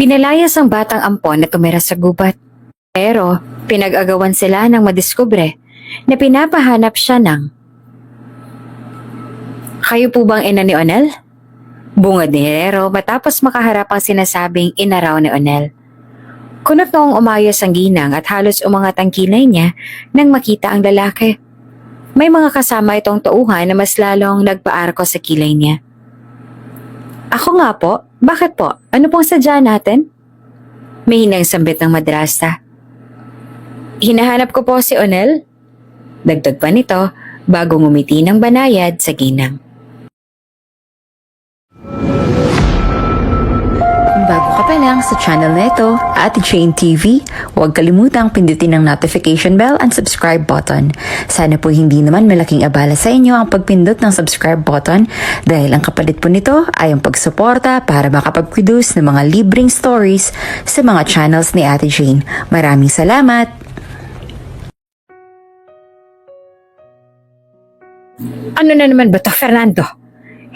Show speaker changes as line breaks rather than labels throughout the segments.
Pinalayas ang batang ampon na tumira sa gubat. Pero pinag-agawan sila nang madiskubre na pinapahanap siya ng... Kayo po bang ina ni Onel? Bungad ni Herero matapos makaharap ang sinasabing ina raw ni Onel. Kunot noong umayos ang ginang at halos umangat ang kilay niya nang makita ang lalaki. May mga kasama itong tauhan na mas lalong nagpaarko sa kilay niya. Ako nga po, bakit po? Ano pong sadya natin? May hinang sambit ng madrasta. Hinahanap ko po si Onel. Dagdag pa nito bago ngumiti ng banayad sa ginang.
Kung bago ka pa lang sa channel na ito, Ate Jane TV, huwag kalimutang pindutin ang notification bell and subscribe button. Sana po hindi naman malaking abala sa inyo ang pagpindot ng subscribe button dahil ang kapalit po nito ay ang pagsuporta para makapag-produce ng mga libreng stories sa mga channels ni Ate Jane. Maraming salamat!
Ano na naman ba to, Fernando?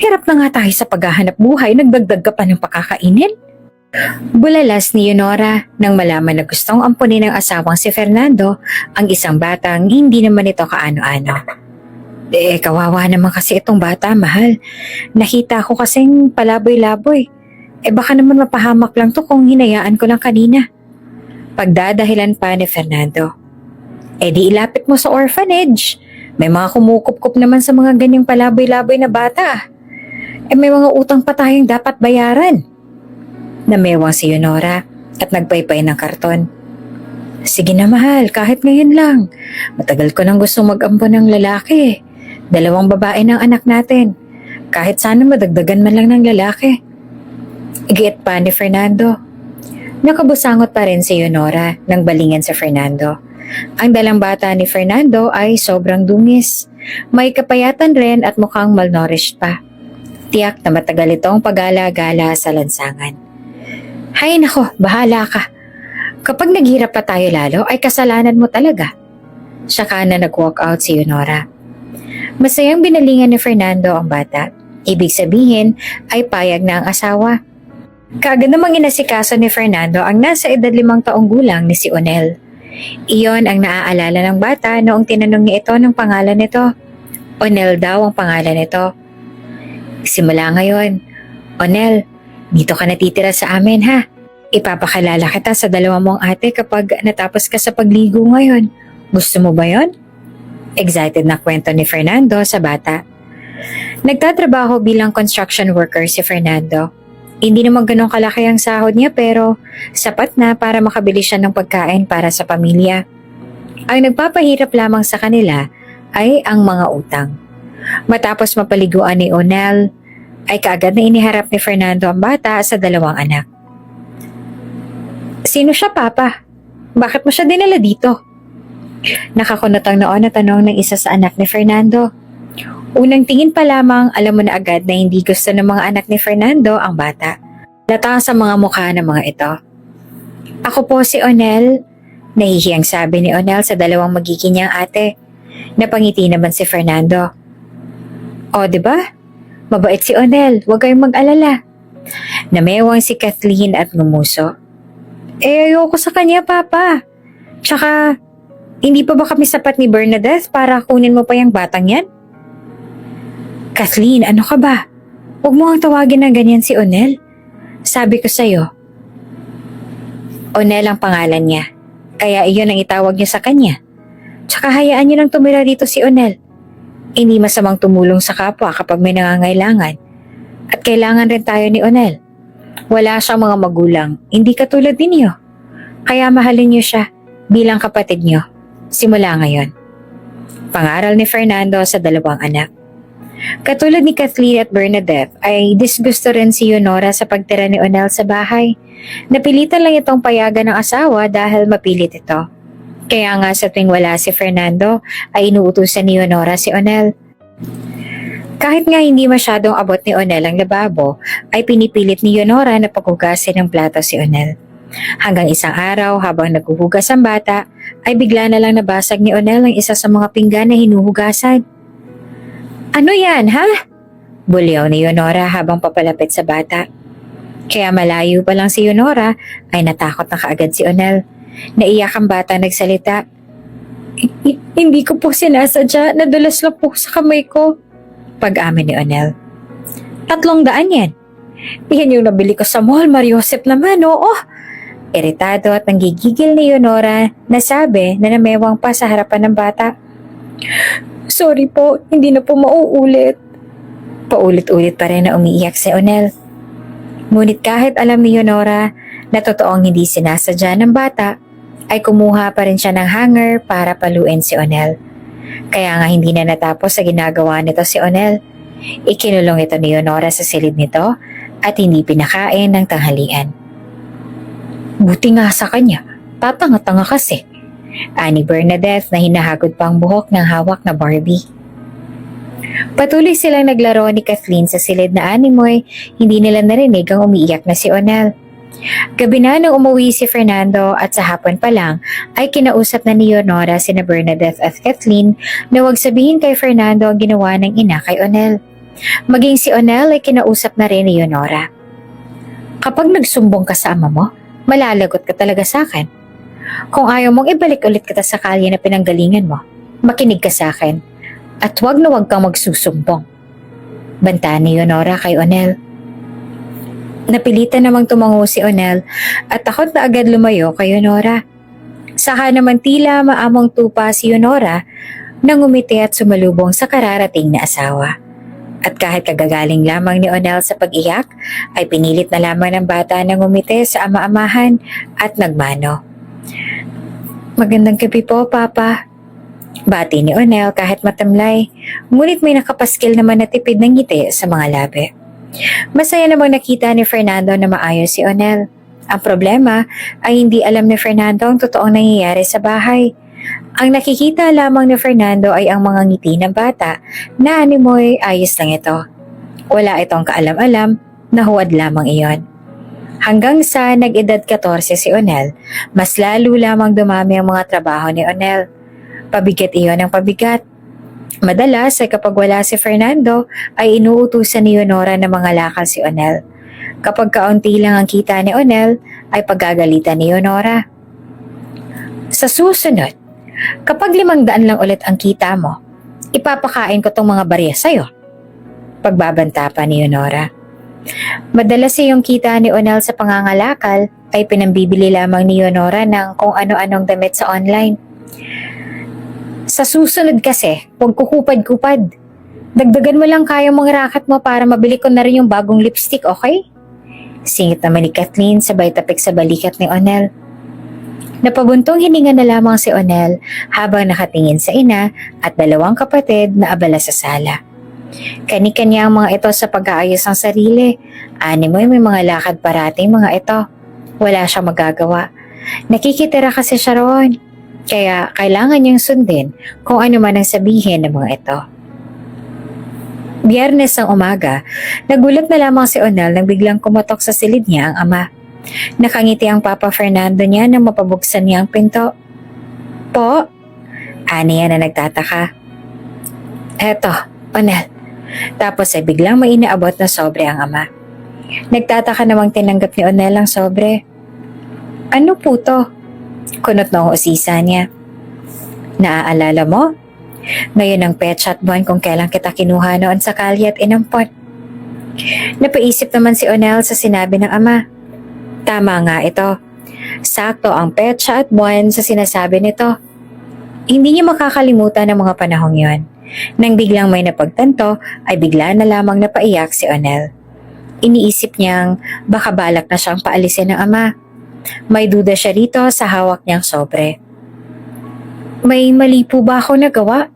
Hirap na nga tayo sa paghahanap buhay, nagdagdag ka pa ng pakakainin? Bulalas ni Yunora nang malaman na gustong ampunin ng asawang si Fernando ang isang batang hindi naman ito kaano-ano. Kawawa naman kasi itong bata, mahal. Nakita ko kasing palaboy-laboy. Baka naman mapahamak lang to kung hinayaan ko lang kanina. Pagdadahilan pa ni Fernando. Di ilapit mo sa orphanage. May mga kumukup-kup naman sa mga ganyang palaboy-laboy na bata. May mga utang pa tayong dapat bayaran. Namewang si Yunora at nagpaypay ng karton. Sige na mahal, kahit ngayon lang. Matagal ko nang gusto mag-ampon ng lalaki. 2 babae ng anak natin. Kahit sana madagdagan man lang ng lalaki. Igiit pa ni Fernando. Nakabusangot pa rin si Yunora nang balingan si Fernando. Ang dalang bata ni Fernando ay sobrang dungis. May kapayatan rin at mukhang malnourished pa. Tiyak na matagal itong pag-gala-gala sa lansangan. Hay nako, bahala ka. Kapag naghirap pa tayo lalo, ay kasalanan mo talaga. Saka na nag-walk out si Yunora. Masayang binalingan ni Fernando ang bata. Ibig sabihin ay payag na ang asawa. Kaagad namang inasikaso ni Fernando ang nasa edad 5 taong gulang ni si Onel. Iyon ang naaalala ng bata noong tinanong niya ito ng pangalan nito. Onel daw ang pangalan nito. Simula ngayon, Onel, dito ka natitira sa amin ha. Ipapakilala kita sa 2 mong ate kapag natapos ka sa pagligo ngayon. Gusto mo ba yon? Excited na kwento ni Fernando sa bata. Nagtatrabaho bilang construction worker si Fernando. Hindi naman ganun kalaki ang sahod niya pero sapat na para makabili siya ng pagkain para sa pamilya. Ang nagpapahirap lamang sa kanila ay ang mga utang. Matapos mapaliguan ni Onel, ay kaagad na iniharap ni Fernando ang bata sa 2 anak. Sino siya, Papa? Bakit mo siya dinala dito? Nakakunot ang noon na tanong ng isa sa anak ni Fernando. Unang tingin pa lamang alam mo na agad na hindi gusto ng mga anak ni Fernando ang bata. Lata sa mga mukha ng mga ito. Ako po si Onel. Nahihiyang sabi ni Onel sa 2 magiging niyang ate. Napangiti naman si Fernando. O, diba? Mabait si Onel, huwag kayong mag-alala. Namewang si Kathleen at ngumuso. Ayoko sa kanya, Papa. Tsaka, hindi pa ba kami sapat ni Bernadette para kunin mo pa yung batang yan? Kathleen, ano ka ba? Huwag mo ang tawagin ng ganyan si Onel. Sabi ko sa'yo. Onel ang pangalan niya, kaya iyon ang itawag niyo sa kanya. Tsaka hayaan niyo nang tumira dito si Onel. Hindi masamang tumulong sa kapwa kapag may nangangailangan. At kailangan rin tayo ni Onel. Wala siyang mga magulang, hindi katulad ninyo. Kaya mahalin niyo siya bilang kapatid niyo. Simula ngayon. Pangaral ni Fernando sa 2 anak. Katulad ni Kathleen at Bernadette ay disgusto rin si Yunora sa pagtira ni Onel sa bahay. Napilitan lang itong payagan ng asawa dahil mapilit ito. Kaya nga sa tuwing wala si Fernando ay inuutusan ni Yunora si Onel. Kahit nga hindi masyadong abot ni Onel ang lababo, ay pinipilit ni Yunora na paghugasin ng plato si Onel. Hanggang isang araw habang naghuhugas ang bata, ay bigla na lang nabasag ni Onel ang isa sa mga pinggan na hinuhugasan. Ano yan, ha? Bulyaw ni Yunora habang papalapit sa bata. Kaya malayo pa lang si Yunora ay natakot na kaagad si Onel. Naiyak ang bata nagsalita. Hindi ko po sinasadya, nadulas lang po sa kamay ko. Pag-amin ni Onel. 300 yan. Yan yung nabili ko sa mall, Mariosep naman, oo. Iritado at nanggigigil ni Yunora na sabi na namewang pa sa harapan ng bata. Sorry po, hindi na po mauulit. Paulit-ulit pa rin na umiiyak si Onel. Ngunit kahit alam ni Yunora na totoong hindi sinasadya ng bata, ay kumuha pa rin siya ng hanger para paluin si Onel. Kaya nga hindi na natapos sa ginagawa nito si Onel. Ikinulong ito ni Yunora sa silid nito at hindi pinakain ng tanghalian. Buti nga sa kanya, tatanga-tanga kasi. Ani Bernadette na hinahagod pa ang buhok ng hawak na Barbie. Patuloy silang naglaro ni Kathleen sa silid na animoy, hindi nila narinig ang umiiyak na si Onel. Gabi na nang umuwi si Fernando at sa hapon pa lang ay kinausap na ni Yunora sina Bernadette at Kathleen na huwag sabihin kay Fernando ang ginawa ng ina kay Onel. Maging si Onel ay kinausap na rin ni Yunora. Kapag nagsumbong ka sa ama mo, malalagot ka talaga sa akin. Kung ayaw mong ibalik ulit kita sa kalye na pinanggalingan mo, makinig ka sa akin at huwag na huwag kang magsusumbong. Banta ni Yunora kay Onel. Napilitan namang tumango si Onel at takot na agad lumayo kay Yunora. Saka naman tila maamong tupa si Yunora nang umiti at sumalubong sa kararating na asawa. At kahit kagagaling lamang ni Onel sa pag-iyak, ay pinilit na lamang ng bata na ngumiti sa ama-amahan at nagmano. Magandang gabi po, Papa. Bati ni Onel kahit matamlay, ngunit may nakapaskil naman na tipid ng ngiti sa mga labi. Masaya namang nakita ni Fernando na maayos si Onel. Ang problema ay hindi alam ni Fernando ang totoong nangyayari sa bahay. Ang nakikita lamang ni Fernando ay ang mga ngiti ng bata na animoy ayos lang ito. Wala itong kaalam-alam na huwad lamang iyon. Hanggang sa nag-edad 14 si Onel, mas lalo lamang dumami ang mga trabaho ni Onel. Pabigat iyon ang pabigat. Madalas ay kapag wala si Fernando ay inuutusan ni Yunora na mga lakal si Onel. Kapag kaunti lang ang kita ni Onel ay paggagalitan ni Yunora. Sa susunod, kapag 500 lang ulit ang kita mo, ipapakain ko tong mga barya sa'yo. Pagbabanta pa ni Yunora. Madalas yung kita ni Onel sa pangangalakal ay pinambibili lamang ni Yunora ng kung ano-anong damit sa online. Sa susunod kasi, huwag kukupad-kupad. Dagdagan mo lang kaya mong racket mo para mabili ko na rin yung bagong lipstick, okay? Singit naman ni Kathleen sabay tapik sa balikat ni Onel. Napabuntong hininga na lamang si Onel habang nakatingin sa ina at dalawang kapatid na abala sa sala. Kani-kanya ang mga ito sa pag-aayos ng sarili. Animoy may mga lakad parating mga ito. Wala siyang magagawa. Nakikitira kasi siya roon. Kaya kailangan niyang sundin kung ano man ang sabihin ng mga ito. Biyernes ng umaga, nagulat na lamang si Onel nang biglang kumatok sa silid niya ang ama. Nakangiti ang Papa Fernando niya nang mapabuksan niya ang pinto. Po? Aniya na nagtataka. Eto, Onel. Tapos ay biglang may inaabot na sobre ang ama. Nagtataka namang tinanggap ni Onel ang sobre. Ano po to? Kunot ng usisa niya. Naaalala mo? Ngayon ang petsa at buwan kung kailan kita kinuha noon sa kalye at inampot. Napaisip naman si Onel sa sinabi ng ama. Tama nga ito. Sakto ang petsa at buwan sa sinasabi nito. Hindi niya makakalimutan ang mga panahong yon. Nang biglang may napagtanto ay bigla na lamang napaiyak si Onel. Iniisip niyang baka balak na siyang paalisin ng ama. May duda siya rito sa hawak niyang sobre. May mali po ba ako nagawa?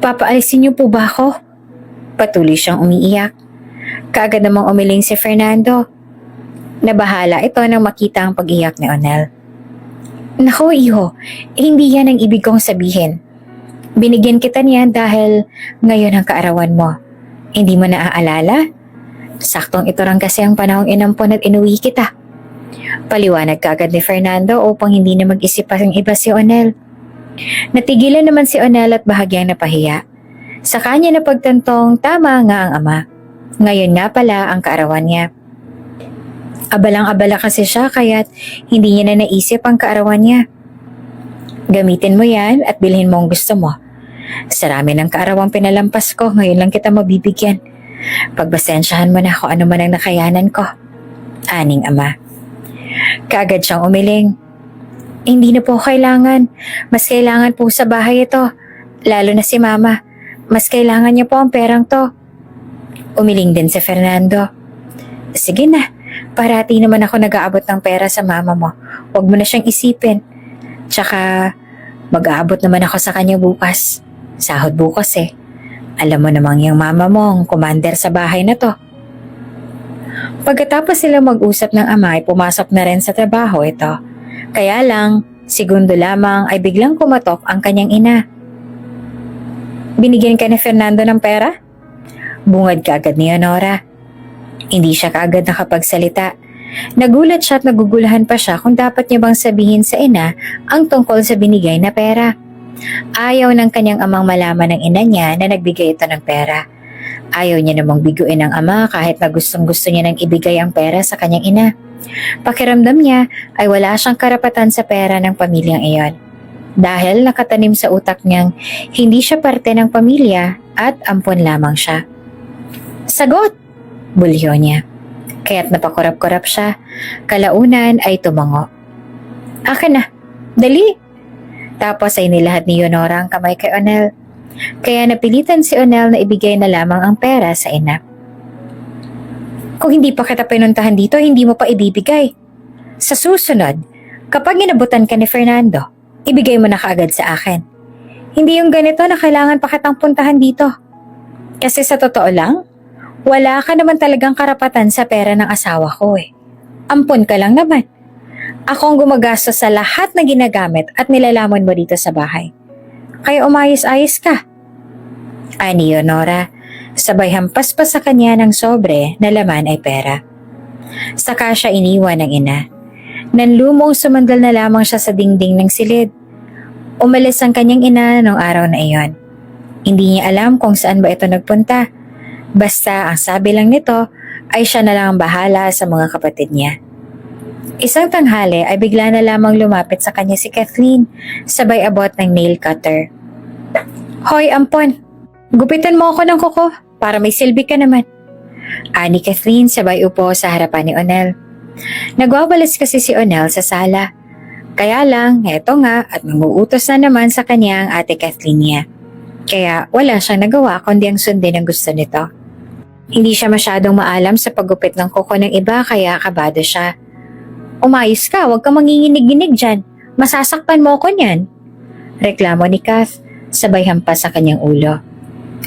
Papaalisin niyo po ba ako? Patuloy siyang umiiyak. Kaagad namang umiling si Fernando. Nabahala ito nang makita ang pag-iyak ni Onel. Nako iho, hindi yan ang ibig kong sabihin. Binigyan kita niyan dahil ngayon ang kaarawan mo. Hindi mo naaalala? Saktong ito lang kasi ang panahong inampon at inuwi kita. Paliwanag kaagad ni Fernando upang hindi na mag-isip pa ang iba si Onel. Natigilan naman si Onel at bahagyang napahiya. Sa kanya napagtantong tama nga ang ama. Ngayon nga pala ang kaarawan niya. Abalang-abala kasi siya kaya't hindi niya na naisip ang kaarawan niya. Gamitin mo yan at bilhin mo ang gusto mo. Sa rami ng kaarawang pinalampas ko, ngayon lang kita mabibigyan. Pagbasensyahan mo na kung ano man ang nakayanan ko. Aning ama. Kaagad siyang umiling. Hindi na po kailangan. Mas kailangan po sa bahay ito. Lalo na si mama. Mas kailangan niya po ang perang to. Umiling din si Fernando. Sige na, parati naman ako nag-aabot ng pera sa mama mo. Huwag mo na siyang isipin. Tsaka, mag-aabot naman ako sa kanya bukas. Sahod bukas eh. Alam mo namang yung mama mo ang commander sa bahay na to. Pagkatapos sila mag-usap ng ama ay pumasok na rin sa trabaho ito. Kaya lang, segundo lamang ay biglang kumatok ang kanyang ina. Binigyan ka ni Fernando ng pera? Bungad kaagad ni Honora. Hindi siya kaagad nakapagsalita. Nagulat siya at nagugulahan pa siya kung dapat niya bang sabihin sa ina ang tungkol sa binigay na pera. Ayaw ng kanyang amang malaman ng ina niya na nagbigay ito ng pera. Ayaw niya namang biguin ng ama kahit na gustong-gusto niya nang ibigay ang pera sa kanyang ina. Pakiramdam niya ay wala siyang karapatan sa pera ng pamilyang iyon. Dahil nakatanim sa utak niyang hindi siya parte ng pamilya at ampon lamang siya. Sagot! Bulyo niya. Kaya't napakurap-kurap siya. Kalaunan ay tumango. Akin na, dali! Tapos ay nilahat ni Honora ang kamay kay Onel. Kaya napilitan si Onel na ibigay na lamang ang pera sa ina. Kung hindi pa kita pinuntahan dito, hindi mo pa ibibigay. Sa susunod, kapag inabutan ka ni Fernando, ibigay mo na kaagad sa akin. Hindi yung ganito na kailangan pa kitang puntahan dito. Kasi sa totoo lang, wala ka naman talagang karapatan sa pera ng asawa ko eh. Ampon ka lang naman. Ako ang gumagastos sa lahat na ginagamit at nilalamon mo dito sa bahay. Kaya umayos-ayos ka. Ani Honora, sabay hampas pa sa kanya ng sobre na laman ay pera. Saka siya iniwan ng ina. Nanlumong sumandal na lamang siya sa dingding ng silid. Umalis ang kanyang ina nung araw na iyon. Hindi niya alam kung saan ba ito nagpunta. Basta ang sabi lang nito ay siya na lang ang bahala sa mga kapatid niya. Isang tanghali ay bigla na lamang lumapit sa kanya si Kathleen, sabay abot ng nail cutter. Hoy, ampon! Gupitan mo ako ng kuko para may silbi ka naman. Ani Kathleen sabay upo sa harapan ni Onel. Nagwawalis kasi si Onel sa sala. Kaya lang, eto nga at manguutos na naman sa kanya ang ate Kathleen niya. Kaya wala siyang nagawa kundi ang sundin ang gusto nito. Hindi siya masyadong maalam sa paggupit ng kuko ng iba kaya kabado siya. Umayos ka, huwag kang manginginig-ginig dyan. Masasaktan mo ko niyan. Reklamo ni Kath, sabay hampas sa kanyang ulo.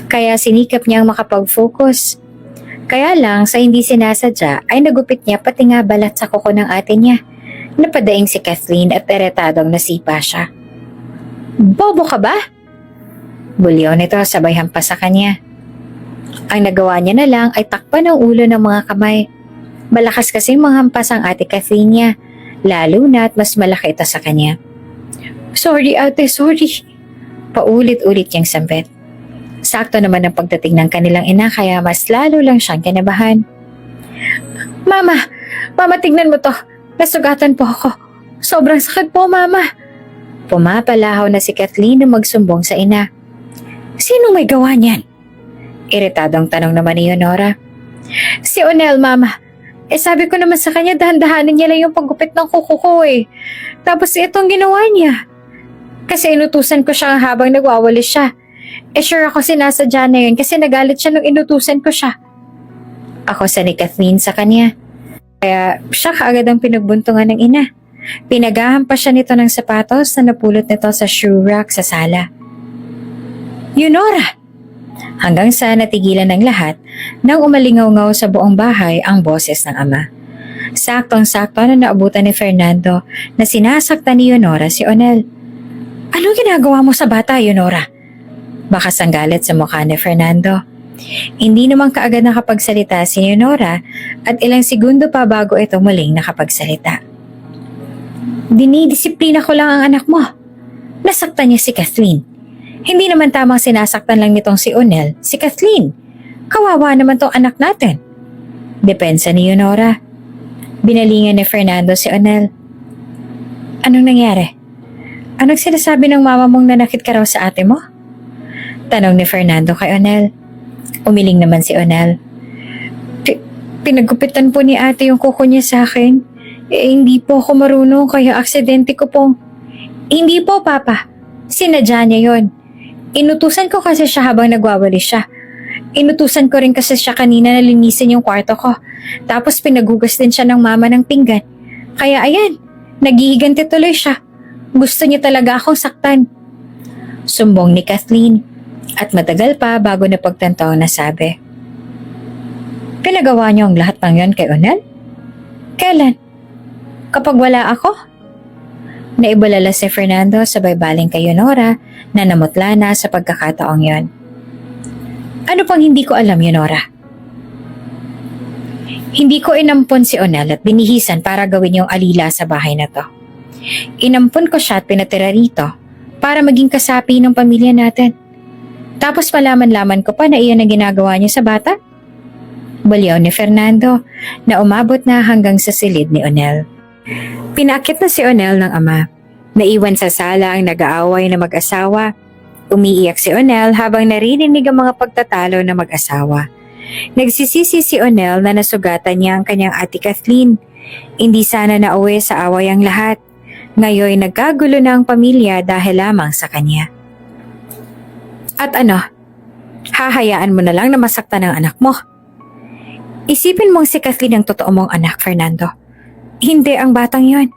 Kaya sinikap niyang makapag-focus. Kaya lang sa hindi sinasadya ay nagupit niya pati nga balat sa kuko ng ate niya. Napadaing si Kathleen at eretadong nasipa siya. Bobo ka ba? Bulyo nito sabay hampas sa kanya. Ang nagawa niya na lang ay takpan ng ulo ng mga kamay. Malakas kasing manghampas ang ate Kathleen niya, lalo na at mas malaki ito sa kanya. Sorry ate, sorry. Paulit-ulit niyang sambit. Sakto naman ang pagdating ng kanilang ina kaya mas lalo lang siyang kinabahan. Mama, tignan mo to. Nasugatan po ako. Sobrang sakit po, mama. Pumapalahaw na si Kathleen na magsumbong sa ina. Sino may gawa niyan? Iritadong tanong naman ni Honora. Si Onel, mama. Sabi ko naman sa kanya, dahan-dahanin niya lang yung paggupit ng kuko ko eh. Tapos itong ginawa niya. Kasi inutusan ko siya habang nagwawalis siya. Sure ako sinasadya na yun kasi nagalit siya nung inutusan ko siya. Ako sa ni Kathleen sa kanya. Kaya siya kaagad ang pinagbuntungan ng ina. Pinagahampas siya nito ng sapatos na napulot nito sa shoe rack sa sala. Yunora! Hanggang sa natigilan ng lahat nang umalingaw-ngaw sa buong bahay ang boses ng ama. Saktong-sakto na naabutan ni Fernando na sinasaktan ni Yunora si Onel. Ano ginagawa mo sa bata, Yunora? Bakas ang galit sa mukha ni Fernando. Hindi naman kaagad nakapagsalita si Yunora at ilang segundo pa bago ito muling nakapagsalita. Dinidisiplina ko lang ang anak mo. Nasaktan niya si Kathleen. Hindi naman tamang sinasaktan lang nitong si Onel, si Kathleen. Kawawa naman tong anak natin. Depensa ni Yunora. Binalingan ni Fernando si Onel. Anong nangyari? Anong sinasabi ng mama mong nanakit ka raw sa ate mo? Tanong ni Fernando kay Onel. Umiling naman si Onel. Pinagupitan po ni ate yung kuko niya sa akin. Hindi po ako marunong kaya aksidente ko po. Hindi po, Papa. Sinadya niya yon. Inutusan ko kasi siya habang nagwawali siya. Inutusan ko rin kasi siya kanina na linisin yung kwarto ko. Tapos pinaghugas din siya ng mama ng pinggan. Kaya ayan, naghihiganti tuloy siya. Gusto niya talaga akong saktan. Sumbong ni Kathleen. At matagal pa bago napagtanto ang nasabi. Pinagawa niyo ang lahat ng yon kay Onel? Kailan? Kapag wala ako? Naibalala si Fernando sabay baling kay Yonora na namutla na sa pagkakataong yon. Ano pang hindi ko alam, Yonora? Hindi ko inampon si Onel at binihisan para gawin yung alila sa bahay na to. Inampon ko siya at pinatira rito para maging kasapi ng pamilya natin. Tapos malaman-laman ko pa na iyon ang ginagawa niya sa bata. Baliw ni Fernando na umabot na hanggang sa silid ni Onel. Pinakit na si Onel ng ama. Naiwan sa sala ang nag-aaway na mag-asawa. Umiiyak si Onel habang naririnig ang mga pagtatalo na mag-asawa. Nagsisisi si Onel na nasugatan niya ang kanyang ate Kathleen. Hindi sana nauwi sa away ang lahat. Ngayon nagkagulo na ang pamilya dahil lamang sa kanya. At ano? Hahayaan mo na lang na masaktan ang anak mo? Isipin mong si Kathleen ang totoo mong anak, Fernando. Hindi ang batang yon.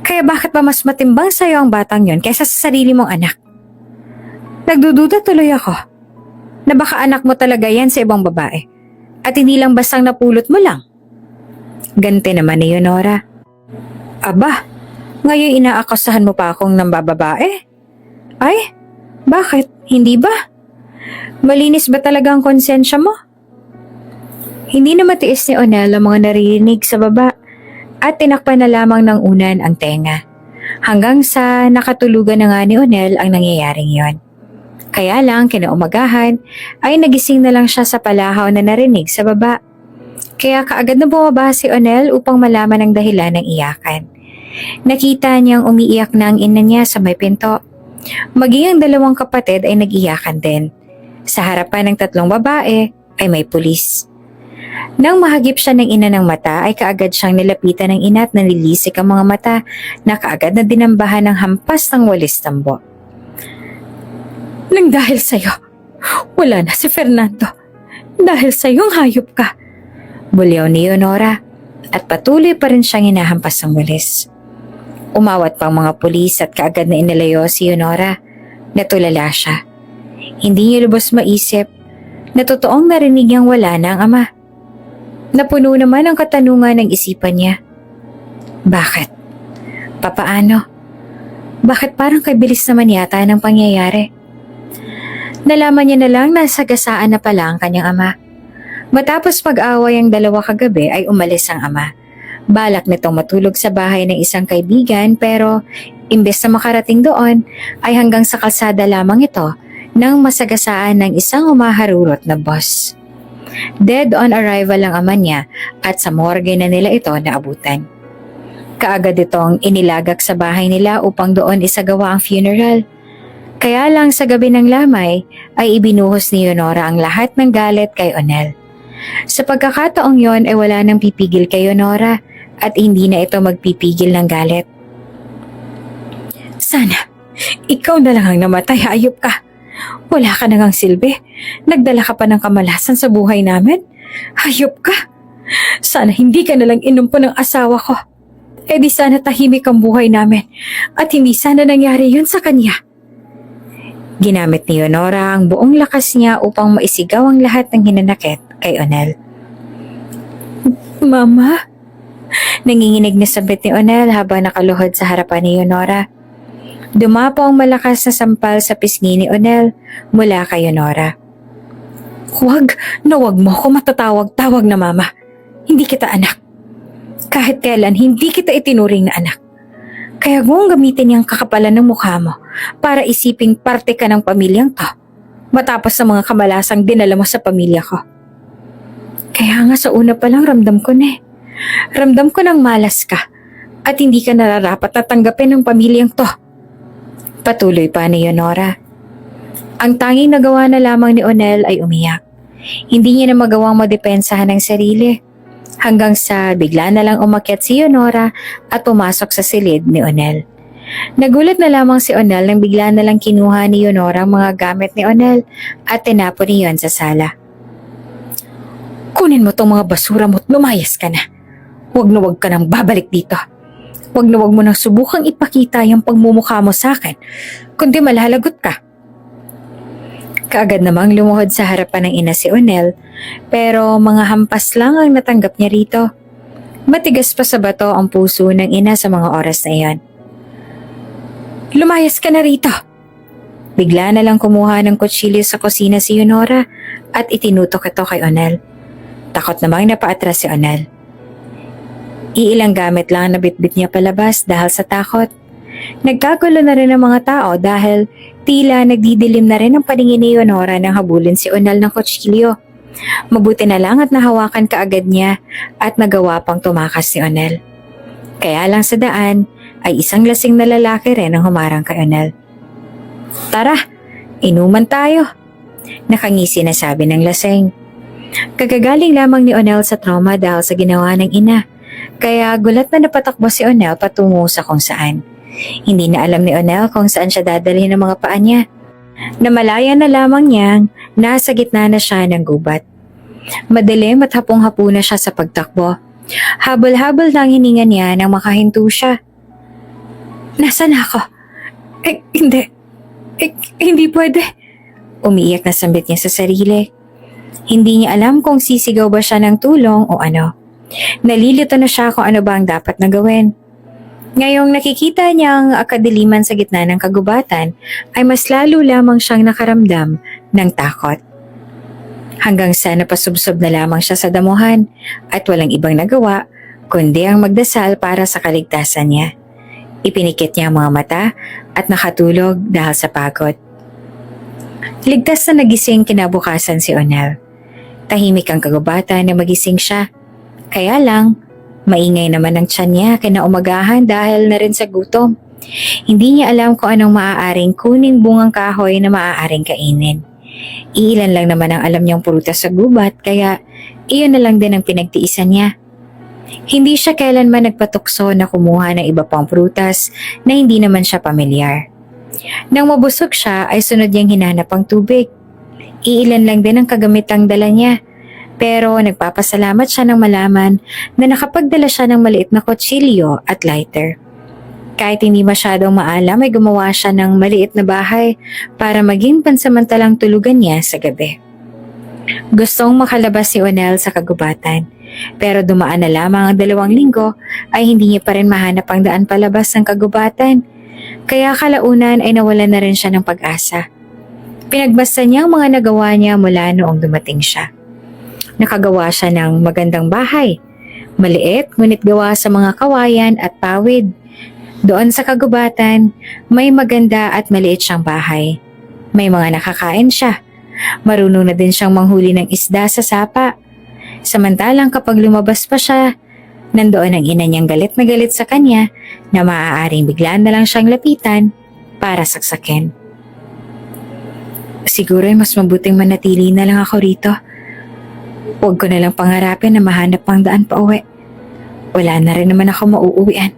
Kaya bakit ba mas matimbang sa'yo ang batang yon kaysa sa sarili mong anak? Nagdududa tuloy ako na baka anak mo talaga yan sa ibang babae at hindi lang bastang napulot mo lang. Ganti naman ni Yonora. Aba, ngayon inaakasahan mo pa akong nambababae? Ay, bakit? Hindi ba? Malinis ba talaga ang konsensya mo? Hindi na matiis ni Onel ang mga naririnig sa baba at tinakpan na lamang ng unan ang tenga. Hanggang sa nakatulugan na nga ni Onel ang nangyayaring yon. Kaya lang kinaumagahan ay nagising na lang siya sa palahaw na narinig sa baba. Kaya kaagad na bumaba si Onel upang malaman ang dahilan ng iyakan. Nakita niyang umiiyak na ang ina niya sa may pinto. Maging ang dalawang kapatid ay nag-iyakan din. Sa harapan ng tatlong babae ay may pulis. Nang mahagip siya ng ina ng mata ay kaagad siyang nilapitan ng ina at nanilisik ang mga mata na kaagad na dinambahan ng hampas ng walis tambo. Nang dahil sa'yo, wala na si Fernando. Dahil sa'yo ang hayop ka. Buliw ni Yonora at patuloy pa rin siyang hinahampas ng walis. Umawat pang mga pulis at kaagad na inalayo si Yonora. Natulala siya. Hindi niya lubos maisip na totoong narinig niyang wala na ang ama. Napuno naman ang katanungan ng isipan niya. Bakit? Papaano? Bakit parang kabilis naman yata ng pangyayari? Nalaman niya na lang na sagasaan na pala ang kanyang ama. Matapos mag-away ang dalawa kagabi ay umalis ang ama. Balak nitong matulog sa bahay ng isang kaibigan pero imbes na makarating doon ay hanggang sa kalsada lamang ito nang masagasaan ng isang umaharurot na boss. Dead on arrival ang ama niya at sa morgue na nila ito naabutan. Kaagad itong inilagak sa bahay nila upang doon isagawa ang funeral. Kaya lang sa gabi ng lamay ay ibinuhos ni Yonora ang lahat ng galit kay Onel. Sa pagkakataong yon ay wala nang pipigil kay Yonora at hindi na ito magpipigil ng galit. Sana, ikaw na lang ang namatay, hayop ka. Wala ka na ngang silbi. Nagdala ka pa ng kamalasan sa buhay namin. Hayop ka. Sana hindi ka na lang inumpo ng asawa ko. E di sana tahimik ang buhay namin at hindi sana nangyari yun sa kanya. Ginamit ni Yonora ang buong lakas niya upang maisigaw ang lahat ng hinanakit kay Onel. Mama? Nanginginig na sabit ni Onel habang nakaluhod sa harapan ni Yonora. Dumapo ang malakas na sampal sa pisngi ni Onel mula kay Yonora. Huwag mo ako matatawag-tawag na mama. Hindi kita anak. Kahit kailan hindi kita itinuring na anak. Kaya kung gamitin niyang kakapalan ng mukha mo para isiping parte ka ng pamilyang to matapos sa mga kamalasang dinala mo sa pamilya ko. Kaya nga sa una pa lang ramdam ko na Ramdam ko ng malas ka at hindi ka nararapat na tanggapin ng pamilyang to. Patuloy pa ni Yonora. Ang tanging nagawa na lamang ni Onel ay umiyak. Hindi niya na magawang madepensahan ng sarili. Hanggang sa bigla na lang umakyat si Yonora at pumasok sa silid ni Onel. Nagulat na lamang si Onel nang bigla na lang kinuha ni Yonora ang mga gamit ni Onel at tinapon niyon sa sala. Kunin mo tong mga basura mo at lumayas ka na. Huwag na huwag ka nang babalik dito. Huwag na huwag mo nang subukang ipakita yung pagmumukha mo sa akin, kundi malalagot ka. Kaagad namang lumuhod sa harapan ng ina si Onel, pero mga hampas lang ang natanggap niya rito. Matigas pa sa bato ang puso ng ina sa mga oras na iyon. Lumayas ka na rito! Bigla na lang kumuha ng kutsilyo sa kusina si Yonora at itinutok ito kay Onel. Takot namang napaatras si Onel. Iilang gamit lang na bitbit niya palabas dahil sa takot. Nagkagulo na rin ang mga tao dahil tila nagdidilim na rin ang paningin ni Yonora nang habulin si Onel ng kutsilyo. Mabuti na lang at nahawakan kaagad niya at nagawa pang tumakas si Onel. Kaya lang sa daan ay isang lasing na lalaki rin ang humarang kay Onel. Tara, inuman tayo, nakangisi na sabi ng lasing. Kagagaling lamang ni Onel sa trauma dahil sa ginawa ng ina, kaya gulat na napatakbo si Onel patungo sa kung saan. Hindi na alam ni Onel kung saan siya dadalhin ng mga paa niya. Namalaya na lamang niyang nasa gitna na siya ng gubat. Madilim at hapong-hapo na siya sa pagtakbo. Habol-habol lang hininga niya nang makahinto siya. Nasaan ako? Hindi pwede. Umiiyak na sambit niya sa sarili. Hindi niya alam kung sisigaw ba siya ng tulong o ano. Nalilito na siya kung ano ba ang dapat na gawin. Ngayong nakikita niya ang kadiliman sa gitna ng kagubatan, ay mas lalo lamang siyang nakaramdam ng takot. Hanggang sa napasubsob na lamang siya sa damuhan at walang ibang nagawa kundi ang magdasal para sa kaligtasan niya. Ipinikit niya ang mga mata at nakatulog dahil sa pagod. Ligtas na nagising kinabukasan si Onel. Tahimik ang kagubatan na magising siya. Kaya lang, maingay naman ang tiyan niya kinaumagahan dahil na rin sa gutom. Hindi niya alam kung anong maaaring kuning bungang kahoy na maaaring kainin. Iilan lang naman ang alam niyang prutas sa gubat kaya iyon na lang din ang pinagtiisan niya. Hindi siya kailanman nagpatukso na kumuha ng iba pang prutas na hindi naman siya pamilyar. Nang mabusog siya ay sunod niyang hinanap ang tubig. Iilan lang din ang kagamitang dala niya. Pero nagpapasalamat siya nang malaman na nakapagdala siya ng maliit na kutsilyo at lighter. Kahit hindi masyadong maalam ay gumawa siya ng maliit na bahay para maging pansamantalang tulugan niya sa gabi. Gustong makalabas si Onel sa kagubatan, pero dumaan na lamang ang 2 linggo ay hindi niya pa rin mahanap ang daan palabas ng kagubatan. Kaya kalaunan ay nawalan na rin siya ng pag-asa. Pinagbasta niya ang mga nagawa niya mula noong dumating siya. Nakagawa siya ng magandang bahay. Maliit ngunit gawa sa mga kawayan at pawid. Doon sa kagubatan, may maganda at maliit siyang bahay. May mga nakakain siya. Marunong na din siyang manghuli ng isda sa sapa. Samantalang kapag lumabas pa siya, nandoon ang ina niyang galit na galit sa kanya na maaaring biglaan na lang siyang lapitan para saksakin. Siguro ay mas mabuting manatili na lang ako rito. Huwag ko na lang pangarapin na mahanap pang daan pa uwi. Wala na rin naman ako mauuwian.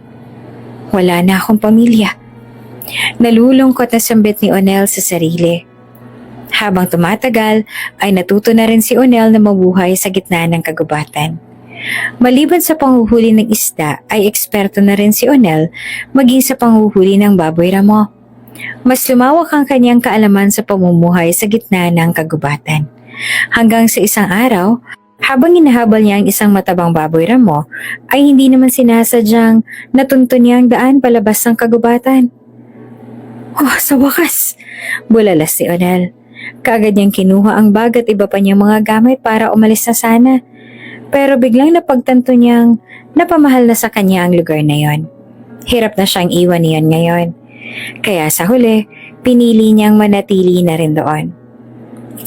Wala na akong pamilya. Nalulungkot na sambit ni Onel sa sarili. Habang tumatagal ay natuto na rin si Onel na mabuhay sa gitna ng kagubatan. Maliban sa panghuhuli ng isda ay eksperto na rin si Onel maging sa panghuhuli ng baboy ramo. Mas lumawak ang kanyang kaalaman sa pamumuhay sa gitna ng kagubatan. Hanggang sa isang araw, habang hinahabol niya ang isang matabang baboy ramo, ay hindi naman sinasadyang natuntun niya ang daan palabas ng kagubatan. Oh, sa wakas! Bulalas si Onel. Kaagad niyang kinuha ang bag at iba pa niyang mga gamit para umalis na sana. Pero biglang napagtanto niyang napamahal na sa kanya ang lugar na yon. Hirap na siyang iwan niyon ngayon. Kaya sa huli, pinili niyang manatili na rin doon.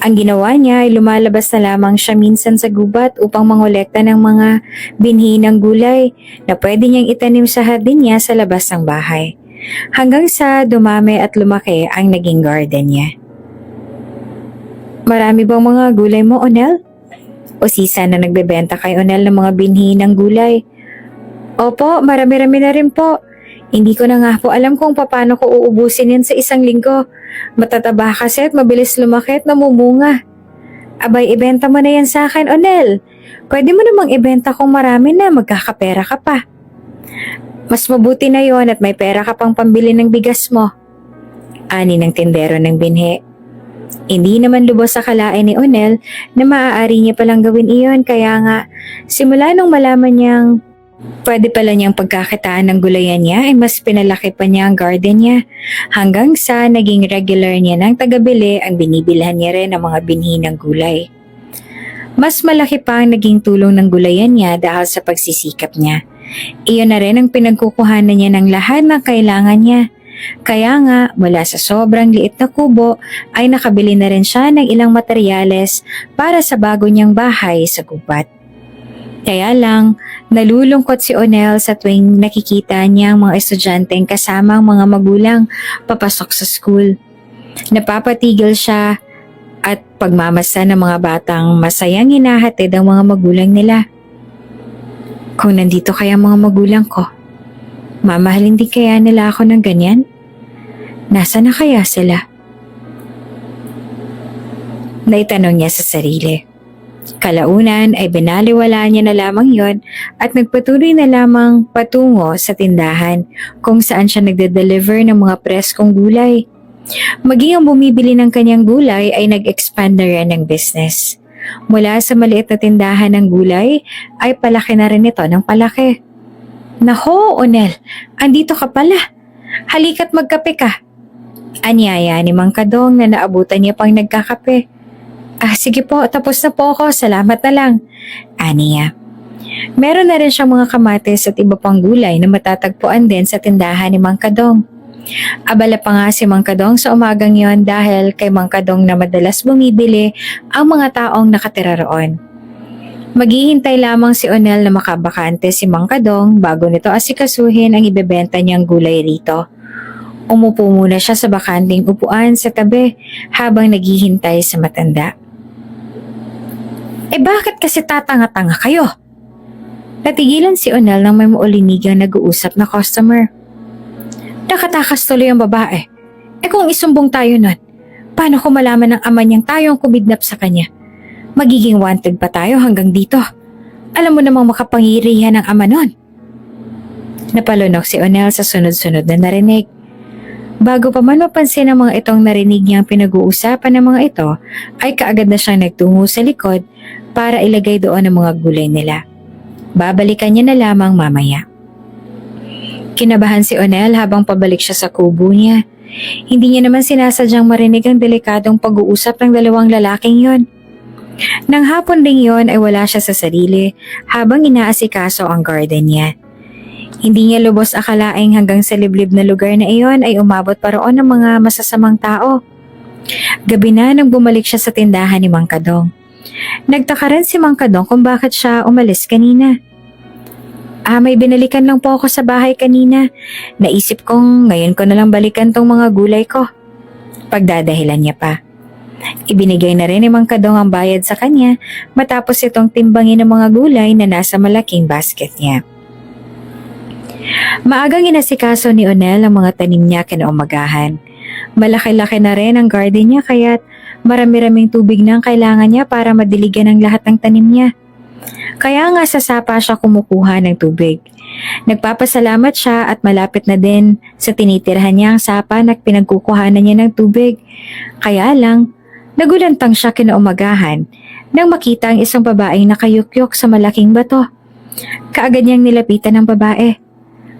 Ang ginawa niya ay lumalabas na lamang siya minsan sa gubat upang mangolekta ng mga binhi ng gulay na pwede niyang itanim sa hardin niya sa labas ng bahay. Hanggang sa dumami at lumaki ang naging garden niya. Marami bang mga gulay mo, Onel? O sisa na nagbebenta kay Onel ng mga binhi ng gulay? Opo, marami-rami na rin po. Hindi ko na nga po alam kung paano ko uubusin yan sa isang linggo. Matataba kasi at mabilis lumaki at namumunga. Abay, ibenta mo na yan sa akin, Onel. Pwede mo namang ibenta kung marami na, magkakapera ka pa. Mas mabuti na yon at may pera ka pang pambili ng bigas mo. Ani ng tindero ng binhi. Hindi naman lubos sa kalain ni Onel na maaari niya palang gawin iyon, kaya nga simula nung malaman niyang pwede pala niyang pagkakitaan ng gulayan niya ay mas pinalaki pa niya ang garden niya hanggang sa naging regular niya ng tagabili ang binibilhan niya rin ng mga binhi ng gulay. Mas malaki pa ang naging tulong ng gulayan niya dahil sa pagsisikap niya. Iyon na rin ang pinagkukuhanan niya ng lahat ng kailangan niya. Kaya nga mula sa sobrang liit na kubo ay nakabili na rin siya ng ilang materyales para sa bago niyang bahay sa gubat. Kaya lang, nalulungkot si Onel sa tuwing nakikita niya ang mga estudyanteng kasama ang mga magulang papasok sa school. Napapatigil siya at pagmamasa ng mga batang masayang hinahatid ang mga magulang nila. Kung nandito kaya ang mga magulang ko, mamahalin din kaya nila ako ng ganyan? Nasaan na kaya sila? Naitanong niya sa sarili. Kalaunan ay binaliwala niya na lamang yon at nagpatuloy na lamang patungo sa tindahan kung saan siya nagde-deliver ng mga preskong gulay. Maging ang bumibili ng kanyang gulay ay nag-expand na rin ng business. Mula sa maliit na tindahan ng gulay ay palaki na rin ito ng palaki. Nako, Onel, andito ka pala. Halika't magkape ka. Anyaya ni Mang Kadong na naabutan niya pang nagkakape. Sige po, tapos na po ako. Salamat na lang. Aniya. Meron na rin siyang mga kamatis at iba pang gulay na matatagpuan din sa tindahan ni Mang Kadong. Abala pa nga si Mang Kadong sa umagang yon dahil kay Mang Kadong na madalas bumibili ang mga taong nakatira roon. Maghihintay lamang si Onel na makabakante si Mang Kadong bago nito asikasuhin ang ibebenta niyang gulay rito. Umupo muna siya sa bakanting upuan sa tabi habang naghihintay sa matanda. Bakit kasi tatanga-tanga kayo? Natigilan si Onel nang may maulinigang nag-uusap na customer. Nakatakas tuloy ang babae. Kung isumbong tayo nun, paano ko malaman ng ama niyang tayo ang kumidnap sa kanya? Magiging wanted pa tayo hanggang dito. Alam mo namang makapangirihan ng ama nun. Napalunok si Onel sa sunod-sunod na narinig. Bago pa man mapansin ang mga itong narinig niyang pinag-uusapan ng mga ito, ay kaagad na siyang nagtungo sa likod para ilagay doon ang mga gulay nila. Babalikan niya na lamang mamaya. Kinabahan si Onel habang pabalik siya sa kubo niya. Hindi niya naman sinasadyang marinig ang delikadong pag-uusap ng dalawang lalaking yon. Nang hapon ding yon ay wala siya sa sarili habang inaasikaso ang garden niya. Hindi niya lubos akalaing hanggang sa liblib na lugar na iyon ay umabot pa roon ng mga masasamang tao. Gabi na nang bumalik siya sa tindahan ni Mang Kadong. Nagtaka rin si Mang Kadong kung bakit siya umalis kanina. May binalikan lang po ako sa bahay kanina. Naisip kong ngayon ko na lang balikan tong mga gulay ko. Pagdadahilan niya pa. Ibinigay na rin ni Mang Kadong ang bayad sa kanya matapos itong timbangin ng mga gulay na nasa malaking basket niya. Maagang inasikaso ni Onel ang mga tanim niya kinaumagahan. Malaki-laki na rin ang garden niya kaya't marami-raming tubig na ang kailangan niya para madiligan ang lahat ng tanim niya. Kaya nga sa sapa siya kumukuha ng tubig. Nagpapasalamat siya at malapit na din sa tinitirhan niya ang sapa na pinagkukuhanan niya ng tubig. Kaya lang, nagulantang siya kinaumagahan nang makita ang isang babaeng nakayukyok sa malaking bato. Kaagad niyang nilapitan ng babae.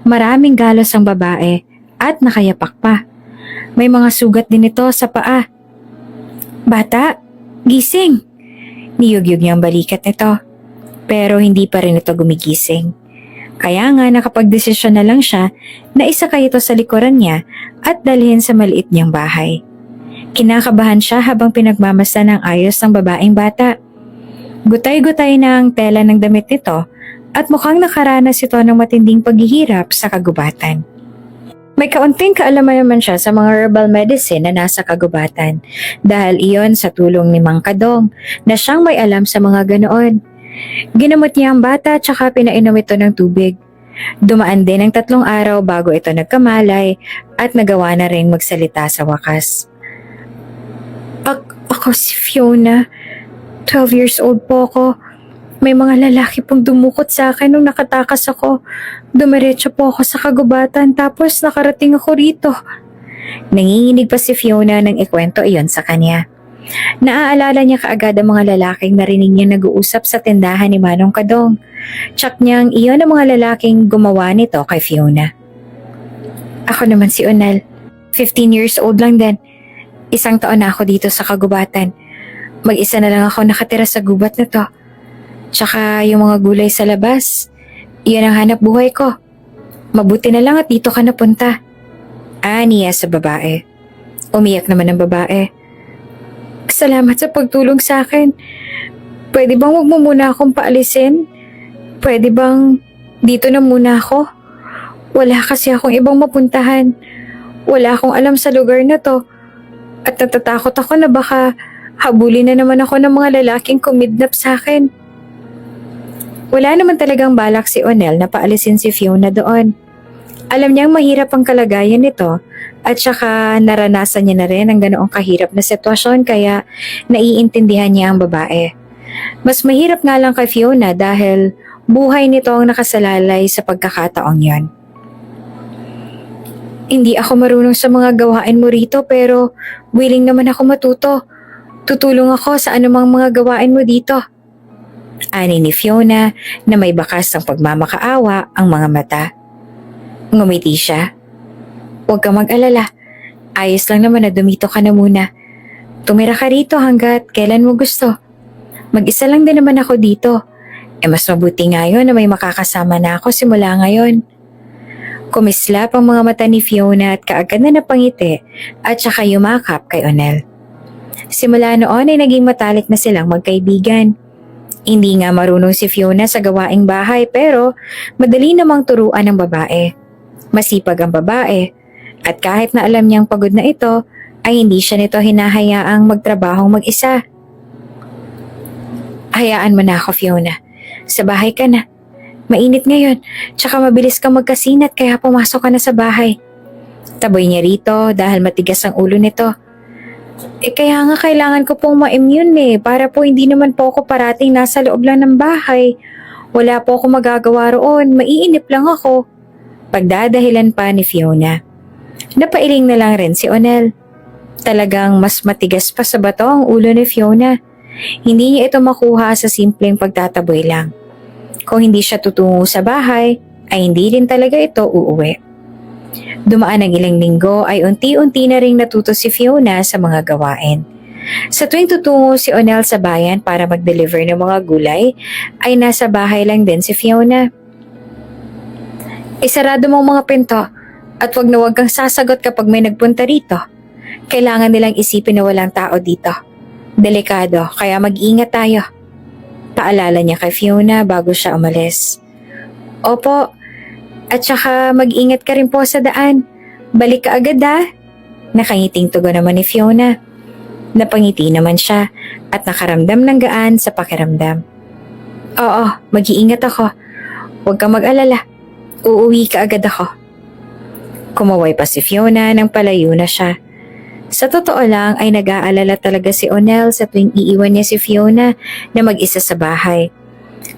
Maraming galos ang babae at nakayapak pa. May mga sugat din ito sa paa. Bata, gising! Niyugyug niyang balikat nito. Pero hindi pa rin ito gumigising. Kaya nga nakapagdesisyon na lang siya na isakay ito sa likuran niya at dalhin sa maliit niyang bahay. Kinakabahan siya habang pinagmamasdan ng ayos ng babaeng bata. Gutay-gutay na ang tela ng damit nito at mukhang nakaranas ito ng matinding paghihirap sa kagubatan. May kaunting kaalaman naman siya sa mga herbal medicine na nasa kagubatan dahil iyon sa tulong ni Mang Kadong na siyang may alam sa mga ganoon. Ginamot niya ang bata at saka pinainom ito ng tubig. Dumaan din ang 3 araw bago ito nagkamalay at nagawa na rin magsalita sa wakas. Ako si Fiona. 12 years old po ako. May mga lalaki pong dumukot sa akin nung nakatakas ako. Dumiretso po ako sa kagubatan tapos nakarating ako rito. Nanginginig pa si Fiona nang ikwento iyon sa kanya. Naaalala niya kaagad ang mga lalaking narinig niya nag-uusap sa tindahan ni Manong Kadong. Tsak niyang iyon ang mga lalaking gumawa nito kay Fiona. Ako naman si Onel. 15 years old lang din. 1 taon na ako dito sa kagubatan. Mag-isa na lang ako nakatira sa gubat na to. Tsaka yung mga gulay sa labas, iyan ang hanap buhay ko. Mabuti na lang at dito ka napunta. Niya sa babae. Umiyak naman ang babae. Salamat sa pagtulong sa akin. Pwede bang wag mo muna akong paalisin? Pwede bang dito na muna ako? Wala kasi akong ibang mapuntahan. Wala akong alam sa lugar na to. At natatakot ako na baka habulin na naman ako ng mga lalaking kumidnap sa akin. Wala naman talagang balak si Onel na paalisin si Fiona doon. Alam niyang mahirap ang kalagayan nito at saka naranasan niya na rin ang ganoong kahirap na sitwasyon kaya naiintindihan niya ang babae. Mas mahirap nga lang kay Fiona dahil buhay nito ang nakasalalay sa pagkakataong yon. Hindi ako marunong sa mga gawain mo rito pero willing naman ako matuto. Tutulong ako sa anumang mga gawain mo dito. Ani ni Fiona na may bakas ng pagmamakaawa ang mga mata. Ngumiti siya. Huwag ka mag-alala. Ayos lang naman na dumito ka na muna. Tumira ka rito hanggat kailan mo gusto. Mag-isa lang din naman ako dito. Mas mabuti ngayon na may makakasama na ako simula ngayon. Kumislap ang mga mata ni Fiona at kaagad na napangiti at saka yumakap kay Onel. Simula noon ay naging matalik na silang magkaibigan. Hindi nga marunong si Fiona sa gawaing bahay pero madali namang turuan ng babae. Masipag ang babae at kahit na alam niyang pagod na ito ay hindi siya nito hinahayaang magtrabahong mag-isa. Hayaan mo na ako, Fiona. Sa bahay ka na. Mainit ngayon, tsaka mabilis kang magkasinat kaya pumasok ka na sa bahay. Taboy niya rito dahil matigas ang ulo nito. Kaya nga kailangan ko pong ma-immune para po hindi naman po ako parating nasa loob lang ng bahay. Wala po ako magagawa roon, maiinip lang ako. Pagdadahilan pa ni Fiona. Napailing na lang rin si Onel. Talagang mas matigas pa sa bato ang ulo ni Fiona. Hindi niya ito makuha sa simpleng pagtataboy lang. Kung hindi siya tutungo sa bahay, ay hindi rin talaga ito uuwi. Dumaan ang ilang linggo ay unti-unti na ring natuto si Fiona sa mga gawain. Sa tuwing tutungo si Onel sa bayan para mag-deliver ng mga gulay, ay nasa bahay lang din si Fiona. Isarado mong mga pinto at wag na wag kang sasagot kapag may nagpunta rito. Kailangan nilang isipin na walang tao dito. Delikado, kaya mag-ingat tayo. Paalala niya kay Fiona bago siya umalis. Opo, at saka mag-ingat ka rin po sa daan. Balik ka agad Nakangiting tugon naman ni Fiona. Napangiti naman siya at nakaramdam ng gaan sa pakiramdam. Oo, mag-iingat ako. Huwag kang mag-alala. Uuwi ka agad ako. Kumaway pa si Fiona nang palayo na siya. Sa totoo lang ay nag-aalala talaga si Onel sa tuwing iiwan niya si Fiona na mag-isa sa bahay.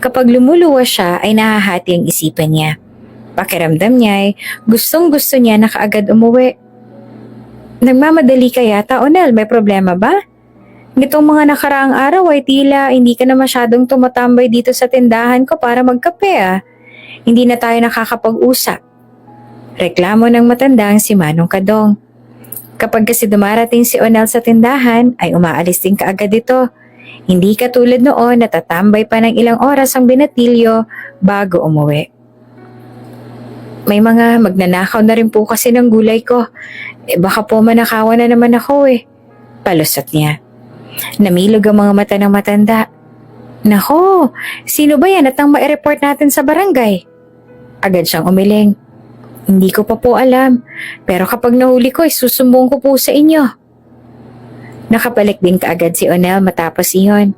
Kapag lumuluwas siya ay nahahati ang isipan niya. Pakiramdam niya ay gustong-gusto niya na kaagad umuwi. Nagmamadali ka yata, Onel, may problema ba? Nitong mga nakaraang araw ay tila hindi ka na masyadong tumatambay dito sa tindahan ko para magkape Hindi na tayo nakakapag-usap. Reklamo ng matandang si Manong Kadong. Kapag kasi dumarating si Onel sa tindahan ay umaalis din kaagad ito. Hindi katulad noon na tatambay pa ng ilang oras ang binatilyo bago umuwi. May mga magnanakaw na rin po kasi ng gulay ko. Baka po manakawan na naman ako Palusot niya. Namilog ang mga mata ng matanda. Nako, sino ba yan at ang ma-report natin sa barangay? Agad siyang umiling. Hindi ko pa po alam, pero kapag nahuli ko, susumbong ko po sa inyo. Nakabalik din kaagad si Onel matapos iyon.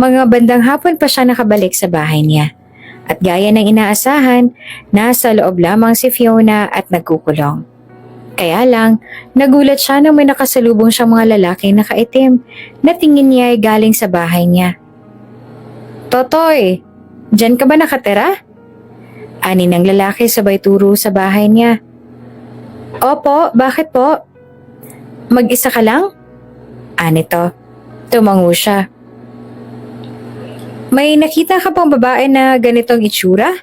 Mga bandang hapon pa siya nakabalik sa bahay niya. At gaya ng inaasahan, nasa loob lamang si Fiona at nagkukulong. Kaya lang, nagulat siya nang may nakasalubong siyang mga lalaking nakaitim na tingin niya ay galing sa bahay niya. Totoy, dyan ka ba nakatira? Ani ng lalaki sabay turo sa bahay niya. Opo, bakit po? Mag-isa ka lang? Ani to. Tumango siya. May nakita ka pang babae na ganitong itsura?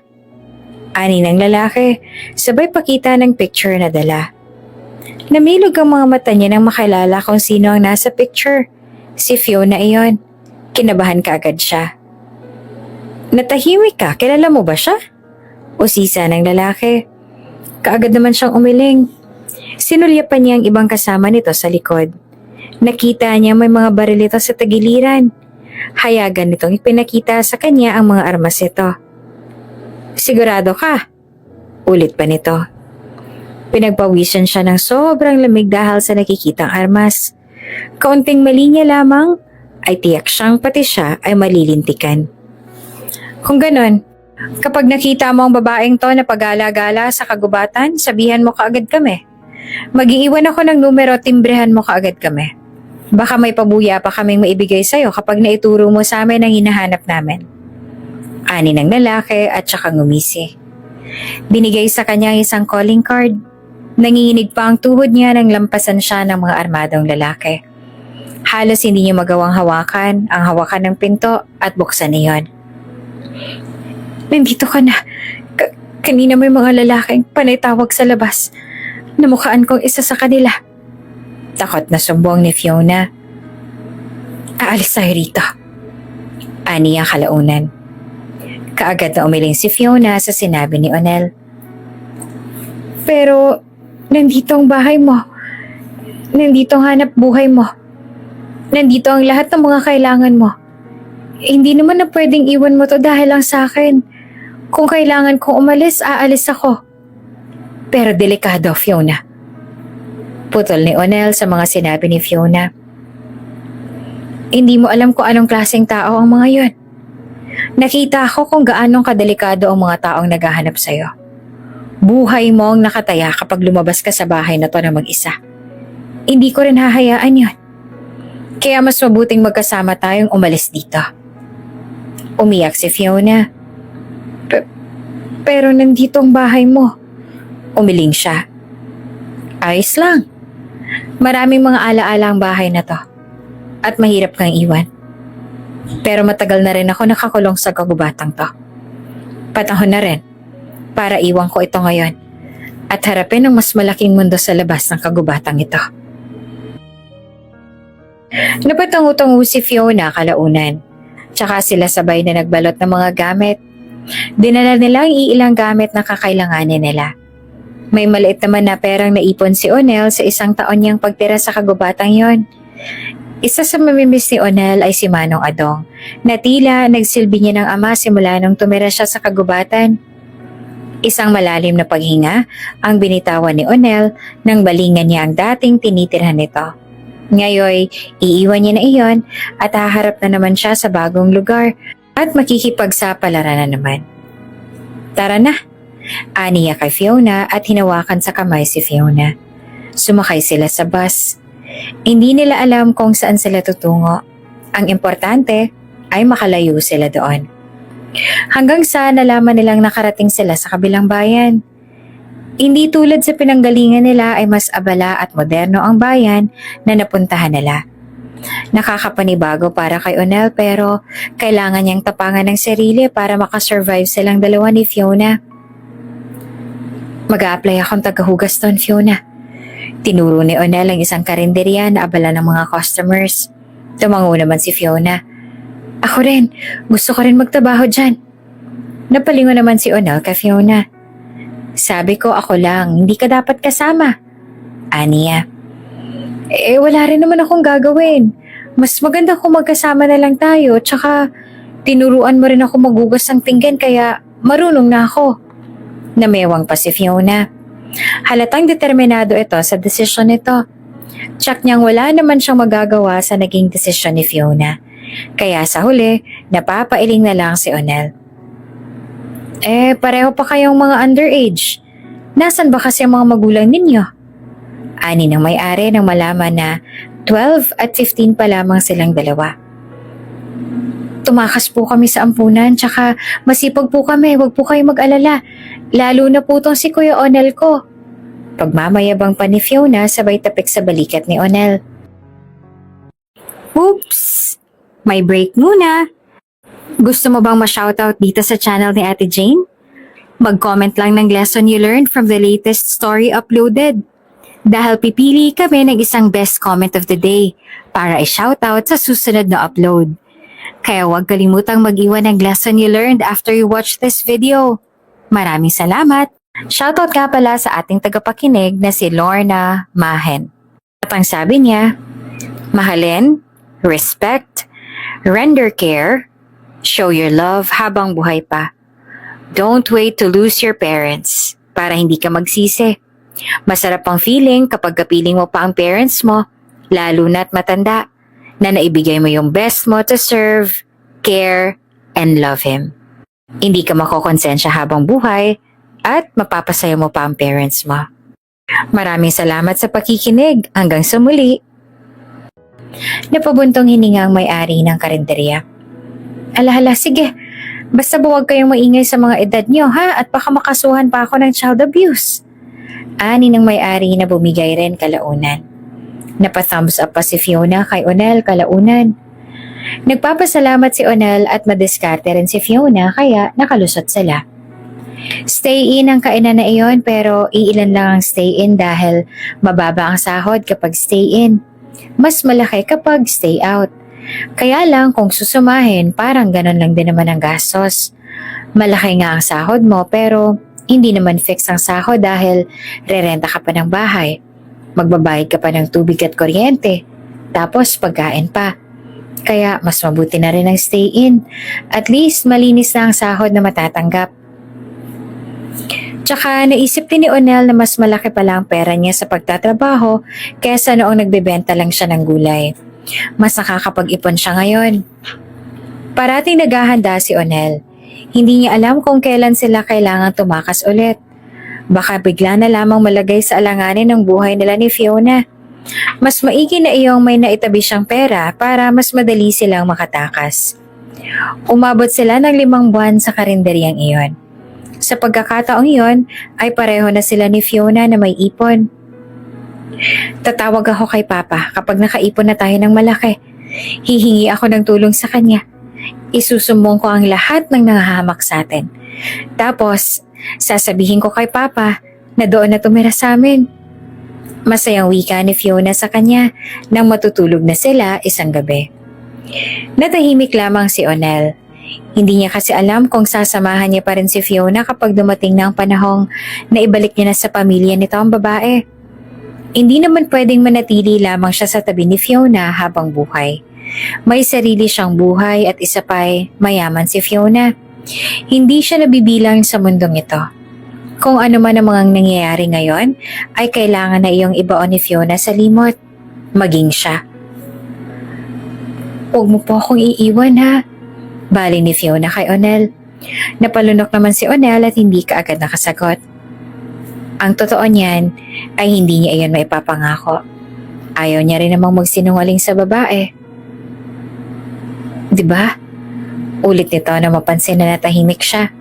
Ani ng lalaki, sabay pakita ng picture na dala. Namilog ang mga mata niya nang makilala kung sino ang nasa picture. Si Fiona iyon. Kinabahan kaagad siya. Natahimik ka, kilala mo ba siya? Usisa ng lalaki. Kaagad naman siyang umiling. Sinulyapan niya ang ibang kasama nito sa likod. Nakita niya may mga baril ito sa tagiliran. Hayagan nitong ipinakita sa kanya ang mga armas ito. Sigurado ka? Ulit pa nito. Pinagpawisan siya ng sobrang lamig dahil sa nakikitang armas. Kaunting mali niya lamang ay tiyak siyang pati siya ay malilintikan. Kung ganon, kapag nakita mo ang babaeng to na pag-gala-gala sa kagubatan, sabihan mo kaagad kami. Mag-iiwan ako ng numero at timbrehan mo kaagad kami. Baka may pabuya pa kaming maibigay sa'yo kapag naituro mo sa amin ang hinahanap namin. Ani ng lalaki at saka ngumisi. Binigay sa kanya ang isang calling card. Nanginginig pa ang tuhod niya nang lampasan siya ng mga armadong lalaki. Halos hindi niya magawang hawakan ang hawakan ng pinto at buksan niyon. Nandito ka na. Kanina may mga lalaking panaytawag sa labas. Namukhaan kong isa sa kanila. Takot na sumbong ni Fiona. Aalis tayo rito. Ani ang kalaunan. Kaagad na umiling si Fiona sa sinabi ni Onel. Pero, nandito ang bahay mo. Nandito ang hanap buhay mo. Nandito ang lahat ng mga kailangan mo. Hindi naman na pwedeng iwan mo to dahil lang sa akin. Kung kailangan kong umalis, aalis ako. Pero delikado, Fiona. Putol ni Onel sa mga sinabi ni Fiona. Hindi mo alam kung anong klaseng tao ang mga yon. Nakita ko kung gaanong kadelikado ang mga taong naghahanap sa'yo. Buhay mo ang nakataya kapag lumabas ka sa bahay na to na mag-isa. Hindi ko rin hahayaan yon. Kaya mas mabuting magkasama tayong umalis dito. Umiyak si Fiona. Pero nandito ang bahay mo. Umiling siya. Ayos lang. Maraming mga alaala ang bahay na to. At mahirap kang iwan. Pero matagal na rin ako nakakulong sa kagubatang to. Patahon na rin para iwan ko ito ngayon at harapin ang mas malaking mundo sa labas ng kagubatang ito. Napatango-tango si Fiona kalaunan. Tsaka sila sabay na nagbalot ng mga gamit. Dinala nila ang iilang gamit na kakailanganin nila. May maliit naman na perang naipon si Onel sa isang taon niyang pagtira sa kagubatang yon. Isa sa mamimiss ni Onel ay si Manong Adong, na tila nagsilbi niya ng ama simula nung tumira siya sa kagubatan. Isang malalim na paghinga ang binitawan ni Onel nang balingan niya ang dating tinitirhan nito. Ngayoy, iiwan niya na iyon at haharap na naman siya sa bagong lugar at makikipagsapalaran na naman. Tara na, aniya kay Fiona at hinawakan sa kamay si Fiona. Sumakay sila sa bus. Hindi nila alam kung saan sila tutungo. Ang importante ay makalayo sila doon. Hanggang sa nalaman nilang nakarating sila sa kabilang bayan. Hindi tulad sa pinanggalingan nila ay mas abala at moderno ang bayan na napuntahan nila. Nakakapanibago para kay Onel pero kailangan niyang tapangan ng sarili para makasurvive silang dalawa ni Fiona. Mag-a-apply akong tagahugas doon, Fiona. Tinuro ni Onel ang isang karinderya na abala ng mga customers. Tumango naman si Fiona. Ako rin, gusto ko rin magtrabaho dyan. Napalingon naman si Onel kay Fiona. Sabi ko ako lang, hindi ka dapat kasama. Aniya. Wala rin naman akong gagawin. Mas maganda kung magkasama na lang tayo, tsaka tinuruan mo rin ako magugas ng pinggan kaya marunong na ako. Namewang pa si Fiona. Halatang determinado ito sa desisyon nito. Tsak niyang wala naman siyang magagawa sa naging desisyon ni Fiona. Kaya sa huli, napapailing na lang si Onel. Pareho pa kayong mga underage. Nasaan ba kasi ang mga magulang ninyo? Ani ng may-ari nang malaman na 12 at 15 pa lamang silang dalawa. Tumakas po kami sa ampunan, tsaka masipag po kami, wag po kayo mag-alala. Lalo na po tong si Kuya Onel ko. Pagmamayabang pa ni Fiona sabay tapik sa balikat ni Onel. Oops! May break muna. Gusto mo bang ma-shoutout dito sa channel ni Ate Jane? Mag-comment lang ng lesson you learned from the latest story uploaded. Dahil pipili kami ng isang best comment of the day para i-shoutout sa susunod na upload. Kaya huwag kalimutang mag-iwan ng lesson you learned after you watch this video. Maraming salamat! Shoutout nga pala sa ating tagapakinig na si Lorna Mahen. At ang sabi niya, mahalin, respect, render care, show your love habang buhay pa. Don't wait to lose your parents para hindi ka magsisi. Masarap ang feeling kapag kapiling mo pa ang parents mo, lalo na't matanda, na naibigay mo yung best mo to serve, care, and love him. Hindi ka makokonsensya habang buhay at mapapasaya mo pa ang parents mo. Maraming salamat sa pakikinig. Hanggang sa muli. Napabuntong hininga ang may-ari ng karinderya. Alahala, sige. Basta huwag kayong maingay sa mga edad nyo, ha? At baka makasuhan pa ako ng child abuse. Ani ng may-ari na bumigay rin kalaunan. Napa-thumbs up pa si Fiona kay Onel kalaunan. Nagpapasalamat si Onel at madiskarte rin si Fiona kaya nakalusot sila. Stay in ang kainan na iyon pero iilan lang ang stay in dahil mababa ang sahod kapag stay in. Mas malaki kapag stay out. Kaya lang kung susumahin parang ganun lang din naman ang gastos. Malaki nga ang sahod mo pero hindi naman fix ang sahod dahil rerenta ka pa ng bahay. Magbabayad ka pa ng tubig at kuryente. Tapos pagkain pa. Kaya mas mabuti na rin ang stay in. At least malinis na ang sahod na matatanggap. Tsaka naisip din ni Onel na mas malaki pala ang pera niya sa pagtatrabaho kaysa noong nagbebenta lang siya ng gulay. Mas nakakapag-ipon siya ngayon. Parating naghahanda si Onel. Hindi niya alam kung kailan sila kailangang tumakas ulit. Baka bigla na lamang malagay sa alanganin ng buhay nila ni Fiona. Mas maigi na iyong may naitabi siyang pera para mas madali silang makatakas. Umabot sila ng 5 buwan sa karinderyang iyon. Sa pagkakataong iyon ay pareho na sila ni Fiona na may ipon. Tatawag ako kay Papa kapag nakaipon na tayo ng malaki. Hihingi ako ng tulong sa kanya. Isusumbong ko ang lahat ng nangahamak sa atin. Tapos, sasabihin ko kay Papa na doon na tumira sa amin. Masayang wika ni Fiona sa kanya nang matutulog na sila isang gabi. Natahimik lamang si Onel. Hindi niya kasi alam kung sasamahan niya pa rin si Fiona kapag dumating na ang panahong na ibalik niya na sa pamilya nito ang babae. Hindi naman pwedeng manatili lamang siya sa tabi ni Fiona habang buhay. May sarili siyang buhay at isa pa'y mayaman si Fiona. Hindi siya nabibilang sa mundong ito. Kung ano man ang mga nangyayari ngayon, ay kailangan na iyong ibaon ni Fiona sa limot. Maging siya. Huwag mo po akong iiwan ha. Bali ni Fiona kay Onel. Napalunok naman si Onel at hindi kaagad nakasagot. Ang totoo niyan ay hindi niya iyon maipapangako. Ayaw niya rin namang magsinungaling sa babae. Diba? Ulit nito na mapansin na natahimik siya.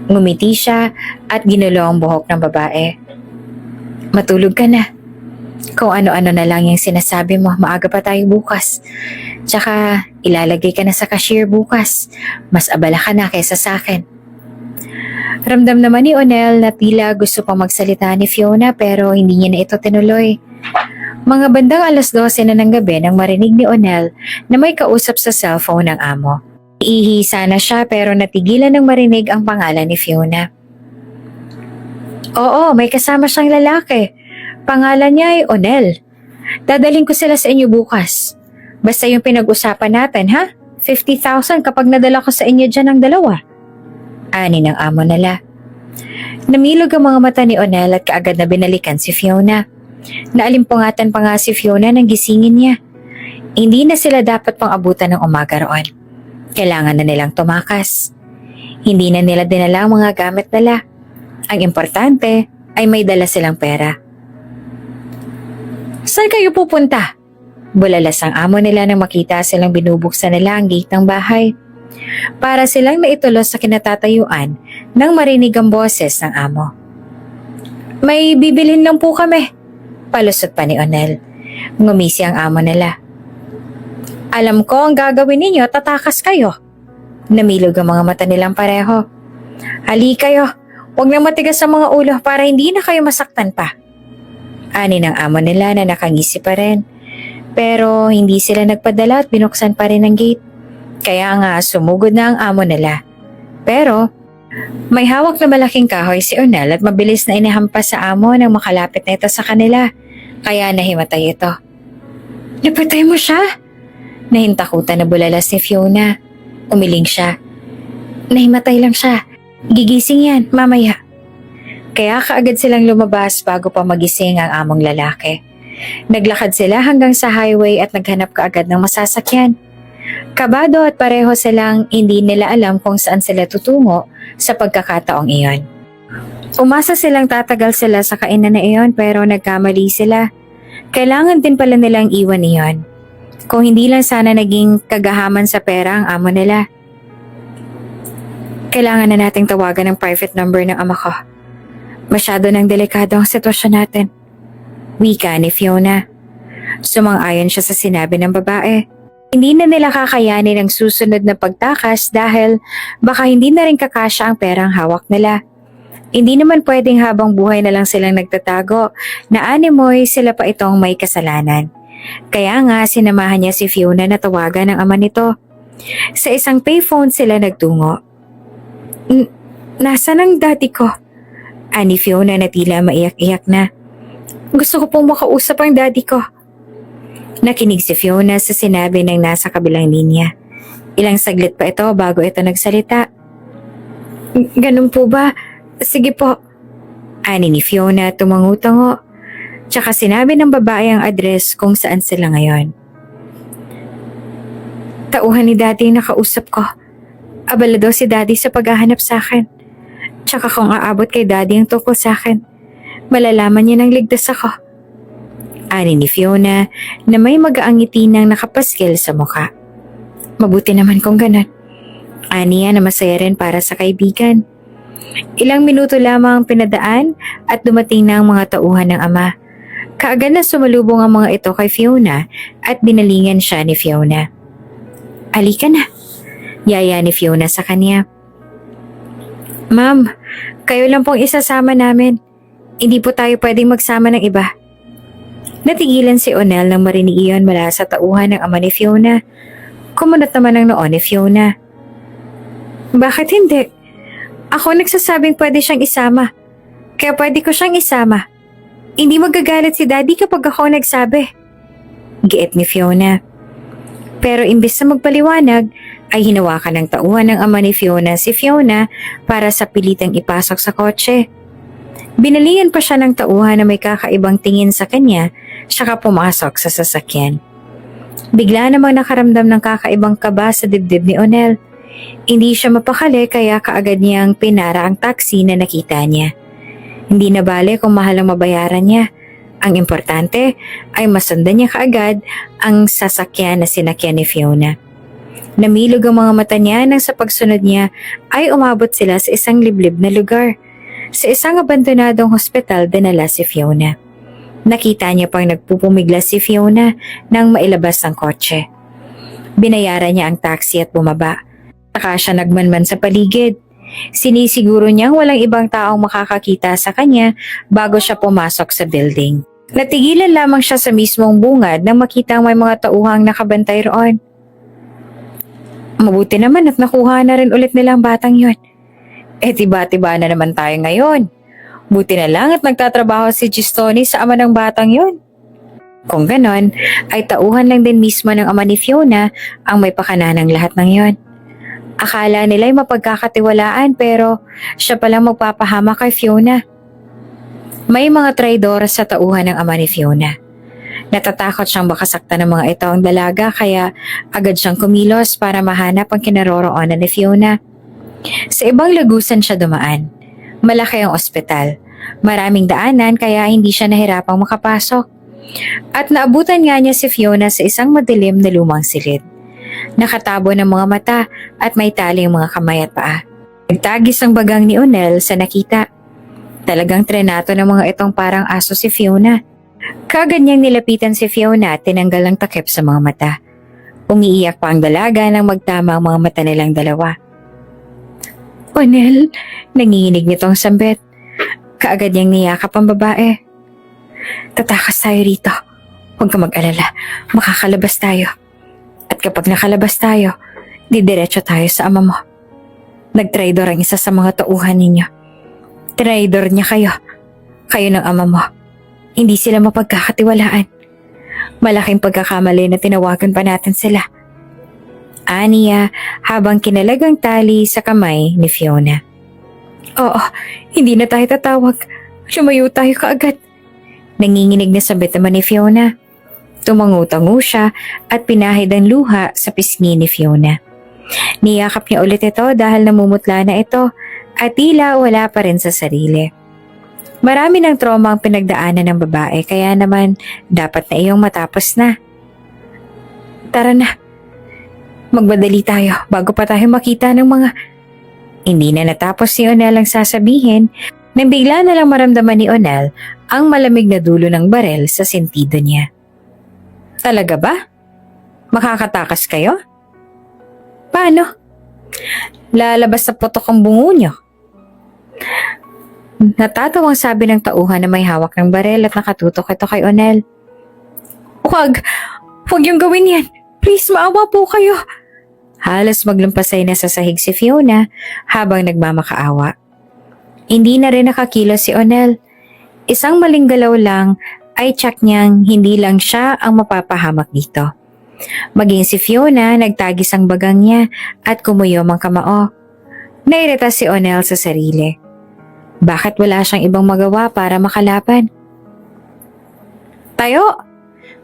Ngumiti siya at ginulo ang buhok ng babae. Matulog ka na. Kung ano-ano na lang yung sinasabi mo, maaga pa tayo bukas. Tsaka ilalagay ka na sa cashier bukas. Mas abala ka na kaysa sa akin. Ramdam naman ni Onel na tila gusto pang magsalita ni Fiona pero hindi niya na ito tinuloy. Mga bandang 12:00 na ng gabi nang marinig ni Onel na may kausap sa cellphone ng amo. Iihisa na siya pero natigilan ng marinig ang pangalan ni Fiona. Oo, may kasama siyang lalaki. Pangalan niya ay Onel. Dadalhin ko sila sa inyo bukas. Basta yung pinag-usapan natin, ha? 50,000 kapag nadala ko sa inyo dyan ng dalawa. Ani ng amo nila. Namilog ang mga mata ni Onel at kaagad na binalikan si Fiona. Naalimpungatan pa nga si Fiona nang gisingin niya. Hindi na sila dapat pang abutan ng umaga roon. Kailangan na nilang tumakas. Hindi na nila dinala ang mga gamit nila. Ang importante ay may dala silang pera. Saan kayo pupunta? Bulalas ang amo nila nang makita silang binubuksan nila ang gate ng bahay. Para silang naitulos sa kinatatayuan nang marinig ang boses ng amo. May bibilhin lang po kami. Palusot pa ni Onel. Ngumisi ang amo nila. Alam ko ang gagawin ninyo, tatakas kayo. Namilog ang mga mata nilang pareho. Hali kayo, huwag nang matigas ang mga ulo para hindi na kayo masaktan pa. Ani ng amo nila na nakangisi pa rin. Pero hindi sila nagpadala at binuksan pa rin ang gate. Kaya nga sumugod na ang amo nila. Pero may hawak na malaking kahoy si Onel at mabilis na inahampas sa amo nang makalapit na ito sa kanila. Kaya nahimatay ito. Napatay mo siya? Nahintakutan na bulalas ni Fiona. Umiling siya. Nahimatay lang siya. Gigising yan, mamaya. Kaya kaagad silang lumabas bago pa magising ang among lalaki. Naglakad sila hanggang sa highway at naghanap kaagad ng masasakyan. Kabado at pareho silang hindi nila alam kung saan sila tutungo sa pagkakataong iyon. Umasa silang tatagal sila sa kainan na iyon pero nagkamali sila. Kailangan din pala nilang iwan iyon. Kung hindi lang sana naging kagahaman sa pera ang amo nila. Kailangan na nating tawagan ng private number ng ama ko. Masyado nang delikado ang sitwasyon natin. Wika ni Fiona. Sumang-ayon siya sa sinabi ng babae. Hindi na nila kakayanin ang susunod na pagtakas dahil baka hindi na rin kakasya ang perang hawak nila. Hindi naman pwedeng habang buhay na lang silang nagtatago na animoy sila pa itong may kasalanan. Kaya nga sinamahan niya si Fiona na tawagan ng ama nito. Sa isang payphone sila nagtungo. Nasaan ang daddy ko? Ani Fiona na tila maiyak-iyak na. Gusto ko pong makausap ang daddy ko. Nakinig si Fiona sa sinabi ng nasa kabilang linya. Ilang saglit pa ito bago ito nagsalita. Ganun po ba? Sige po. Ani ni Fiona tumangu-tango. Tsaka sinabi ng babae ang address kung saan sila ngayon. Tauhan ni daddy yung nakausap ko. Abala daw si daddy sa paghahanap sa akin. Tsaka kung aabot kay daddy ang tungkol sa akin, malalaman niya nang ligtas ako. Ani ni Fiona na may magaang ngiti nang nakapaskil sa mukha. Mabuti naman kung ganun. Ani na masaya rin para sa kaibigan. Ilang minuto lamang ang pinadaan at dumating na ang mga tauhan ng ama. Kaagad na sumalubong ang mga ito kay Fiona at binalingan siya ni Fiona. Alika na. Yaya ni Fiona sa kanya. Ma'am, kayo lang pong isasama namin. Hindi po tayo pwedeng magsama ng iba. Natigilan si Onel nang marinig iyon mula sa tauhan ng ama ni Fiona. Kumunot naman ang noon ni Fiona. Bakit hindi? Ako nagsasabing pwede siyang isama. Kaya pwede ko siyang isama. Hindi magagalit si daddy kapag ako nagsabi. Giit ni Fiona. Pero imbis na magpaliwanag, ay hinawakan ng tauhan ng ama ni Fiona si Fiona para sa pilitang ipasok sa kotse. Binalingan pa siya ng tauhan na may kakaibang tingin sa kanya, saka pumasok sa sasakyan. Bigla namang nakaramdam ng kakaibang kaba sa dibdib ni Onel. Hindi siya mapakali kaya kaagad niyang pinara ang taxi na nakita niya. Hindi na bale kung mahal ang mabayaran niya. Ang importante ay masundan niya kaagad ang sasakyan na sinakyan ni Fiona. Namilog ang mga mata niya nang sa pagsunod niya ay umabot sila sa isang liblib na lugar. Sa isang abandonadong hospital dinala si Fiona. Nakita niya pang nagpupumiglas si Fiona nang mailabas ang kotse. Binayaran niya ang taxi at bumaba. Saka siya nagmanman sa paligid. Sinisiguro niyang walang ibang taong makakakita sa kanya bago siya pumasok sa building. Natigilan lamang siya sa mismong bungad nang makita may mga tauhang nakabantay roon. Mabuti naman at nakuha na rin ulit nilang batang yon. Tiba-tiba na naman tayo ngayon. Buti na lang at nagtatrabaho si Gistoni sa ama ng batang yon. Kung ganon, ay tauhan lang din mismo ng ama ni Fiona ang may pakana ng lahat ng yon. Akala nila'y mapagkakatiwalaan pero siya palang magpapahama kay Fiona. May mga traidor sa tauhan ng ama ni Fiona. Natatakot siyang baka saktan ng mga ito ang dalaga kaya agad siyang kumilos para mahanap ang kinaroroonan ni Fiona. Sa ibang lagusan siya dumaan. Malaki ang ospital. Maraming daanan kaya hindi siya nahirapang makapasok. At naabutan nga niya si Fiona sa isang madilim na lumang silid. Nakatabo ng mga mata at may tali ang mga kamay at paa. Nagtagis ang bagang ni Onel sa nakita. Talagang trenato ng mga itong parang aso si Fiona. Kaagad niyang nilapitan si Fiona at tinanggal ang takip sa mga mata. Umiiyak pa ang dalaga nang magtama ang mga mata nilang dalawa. Onel, nanginginig nitong sambit. Kaagad niyang niyakap ang babae. Tatakas tayo rito. Huwag ka mag-alala. Makakalabas tayo. At kapag nakalabas tayo, didiretso tayo sa ama mo. Nagtraidor ang isa sa mga tauhan ninyo. Traidor niya kayo. Kayo ng ama mo. Hindi sila mapagkakatiwalaan. Malaking pagkakamali na tinawagan pa natin sila. Aniya habang kinalagang tali sa kamay ni Fiona. Oo, hindi na tayo tatawag. Lumayo tayo kaagad. Nanginginig na sabit naman ni Fiona. Tumangu-tangu siya at pinahid ang luha sa pisngi ni Fiona. Niyakap niya ulit ito dahil namumutla na ito at tila wala pa rin sa sarili. Marami ng trauma ang pinagdaanan ng babae kaya naman dapat na iyong matapos na. Tara na. Magbadali tayo bago pa tayo makita ng mga... Hindi na natapos si Onel ang sasabihin nang bigla na lang maramdaman ni Onel ang malamig na dulo ng barel sa sentido niya. Talaga ba? Makakatakas kayo? Paano? Lalabas sa putok ang bungo niyo. Natatawang sabi ng tauhan na may hawak ng barel at nakatutok ito kay Onel. Huwag yung gawin yan. Please, maawa po kayo. Halos maglumpasay na sa sahig si Fiona habang nagmamakaawa. Hindi na rin nakakilos si Onel. Isang maling galaw lang ay tsak niyang hindi lang siya ang mapapahamak dito. Maging si Fiona nagtagis ang bagang niya at kumuyom ang kamao. Nairita si Onel sa sarili. Bakit wala siyang ibang magawa para makalaban? Tayo!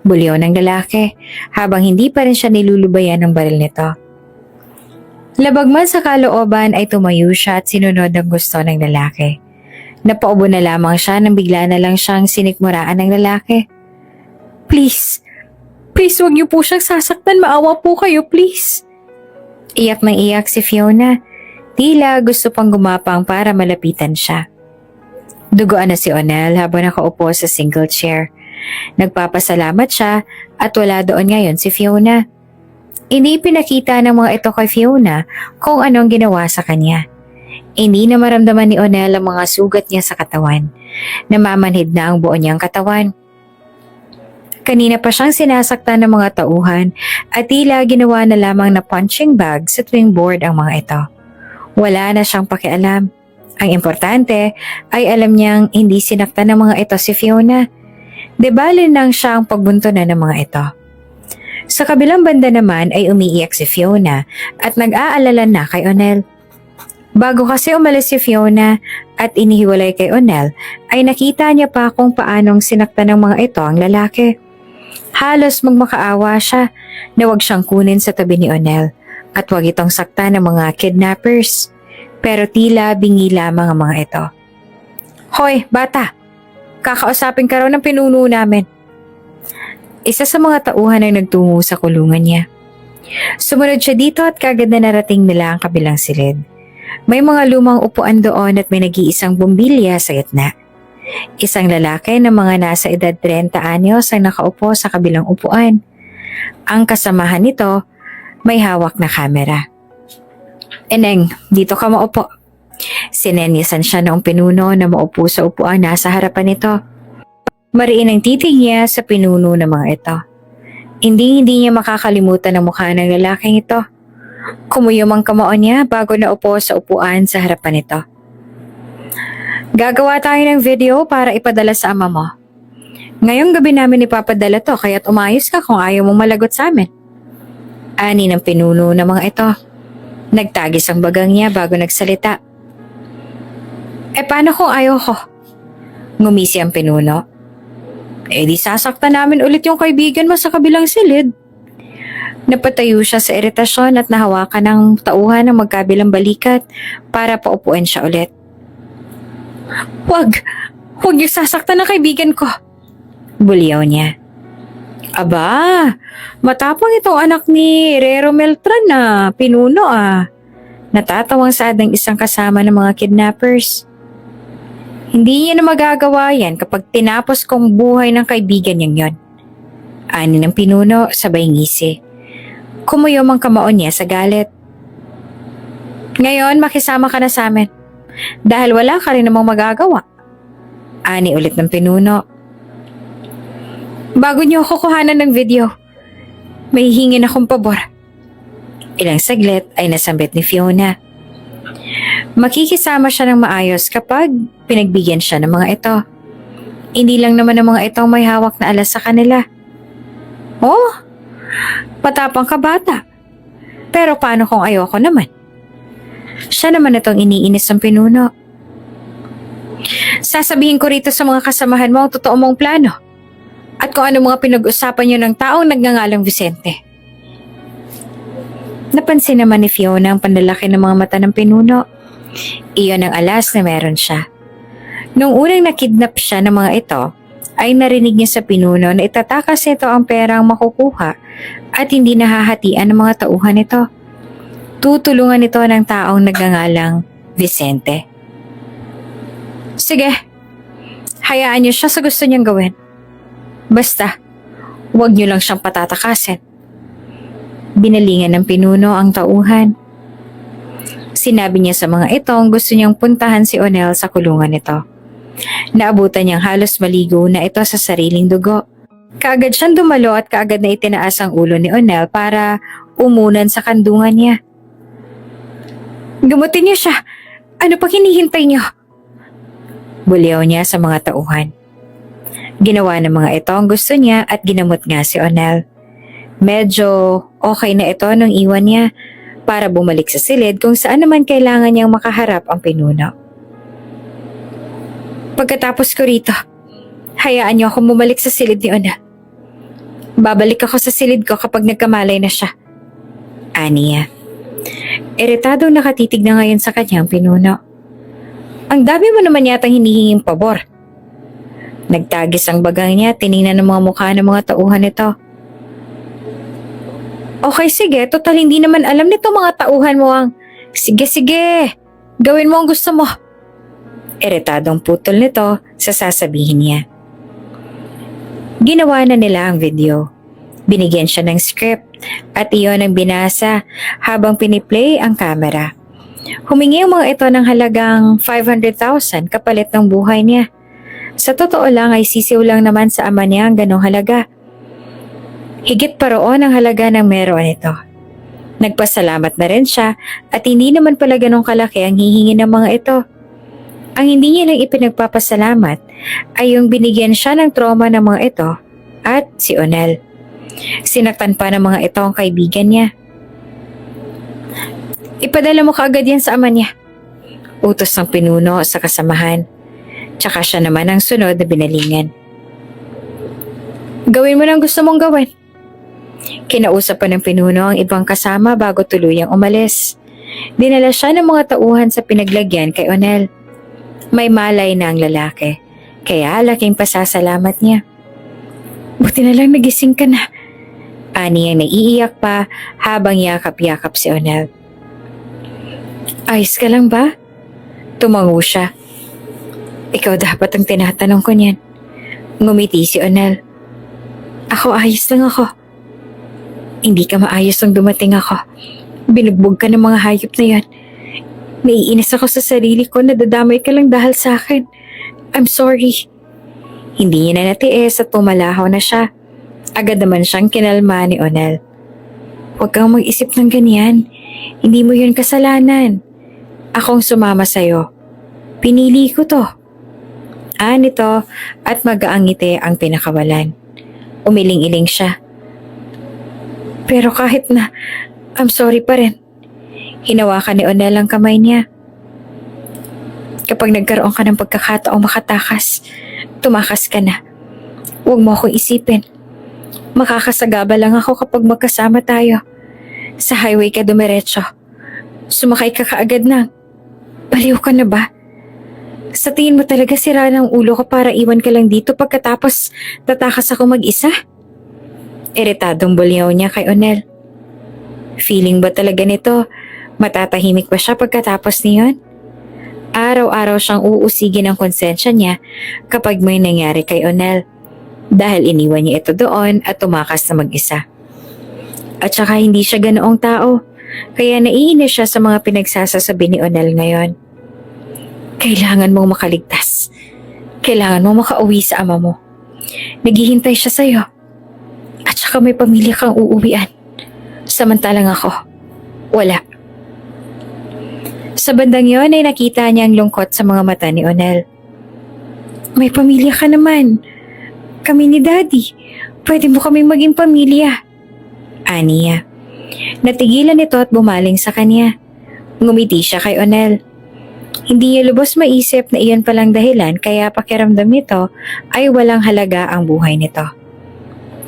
Bulyo ng lalaki habang hindi pa rin siya nilulubayan ng baril nito. Labag man sa kalooban ay tumayo siya at sinunod ang gusto ng lalaki. Napaubo na lamang siya nang bigla na lang siyang sinikmuraan ng lalaki. Please wag niyo po siyang sasaktan, maawa po kayo, please. Iyak ng iyak si Fiona. Tila gusto pang gumapang para malapitan siya. Duguan na si Onel habang nakaupo sa single chair. Nagpapasalamat siya at wala doon ngayon si Fiona. Hindi pinakita ng mga ito kay Fiona kung anong ginawa sa kanya. Hindi na maramdaman ni Onel ang mga sugat niya sa katawan. Namamanhid na ang buo niyang katawan. Kanina pa siyang sinasaktan ng mga tauhan at tila ginawa na lamang na punching bag sa tuwing board ang mga ito. Wala na siyang pakialam. Ang importante ay alam niyang hindi sinaktan ng mga ito si Fiona. Debali nang siya ang pagbuntunan ng mga ito. Sa kabilang banda naman ay umiiyak si Fiona at nag-aalala na kay Onel. Bago kasi umalis si Fiona at inihiwalay kay Onel ay nakita niya pa kung paanong sinaktan ng mga ito ang lalaki. Halos magmakaawa siya na wag siyang kunin sa tabi ni Onel at wag itong saktan ng mga kidnappers. Pero tila bingi lamang ang mga ito. Hoy, bata! Kakausapin ka raw ng pinuno namin. Isa sa mga tauhan ay nagtungo sa kulungan niya. Sumunod siya dito at kagad na narating nila ang kabilang silid. May mga lumang upuan doon at may nag-iisang bumbilya sa gitna. Isang lalaki na mga nasa edad 30 anyos ang nakaupo sa kabilang upuan. Ang kasamahan nito may hawak na kamera. Eneng, dito ka maupo. Sinenyasan siya noong pinuno na maupo sa upuan nasa harapan nito. Mariin ang titig niya sa pinuno ng mga ito. Hindi niya makakalimutan ang mukha ng lalaking ito. Kumuyom ang kamao niya bago naupo sa upuan sa harapan nito. Gagawa tayo ng video para ipadala sa ama mo. Ngayong gabi namin ipapadala to kaya't umayos ka kung ayaw mong malagot sa amin. Ani ng pinuno ng mga ito. Nagtagis ang bagang niya bago nagsalita. Paano kung ayaw ko? Ngumisi ang pinuno. Di sasaktan namin ulit yung kaibigan mo sa kabilang silid. Napatayo siya sa iritasyon at nahawakan ng tauhan ng magkabilang balikat para paupuin siya ulit. Huwag niyo sasaktan ang kaibigan ko. Buliyaw niya. Aba, matapang itong anak ni Rero Meltran na pinuno Natatawang saad ng isang kasama ng mga kidnappers. Hindi niya na magagawa yan kapag tinapos kong buhay ng kaibigan niyang yon. Ani ng pinuno sabay ngisi. Kumuyom ang kamaon niya sa galit. Ngayon makisama ka na sa amin. Dahil wala ka rin namang magagawa. Ani ulit ng pinuno. Bago niyo ako kuhanan ng video, may hihingin akong pabor. Ilang saglit ay nasambit ni Fiona. Makikisama siya ng maayos kapag pinagbigyan siya ng mga ito. Hindi lang naman ng mga itong may hawak na alas sa kanila. Oh, matapang ka bata. Pero paano kung ayoko naman? Siya naman itong iniinis ng pinuno. Sasabihin ko rito sa mga kasamahan mo ang totoo mong plano. At kung ano mga pinag-usapan niyo ng taong nagngangalang Vicente. Napansin naman ni Fiona ang panlalaki ng mga mata ng pinuno. Iyon ang alas na meron siya. Nung unang nakidnap siya ng mga ito, ay narinig niya sa pinuno na itatakas nito ang perang makukuha at hindi nahahatian ng mga tauhan nito. Tutulungan ito ng taong nagngangalang Vicente. Sige, hayaan niyo siya sa gusto niyang gawin. Basta, huwag niyo lang siyang patatakasin. Binalingan ng pinuno ang tauhan. Sinabi niya sa mga itong gusto niyang puntahan si Onel sa kulungan nito. Naabutan niyang halos maligo na ito sa sariling dugo. Kaagad siyang dumalo at kaagad na itinaas ang ulo ni Onel para umunan sa kandungan niya. Gamutin niyo siya! Ano pang hinihintay niyo? Buliyaw niya sa mga tauhan. Ginawa ng mga ito ang gusto niya at ginamot nga si Onel. Medyo okay na ito nung iwan niya para bumalik sa silid kung saan naman kailangan niyang makaharap ang pinuno. Pagkatapos ko rito, hayaan niyo akong bumalik sa silid ni Onel. Babalik ako sa silid ko kapag nagkamalay na siya. Aniya. Iritadong nakatitig na ngayon sa kanyang pinuno. Ang dami mo naman yatang hinihinging pabor. Nagtagis ang bagang niya, tiningnan ng mga mukha ng mga tauhan nito. Okay, sige. Total hindi naman alam nito mga tauhan mo ang, sige, gawin mo ang gusto mo. Iritadong putol nito sa sasabihin niya. Ginawa na nila ang video. Binigyan siya ng script at iyon ang binasa habang piniplay ang camera. Humingi ang mga ito ng halagang 500,000 kapalit ng buhay niya. Sa totoo lang ay sisiw lang naman sa ama niya ang ganong halaga. Higit pa roon ang halaga ng meron ito. Nagpasalamat na rin siya at hindi naman pala ganong kalaki ang hihingi ng mga ito. Ang hindi niya lang ipinagpapasalamat ay yung binigyan siya ng trauma ng mga ito at si Onel. Sinaktan pa ng mga ito ang kaibigan niya. Ipadala mo kaagad yan sa ama niya. Utos ng pinuno sa kasamahan. Tsaka siya naman ang sunod na binalingan. Gawin mo na ang gusto mong gawin. Kinausap pa ng pinuno ang ibang kasama bago tuluyang umalis. Dinala siya ng mga tauhan sa pinaglagyan kay Onel. May malay na ang lalaki, kaya laking pasasalamat niya. Buti na lang nagising ka na. Ani ang naiiyak pa habang yakap-yakap si Onel. Ayos ka lang ba? Tumango siya. Ikaw dapat ang tinatanong ko niyan. Ngumiti si Onel. Ako ayos lang ako. Hindi ka maayos nung dumating ako. Binugbog ka ng mga hayop na yan. Naiinis ako sa sarili ko na dadamay ka lang dahil sa akin. I'm sorry. Hindi niya na natiis at pumalahaw na siya. Agad naman siyang kinalma ni Onel. Huwag kang mag-isip ng ganyan. Hindi mo yun kasalanan. Akong sumama sa'yo. Pinili ko to. Nito at magaang ngiti ang pinakawalan. Umiling-iling siya. Pero kahit na, I'm sorry pa rin. Hinawakan ni Onel ang kamay niya. Kapag nagkaroon ka ng pagkakataong makatakas, tumakas ka na. Huwag mo akong isipin. Makakasagaba lang ako kapag magkasama tayo. Sa highway ka dumiretso. Sumakay ka kaagad na. Baliw ka na ba? Sa tingin mo talaga sira ng ulo ko para iwan ka lang dito pagkatapos tatakas ako mag-isa? Iritadong bulyaw niya kay Onel. Feeling ba talaga nito? Matatahimik ba siya pagkatapos niyon? Araw-araw siyang uusigin ang konsensya niya kapag may nangyari kay Onel dahil iniwan niya ito doon at tumakas na mag-isa. At saka hindi siya ganoong tao, kaya naiinis siya sa mga pinagsasasabi ni Onel ngayon. Kailangan mong makaligtas. Kailangan mong makauwi sa ama mo. Naghihintay siya sa'yo. At saka may pamilya kang uuwian. Samantalang ako, wala. Sa bandang yon ay nakita niya ang lungkot sa mga mata ni Onel. May pamilya ka naman. Kami ni Daddy. Pwede mo kaming maging pamilya. Aniya. Natigilan ito at bumaling sa kanya. Ngumiti siya kay Onel. Hindi niya lubos maisip na iyon palang dahilan kaya pakiramdam nito ay walang halaga ang buhay nito.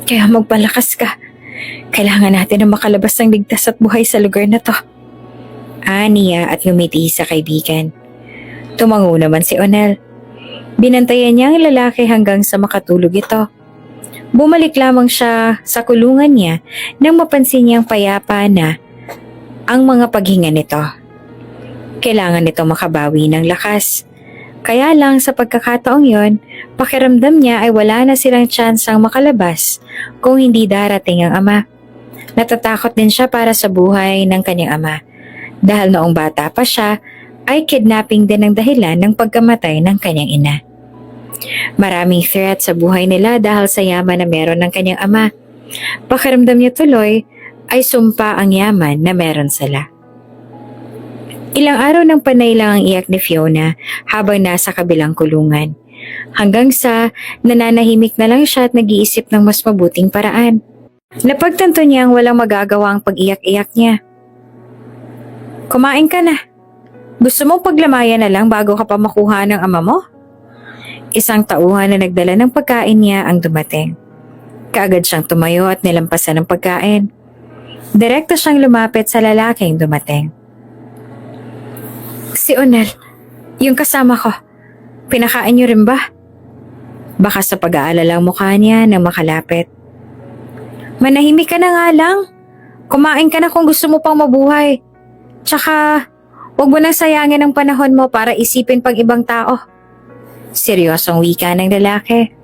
Kaya magpalakas ka. Kailangan natin na makalabas ng ligtas at buhay sa lugar na to. Aniya at ngumiti sa kaibigan. Tumango naman si Onel. Binantayan niya ang lalaki hanggang sa makatulog ito. Bumalik lamang siya sa kulungan niya nang mapansin niyang payapa na ang mga paghinga nito. Kailangan nito makabawi ng lakas. Kaya lang sa pagkakataong yon, pakiramdam niya ay wala na silang tsansang makalabas kung hindi darating ang ama. Natatakot din siya para sa buhay ng kanyang ama dahil noong bata pa siya ay kidnapping din ang dahilan ng pagkamatay ng kanyang ina. Maraming threat sa buhay nila dahil sa yaman na meron ng kanyang ama. Pakiramdam niya tuloy ay sumpa ang yaman na meron sila. Ilang araw ng panay lang ang iyak ni Fiona habang nasa kabilang kulungan. Hanggang sa nananahimik na lang siya at nag-iisip ng mas mabuting paraan. Napagtanto niyang walang magagawa ang pag-iyak-iyak niya. Kumain ka na. Gusto mong paglamayan na lang bago ka pa makuha ng ama mo? Isang tauhan na nagdala ng pagkain niya ang dumating. Kaagad siyang tumayo at nilampasan ng pagkain. Direkta siyang lumapit sa lalaking dumating. Si Onel, yung kasama ko, pinakain niyo rin ba? Baka sa pag-aalala ang mukha niya nang makalapit. Manahimik ka na nga lang. Kumain ka na kung gusto mo pang mabuhay. Tsaka, huwag mo nang sayangin ang panahon mo para isipin pang ibang tao. Seryosong wika ng lalaki.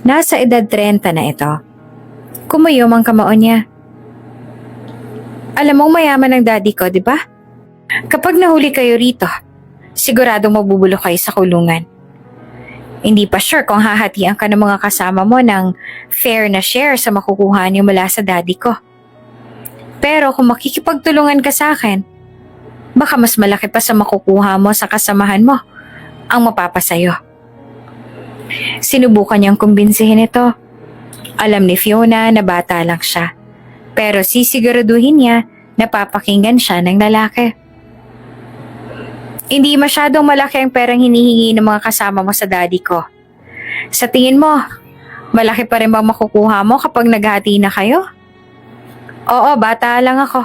Nasa edad 30 na ito. Kumuyom ang kamao niya. Alam mong mayaman ang daddy ko, di ba? Kapag nahuli kayo rito, siguradong mabubulok kayo sa kulungan. Hindi pa sure kung hahatian ka ng mga kasama mo ng fair na share sa makukuha niyo mula sa daddy ko. Pero kung makikipagtulungan ka sa akin, baka mas malaki pa sa makukuha mo sa kasamahan mo ang mapapasayo. Sinubukan niyang kumbinsihin ito. Alam ni Fiona na bata lang siya, pero sisiguraduhin niya na papakinggan siya ng lalaki. Hindi masyadong malaki ang perang hinihingi ng mga kasama mo sa daddy ko. Sa tingin mo, malaki pa rin bang makukuha mo kapag naghati na kayo? Oo, bata lang ako.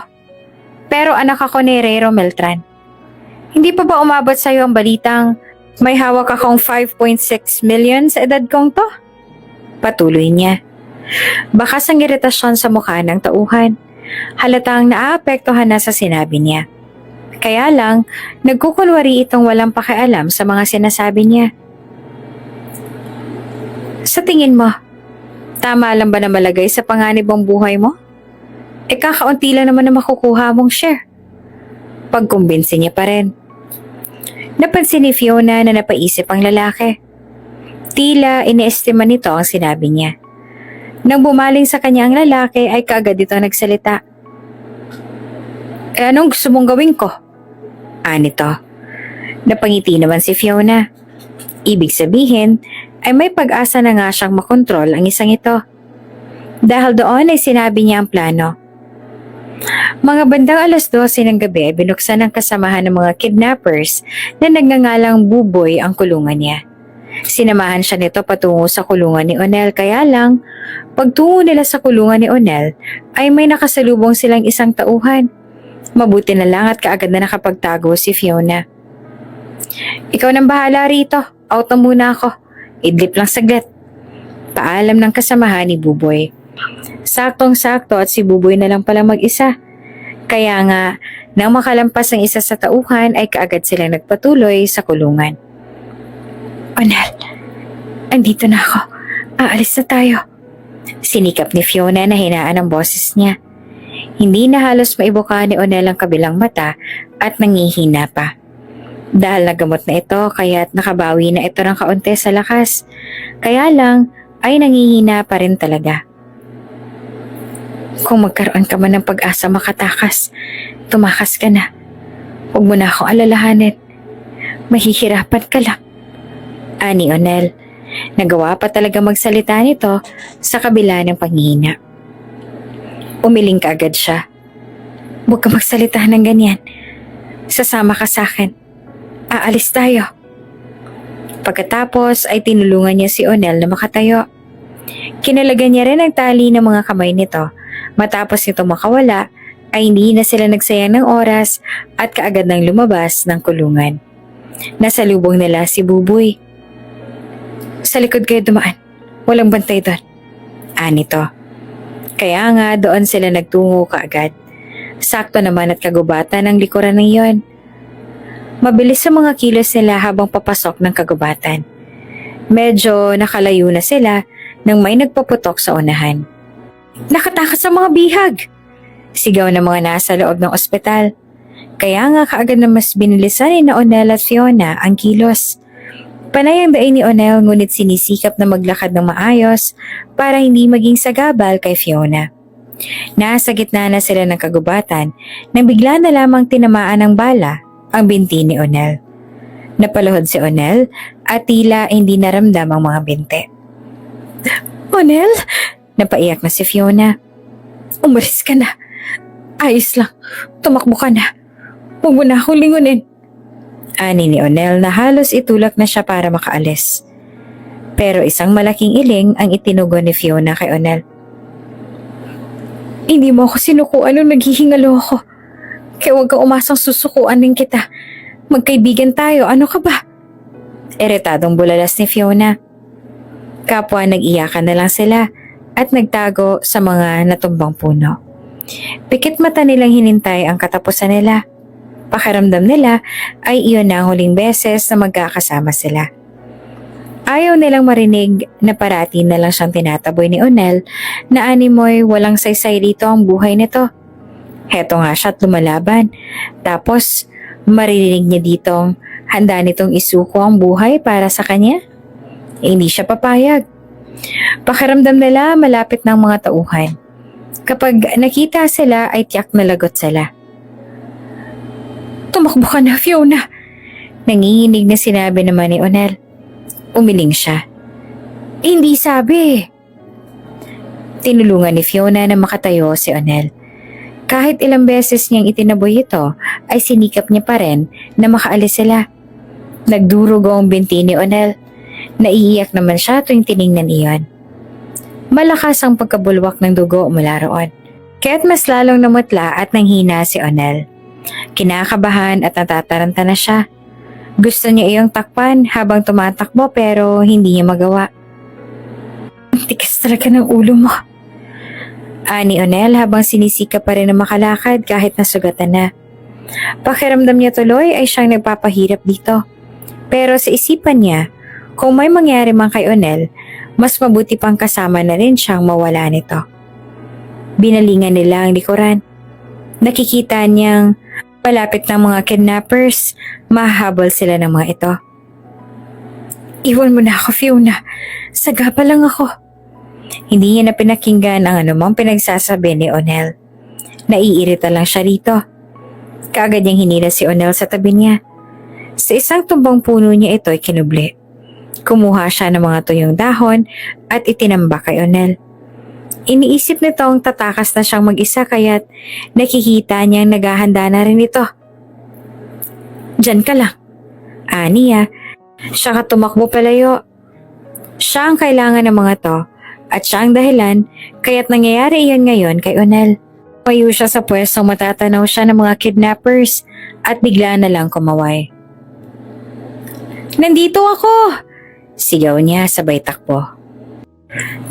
Pero anak ako ni Rero Meltran. Hindi pa ba umabot sa'yo ang balitang may hawak akong 5.6 million sa edad kong to? Patuloy niya. Bakas ang iritasyon sa mukha ng tauhan. Halatang naaapektuhan na sa sinabi niya. Kaya lang, nagkukunwari itong walang pakialam sa mga sinasabi niya. Sa tingin mo, tama lang ba na malagay sa panganib ang buhay mo? Kakaunti lang naman na makukuha mong share. Pagkumbinsi niya pa rin. Napansin ni Fiona na napaisip ang lalaki. Tila iniestima nito ang sinabi niya. Nang bumaling sa kanya ang lalaki ay kaagad ito nagsalita. Anong gusto mong gawin ko? Nito. Napangiti naman si Fiona. Ibig sabihin ay may pag-asa na nga siyang makontrol ang isang ito. Dahil doon ay sinabi niya ang plano. Mga bandang 12:00 ng gabi ay binuksan ng kasamahan ng mga kidnappers na nagngangalang Buboy ang kulungan niya. Sinamahan siya nito patungo sa kulungan ni Onel, kaya lang pagtungo nila sa kulungan ni Onel ay may nakasalubong silang isang tauhan. Mabuti na lang at kaagad na nakapagtago si Fiona. Ikaw nang bahala rito, out na muna ako. Idlip lang saglit. Paalam ng kasamahan ni Buboy. Saktong-sakto at si Buboy na lang pala mag-isa. Kaya nga, nang makalampas ang isa sa tauhan ay kaagad silang nagpatuloy sa kulungan. Onel, andito na ako. Aalis na tayo. Sinikap ni Fiona na hinaan ang boses niya. Hindi na halos maibuka ni Onel ang kabilang mata at nangihina pa. Dahil nagamot na ito kaya't nakabawi na ito ng kaunti sa lakas. Kaya lang ay nangihina pa rin talaga. Kung magkaroon ka man ng pag-asa makatakas, tumakas ka na. Huwag mo na akong alalahanin. Mahihirapan ka lang. Ani Onel, nagawa pa talaga magsalita nito sa kabila ng panghihina. Umiling ka agad siya. Huwag ka magsalita ng ganyan. Sasama ka sa akin. Aalis tayo. Pagkatapos ay tinulungan niya si Onel na makatayo. Kinalagan niya rin ang tali ng mga kamay nito. Matapos nito makawala, ay hindi na sila nagsayang ng oras at kaagad nang lumabas ng kulungan. Nasalubong nila si Buboy. Sa likod kayo dumaan. Walang bantay doon. Anito. Kaya nga doon sila nagtungo kaagad. Sakto naman at kagubatan ang likuran ng iyon. Mabilis sa mga kilos nila habang papasok ng kagubatan. Medyo nakalayo na sila nang may nagpaputok sa unahan. Nakatakas sa mga bihag! Sigaw ng mga nasa loob ng ospital. Kaya nga kaagad na mas binilisan ni Onel at Fiona ang kilos. Panay ang daing ni Onel ngunit sinisikap na maglakad ng maayos para hindi maging sagabal kay Fiona. Nasa gitna na sila ng kagubatan nang bigla na lamang tinamaan ng bala ang binti ni Onel. Napaluhod si Onel at tila hindi naramdam ang mga binti. Onel? Napaiyak na si Fiona. Umalis ka na. Ayos lang. Tumakbo ka na. Huwag mo na akong lingunin. Ani ni Onel na halos itulak na siya para makaalis. Pero isang malaking iling ang itinugon ni Fiona kay Onel. Hindi mo ako sinukuan nung naghihingalo ako. Kaya huwag kang umasang susukuan din kita. Magkaibigan tayo, ano ka ba? Eretadong bulalas ni Fiona. Kapwa nag-iyakan na lang sila at nagtago sa mga natumbang puno. Pikit mata nilang hinintay ang katapusan nila. Pakiramdam nila ay iyon na ang huling beses na magkakasama sila. Ayaw nilang marinig na parati na lang siyang tinataboy ni Onel na animoy walang saysay dito ang buhay nito. Heto nga siya at lumalaban. Tapos maririnig niya ditong handa nitong isuko ang buhay para sa kanya. Hindi siya papayag. Pakiramdam nila malapit ng mga tauhan. Kapag nakita sila ay tiyak na lagot sila. Tumakbo ka na, Fiona. Nanginginig na sinabi naman ni Onel. Umiling siya. Hindi sabi. Tinulungan ni Fiona na makatayo si Onel. Kahit ilang beses niyang itinaboy ito, ay sinikap niya pa rin na makaalis sila. Nagdurugo ang binti ni Onel. Naiiyak naman siya tuwing tiningnan iyon. Malakas ang pagkabulwak ng dugo mula roon. Kaya't mas lalong namutla at nanghina si Onel. Kinakabahan at natataranta na siya. Gusto niya iyong takpan habang tumatakbo pero hindi niya magawa. Ang tigas talaga ng ulo mo. Ani Onel habang sinisika pa rin na makalakad kahit nasugatan na. Pakiramdam niya tuloy ay siyang nagpapahirap dito. Pero sa isipan niya, kung may mangyari man kay Onel, mas mabuti pang kasama na rin siyang mawala nito. Binalingan nila ang likuran. Nakikita niyang palapit ng mga kidnappers, mahahabol sila ng mga ito. Iwan mo na ako, Fiona. Saga pa lang ako. Hindi niya na pinakinggan ang anumang pinagsasabi ni Onel. Naiirita lang siya rito. Kaagad niyang hinila si Onel sa tabi niya. Sa isang tumbang puno niya ito'y kinubli. Kumuha siya ng mga tuyong dahon at itinambak kay Onel. Iniisip nitong tatakas na siyang mag-isa kaya't nakikita niyang naghahanda na rin ito. "Diyan ka lang," aniya, siya tumakbo palayo. Siya ang kailangan ng mga to at siya ang dahilan kaya't nangyayari iyon ngayon kay Onel. Payo siya sa pwesto matatanaw siya ng mga kidnappers at bigla na lang kumaway. "Nandito ako!" sigaw niya sabay takbo.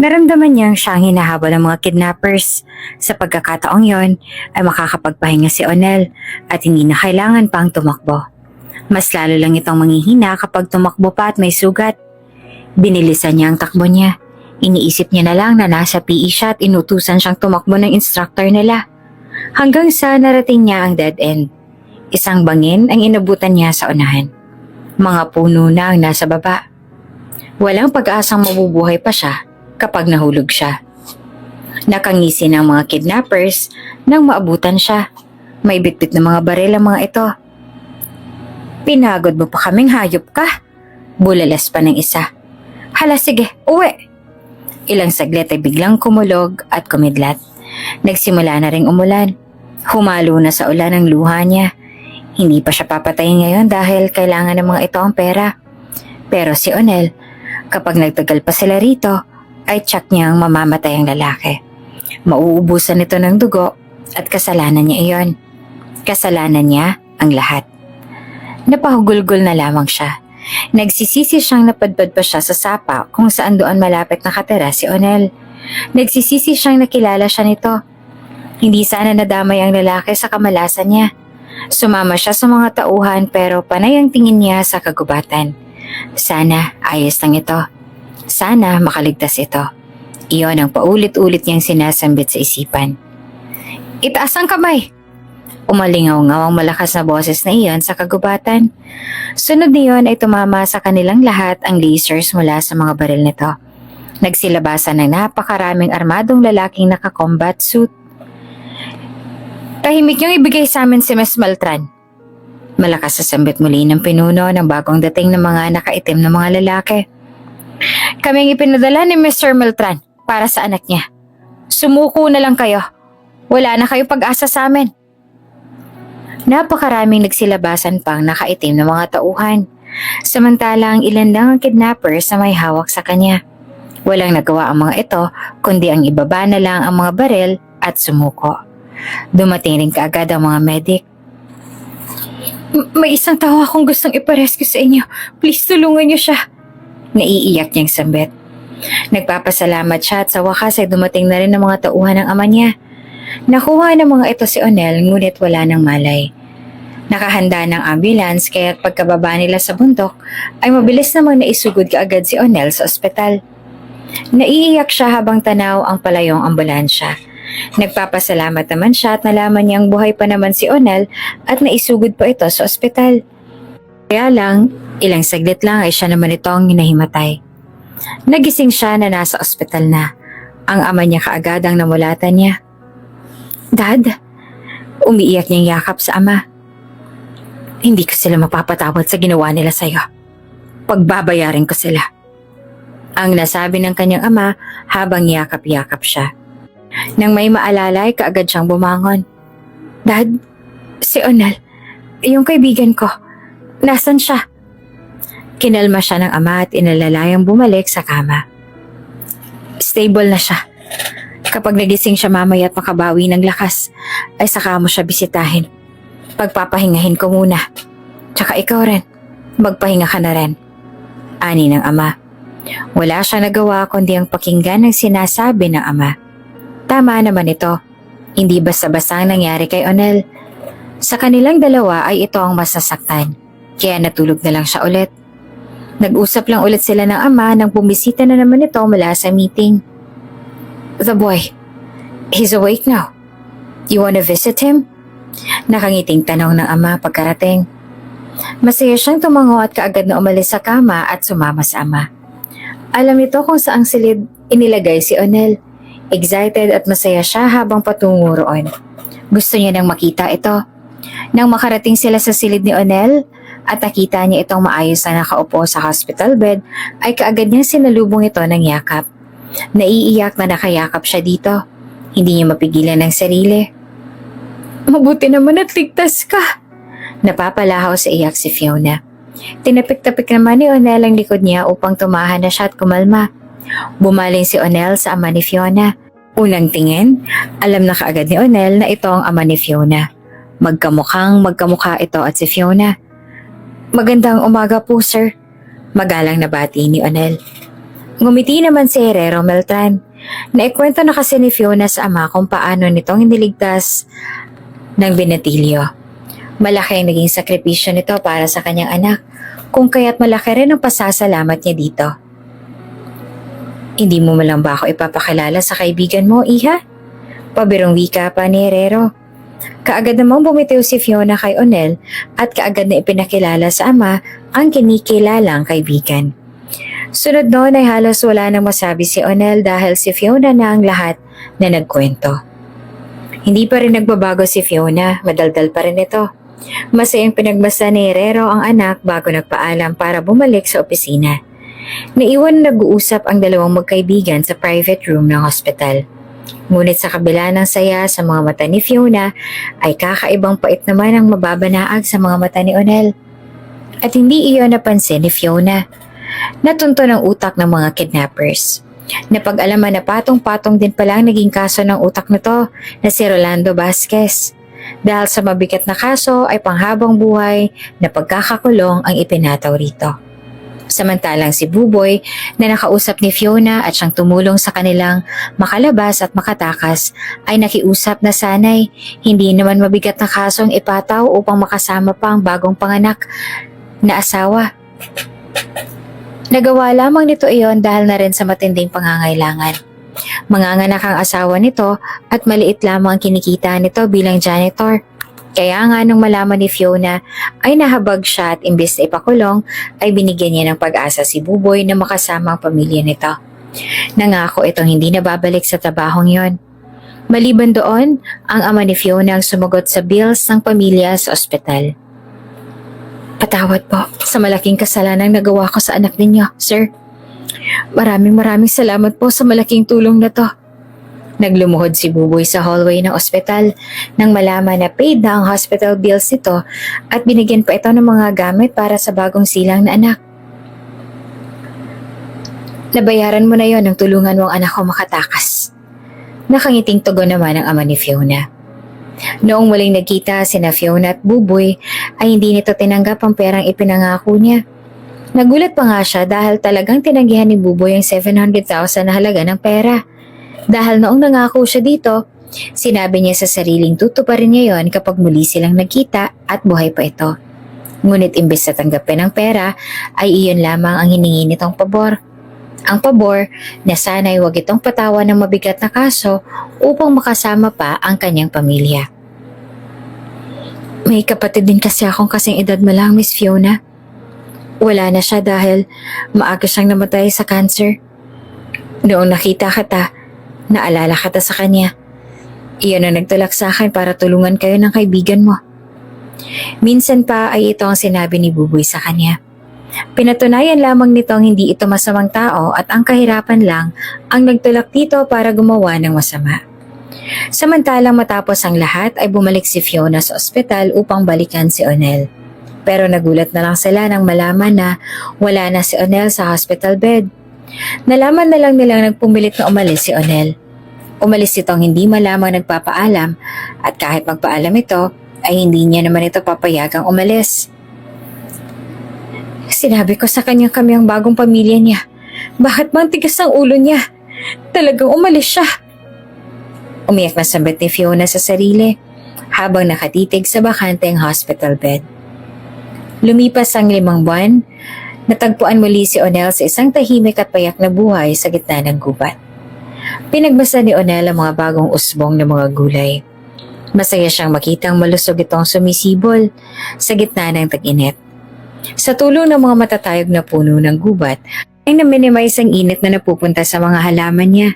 Naramdaman niyang siya ang hinahabol ng mga kidnappers. Sa pagkakataong yon ay makakapagpahinga si Onel at hindi na kailangan pang tumakbo. Mas lalo lang itong manghihina kapag tumakbo pa at may sugat. Binilisan niya ang takbo niya. Iniisip niya na lang na nasa PE siya at inutusan siyang tumakbo ng instructor nila. Hanggang sa narating niya ang dead end. Isang bangin ang inabutan niya sa unahan. Mga puno na ang nasa baba. Walang pag-asang mabubuhay pa siya kapag nahulog siya. Nakangisi ng mga kidnappers nang maabutan siya. May bitbit na mga baril ang mga ito. "Pinagod mo pa kaming, hayop ka!" Bulalas pa ng isa. "Hala, sige, uwi!" Ilang saglit ay biglang kumulog at kumidlat. Nagsimula na ring umulan. Humalo na sa ulan ang luha niya. Hindi pa siya papatayin ngayon dahil kailangan ng mga ito ang pera. Pero si Onel, kapag nagtagal pa sila rito, ay tsak niyang mamamatay ang lalaki. Mauubusan ito ng dugo at kasalanan niya iyon. Kasalanan niya ang lahat. Napahugulgol na lamang siya. Nagsisisi siyang napadpad pa siya sa sapa kung saan doon malapit nakatira si Onel. Nagsisisi siyang nakilala siya nito. Hindi sana nadamay ang lalaki sa kamalasan niya. Sumama siya sa mga tauhan pero panay ang tingin niya sa kagubatan. Sana ayos lang ito. Sana makaligtas ito. Iyon ang paulit-ulit niyang sinasambit sa isipan. "Itaas ang kamay!" Umalingaw-ngaw ang malakas na boses na iyon sa kagubatan. Sunod niyon ay tumama sa kanilang lahat ang lasers mula sa mga baril nito. Nagsilabasan ng napakaraming armadong lalaking naka-combat suit. "Tahimik niyong ibigay sa amin si Ms. Maltran." Malakas sa sambit muli ng pinuno ng bagong dating ng mga nakaitim na mga lalaki. "Kami ang ipinadala ni Mr. Maltran para sa anak niya. Sumuko na lang kayo. Wala na kayo pag-asa sa amin." Napakaraming nagsilabasan pang nakaitim na mga tauhan. Samantalang ilan lang ang kidnappers na may hawak sa kanya. Walang nagawa ang mga ito kundi ang ibaba na lang ang mga baril at sumuko. Dumating rin kaagad ang mga medic. "May isang tao akong gustong iparescue sa inyo. Please tulungan niyo siya." Naiiyak niyang sambit. Nagpapasalamat siya at sa wakas ay dumating na rin ang mga tauhan ng ama niya. Nakuha ng mga ito si Onel ngunit wala ng malay. Nakahanda ng ambulance kaya pagkababa nila sa bundok ay mabilis namang naisugod kaagad si Onel sa ospital. Naiiyak siya habang tanaw ang palayong ambulansya. Nagpapasalamat naman siya at nalaman niyang buhay pa naman si Onel at naisugod pa ito sa ospital. Kaya lang, ilang saglit lang ay siya naman itong hinahimatay. Nagising siya na nasa ospital na. Ang ama niya kaagad ang namulatan niya. "Dad," umiiyak niyang yakap sa ama. "Hindi ko sila mapapatawad sa ginawa nila sa'yo. Pagbabayarin ko sila." Ang nasabi ng kanyang ama habang yakap-yakap siya. Nang may maalala ay kaagad siyang bumangon. "Dad, si Onel, yung kaibigan ko, nasan siya?" Kinalma siya ng ama at inalalayang bumalik sa kama. "Stable na siya. Kapag nagising siya mamaya at makabawi ng lakas, ay saka mo siya bisitahin. Pagpapahingahin ko muna. Tsaka ikaw rin, magpahinga ka na rin." Ani ng ama. Wala siya nagawa kundi ang pakinggan ng sinasabi ng ama. Tama naman ito. Hindi basta-basta ang nangyari kay Onel. Sa kanilang dalawa ay ito ang masasaktan. Kaya natulog na lang siya ulit. Nag-usap lang ulit sila ng ama nang bumisita na naman ito mula sa meeting. "The boy, he's awake now. You wanna visit him?" Nakangiting tanong ng ama pagkarating. Masaya siyang tumango at kaagad na umalis sa kama at sumama sa ama. Alam nito kung saang silid inilagay si Onel. Excited at masaya siya habang patungo roon. Gusto niya nang makita ito. Nang makarating sila sa silid ni Onel, at nakita niya itong maayos na nakaupo sa hospital bed ay kaagad niyang sinalubong ito ng yakap. Naiiyak na nakayakap siya dito. Hindi niya mapigilan ng sarili. Mabuti naman at ligtas ka. Napapalahaw sa iyak si Fiona. Tinapik-tapik naman ni Onel ang likod niya upang tumahan na siya at kumalma. Bumaling si Onel sa ama ni Fiona. Unang tingin, alam na kaagad ni Onel na ito ang ama ni Fiona. Magkamukha ito at si Fiona. Magandang umaga po, sir. Magalang na bati ni Onel. Ngumiti naman si Herrero Meltran. Naikwento na kasi ni Fiona sa ama kung paano nitong iniligtas ng binatilyo. Malaki ang naging sakripisyo nito para sa kanyang anak, kung kaya't malaki rin ang pasasalamat niya dito. Hindi mo malang ba ako ipapakilala sa kaibigan mo, Iha? Pabirong wika pa ni Herrero. Kaagad namang bumitiw si Fiona kay Onel at kaagad na ipinakilala sa ama ang kinikilalang kaibigan. Sunod noon ay halos wala nang masabi si Onel dahil si Fiona na ang lahat na nagkwento. Hindi pa rin nagbabago si Fiona, madaldal pa rin ito. Masayang pinagbasa ni Herrero ang anak bago nagpaalam para bumalik sa opisina. Naiwan na nag-uusap ang dalawang magkaibigan sa private room ng hospital. Ngunit sa kabila ng saya sa mga mata ni Fiona, ay kakaibang pait naman ang mababanaag sa mga mata ni Onel. At hindi iyon napansin ni Fiona. Natunto ng utak ng mga kidnappers. Napag-alaman na patong-patong din pala ang naging kaso ng utak nito na si Rolando Vasquez. Dahil sa mabigat na kaso ay panghabang buhay na pagkakakulong ang ipinataw rito. Samantalang si Buboy na nakausap ni Fiona at siyang tumulong sa kanilang makalabas at makatakas ay nakiusap na sanay hindi naman mabigat na kasong ipataw upang makasama pa ang bagong panganak na asawa. Nagawa lamang nito iyon dahil na rin sa matinding pangangailangan. Manganganak ang asawa nito at maliit lamang ang kinikita nito bilang janitor. Kaya nga nung malaman ni Fiona ay nahabag siya at imbes na ipakulong ay binigyan niya ng pag-asa si Buboy na makasama ang pamilya nito. Nangako itong hindi na babalik sa trabahong yon. Maliban doon, ang ama ni Fiona ang sumagot sa bills ng pamilya sa ospital. Patawad po sa malaking kasalanang nagawa ko sa anak ninyo, sir. Maraming salamat po sa malaking tulong na to. Naglumuhod si Buboy sa hallway ng ospital nang malaman na paid na ang hospital bills nito at binigyan pa ito ng mga gamit para sa bagong silang na anak. Nabayaran mo na yon ng tulungan mo ang anak ko makatakas. Nakangiting tugon naman ang ama ni Fiona. Noong muling nagkita sina Fiona at Buboy ay hindi nito tinanggap ang perang ipinangako niya. Nagulat pa nga siya dahil talagang tinanggihan ni Buboy ang 700,000 na halaga ng pera. Dahil noong nangako siya dito, sinabi niya sa sariling tutuparin niya yon kapag muli silang nagkita at buhay pa ito. Ngunit imbes na tanggapin ang pera, ay iyon lamang ang hiningi nitong pabor. Ang pabor na sana'y huwag itong patawan ng mabigat na kaso upang makasama pa ang kanyang pamilya. May kapatid din kasi akong kasing edad mo lang, Miss Fiona. Wala na siya dahil maaga siyang namatay sa cancer. Noong nakita kita, naalala kita sa kanya. Iyon ang nagtulak sa akin para tulungan kayo ng kaibigan mo. Minsan pa ay ito ang sinabi ni Buboy sa kanya. Pinatunayan lamang nitong hindi ito masamang tao at ang kahirapan lang ang nagtulak dito para gumawa ng masama. Samantalang matapos ang lahat ay bumalik si Fiona sa ospital upang balikan si Onel. Pero nagulat na lang sila nang malaman na wala na si Onel sa hospital bed. Nalaman na lang nilang nagpumilit na umalis si Onel. Umalis itong hindi malamang nagpapaalam at kahit magpaalam ito ay hindi niya naman ito papayagang umalis. Sinabi ko sa kanya kami ang bagong pamilya niya. Bakit bang tigas ang ulo niya? Talagang umalis siya. Umiyak na sambit ni Fiona sa sarili habang nakatitig sa bakanteng hospital bed. Lumipas ang 5 buwan, natagpuan muli si Onel sa isang tahimik at payak na buhay sa gitna ng gubat. Pinagbasa ni Onel ang mga bagong usbong ng mga gulay. Masaya siyang makitang malusog itong sumisibol sa gitna ng tag-init. Sa tulong ng mga matatayog na puno ng gubat, ay na-minimize ang init na napupunta sa mga halaman niya.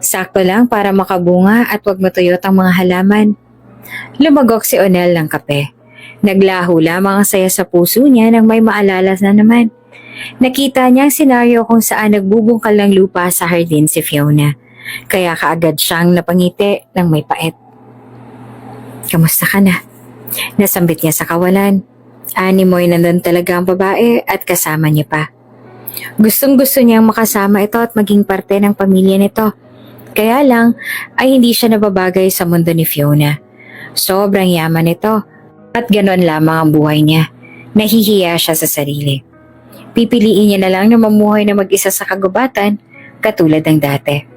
Sakto lang para makabunga at wag matuyot ang mga halaman. Lumagok si Onel ng kape. Naglaho lamang ang saya sa puso niya nang may maalala na naman. Nakita niya ang senaryo kung saan nagbubungkal ng lupa sa hardin si Fiona. Kaya kaagad siyang napangiti ng may pait. Kamusta ka na? Nasambit niya sa kawalan. Animoy nandun talaga ang babae at kasama niya pa. Gustong gusto niyang makasama ito at maging parte ng pamilya nito. Kaya lang ay hindi siya nababagay sa mundo ni Fiona. Sobrang yaman ito at ganon lamang ang buhay niya. Nahihiya siya sa sarili. Pipiliin niya na lang na mamuhay na mag-isa sa kagubatan katulad ng dati.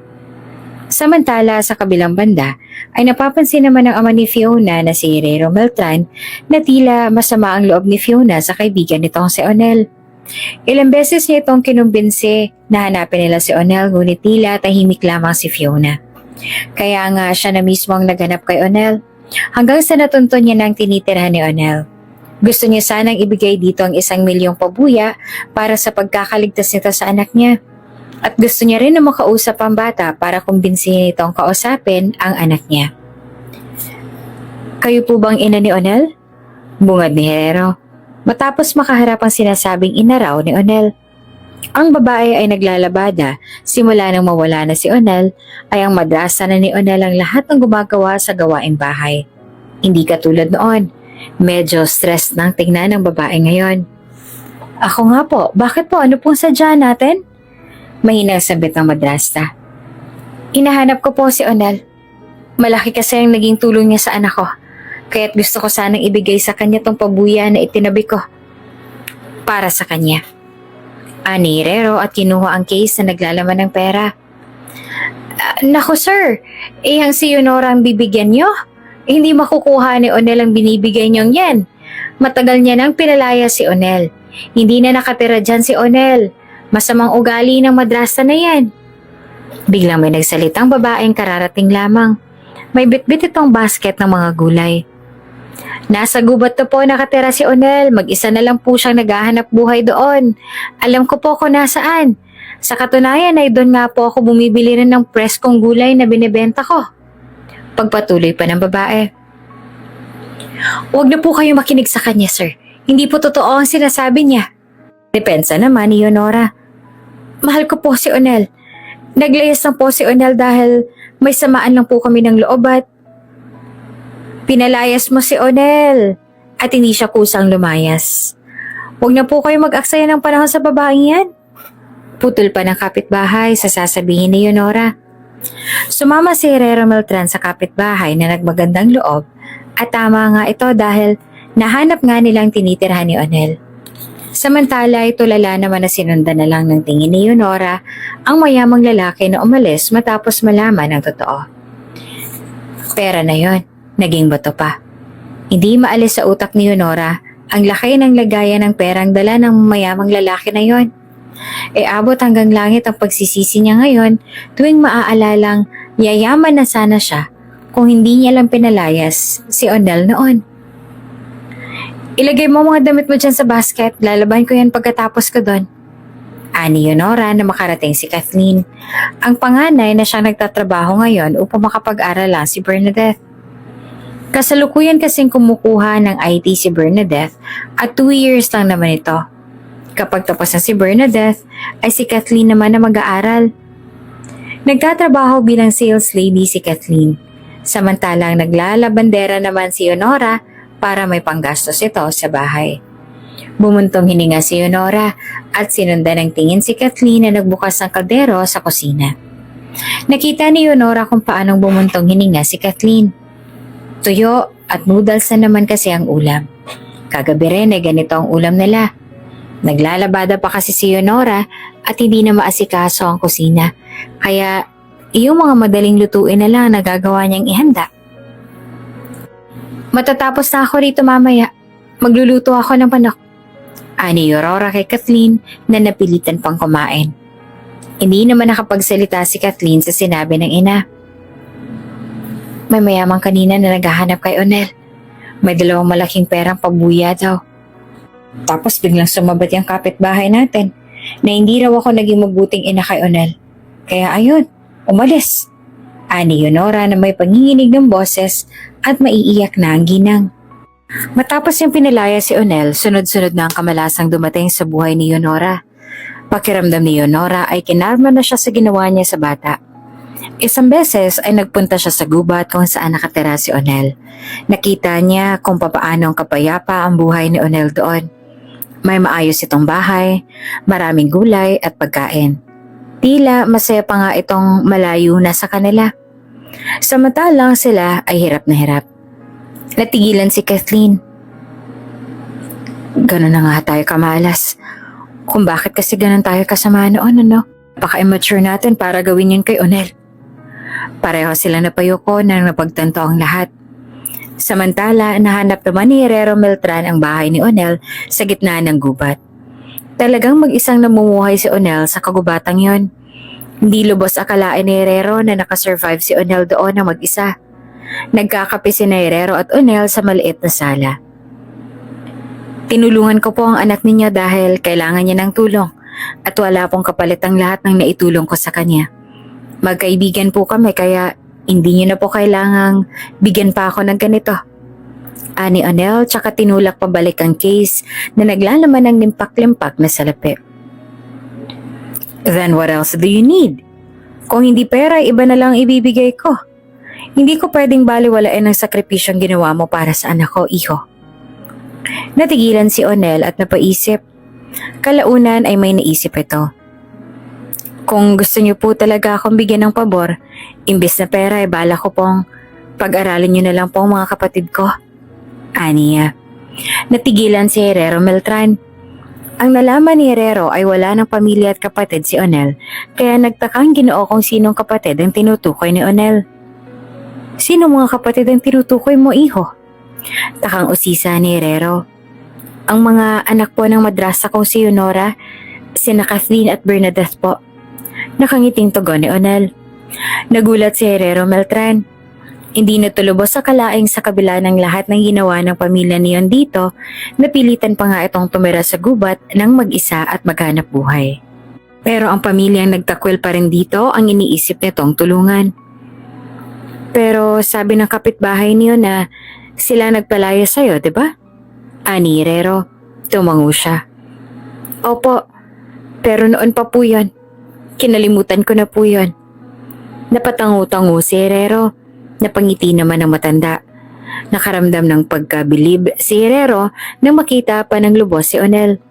Samantala sa kabilang banda ay napapansin naman ng ama ni Fiona na si Herrero Beltran na tila masama ang loob ni Fiona sa kaibigan nitong si Onel. Ilang beses niya itong kinumbinsi na hanapin nila si Onel ngunit tila tahimik lamang si Fiona. Kaya nga siya na mismo ang naghanap kay Onel hanggang sa natuntun niya ng tinitirhan ni Onel. Gusto niya sanang ibigay dito ang 1,000,000 pabuya para sa pagkakaligtas nito sa anak niya. At gusto niya rin na makausap ang bata para kumbinsihin itong kausapin ang anak niya. Kayo po bang ina ni Onel? Bungad ni Herrero. Matapos makaharap ang sinasabing ina raw ni Onel. Ang babae ay naglalabada, simula nang mawala na si Onel, ay ang madrasa na ni Onel ang lahat ng gumagawa sa gawaing bahay. Hindi katulad noon, medyo stress nang tingnan ng babae ngayon. Ako nga po, bakit po? Ano pong sadya natin? Mahinang sabit ng madrasta. Hinahanap ko po si Onel. Malaki kasi ang naging tulong niya sa anak ko. Kaya't gusto ko sanang ibigay sa kanya tong pabuya na itinabi ko. Para sa kanya. Ani Herrero at kinuha ang case na naglalaman ng pera. Naku sir, ang si Leonora ang bibigyan niyo? Hindi makukuha ni Onel ang binibigay niyong yan. Matagal niya nang pinalaya si Onel. Hindi na nakatira dyan si Onel. Masamang ugali ng madrasa na yan. Biglang may nagsalitang babaeng kararating lamang. May bitbit itong basket ng mga gulay. Nasa gubat to po nakatira si Onel. Mag-isa na lang po siyang naghahanap buhay doon. Alam ko po kung nasaan. Sa katunayan ay doon nga po ako bumibili rin ng preskong gulay na binibenta ko. Pagpatuloy pa ng babae. Huwag na po kayo makinig sa kanya, sir. Hindi po totoo ang sinasabi niya. Depensa naman ni Leonora. Mahal ko po si Onel. Naglayas lang po si Onel dahil may samaan lang po kami ng loob at pinalayas mo si Onel at hindi siya kusang lumayas. Huwag na po kayo mag-aksaya ng panahon sa babaeng yan. Putol pa ng kapitbahay sa sasabihin ni Leonora. Sumama si Herrero Beltran sa kapitbahay na nagmagandang loob at tama nga ito dahil nahanap nga nilang tinitirhan ni Onel. Samantala ay tulala naman na sinundan na lang ng tingin ni Leonora ang mayamang lalaki na umalis matapos malaman ang totoo. Pera na yon, naging bato pa. Hindi maalis sa utak ni Leonora ang laki ng lagayan ng perang dala ng mayamang lalaki na yon. Abot hanggang langit ang pagsisisi niya ngayon tuwing maaalalang yayaman na sana siya kung hindi niya lang pinalayas si Onel noon. Ilagay mo mga damit mo dyan sa basket. Lalaban ko yan pagkatapos ko doon. Ani Leonora na makarating si Kathleen. Ang panganay na siyang nagtatrabaho ngayon upang makapag-aral lang si Bernadette. Kasalukuyan kasing kumukuha ng IT si Bernadette at 2 years lang naman ito. Kapag tapos na si Bernadette, ay si Kathleen naman na mag-aaral. Nagtatrabaho bilang sales lady si Kathleen. Samantalang naglalabandera naman si Leonora para may panggastos ito sa bahay. Bumuntong hininga si Leonora at sinundan ng tingin si Kathleen na nagbukas ng kaldero sa kusina. Nakita ni Leonora kung paanong bumuntong hininga si Kathleen. Tuyo at noodles na naman kasi ang ulam. Kagabi rin ay ganito ang ulam nila. Naglalabada pa kasi si Leonora at hindi na maasikaso ang kusina. Kaya yung mga madaling lutuin na lang nagagawa niyang ihanda. Matatapos na ako rito mamaya. Magluluto ako ng manok. Ani Aurora kay Kathleen na napilitan pang kumain. Hindi naman nakapagsalita si Kathleen sa sinabi ng ina. May mayamang kanina na naghahanap kay Onel. May 2 malaking perang pabuya daw. Tapos biglang sumabat yung kapitbahay natin na hindi raw ako naging mabuting ina kay Onel. Kaya ayun, umalis. Ani Leonora na may panginginig ng boses at maiiyak na ang ginang. Matapos yung pinalaya si Onel, sunod-sunod na ang kamalasang dumating sa buhay ni Yonora. Pakiramdam ni Yonora ay kinarma na siya sa ginawa niya sa bata. Isang beses ay nagpunta siya sa gubat kung saan nakatira si Onel. Nakita niya kung papaano ang kapayapa ang buhay ni Onel doon. May maayos itong bahay, maraming gulay at pagkain. Tila masaya pa nga itong malayo na sa kanila. Samantalang sila ay hirap na hirap. Natigilan si Kathleen. Ganun na nga tayo kamalas. Kung bakit kasi ganun tayo kasama noon, ano? Napaka-immature natin para gawin yun kay Onel. Pareho sila napayoko nang napagtanto ang lahat. Samantala, nahanap naman ni Herrero Beltran ang bahay ni Onel sa gitna ng gubat. Talagang mag-isang namumuhay si Onel sa kagubatang yon. Hindi lubos akalain ni Herrero na nakasurvive si Onel doon na mag-isa. Nagkakape si Herrero at Onel sa maliit na sala. Tinulungan ko po ang anak ninyo dahil kailangan niya ng tulong at wala pong kapalit ang lahat ng naitulong ko sa kanya. Magkaibigan po kami kaya hindi niyo na po kailangang bigyan pa ako ng ganito. Ani Onel tsaka tinulak pabalik ang case na naglalaman ng limpak-limpak na salapi. Then what else do you need? Kung hindi pera, iba na lang ibibigay ko. Hindi ko pwedeng baliwalain ang sakripisyong ginawa mo para sa anak ko, iho. Natigilan si Onel at napaisip. Kalaunan ay may naisip ito. Kung gusto niyo po talaga akong bigyan ng pabor, imbes na pera ay bala ko pong pag-aralin niyo na lang po mga kapatid ko. Aniya. Natigilan si Herrero Beltran. Ang nalaman ni Herrero ay wala ng pamilya at kapatid si Onel, kaya nagtakang Ginoo kung sinong kapatid ang tinutukoy ni Onel. Sino mga kapatid ang tinutukoy mo, iho? Takang usisa ni Herrero. Ang mga anak po ng madrasa kong si Yonora, sina Kathleen at Bernadette po. Nakangiting tugon ni Onel. Nagulat si Herrero Beltran. Hindi natulubos sa kalaing sa kabila ng lahat ng ginawa ng pamilya niyon dito, napilitan pa nga itong tumira sa gubat ng mag-isa at maghanap buhay. Pero ang pamilyang nagtakwil pa rin dito ang iniisip nitong tulungan. Pero sabi ng kapitbahay niyo na sila nagpalaya sa'yo, di ba? Ani Herrero, tumango siya. Opo, pero noon pa po yun. Kinalimutan ko na po yun. Napatango-tango si Herrero. Napangiti naman ang matanda. Nakaramdam ng pagkabilib si Herrero nang makita pa ng lubos si Onel.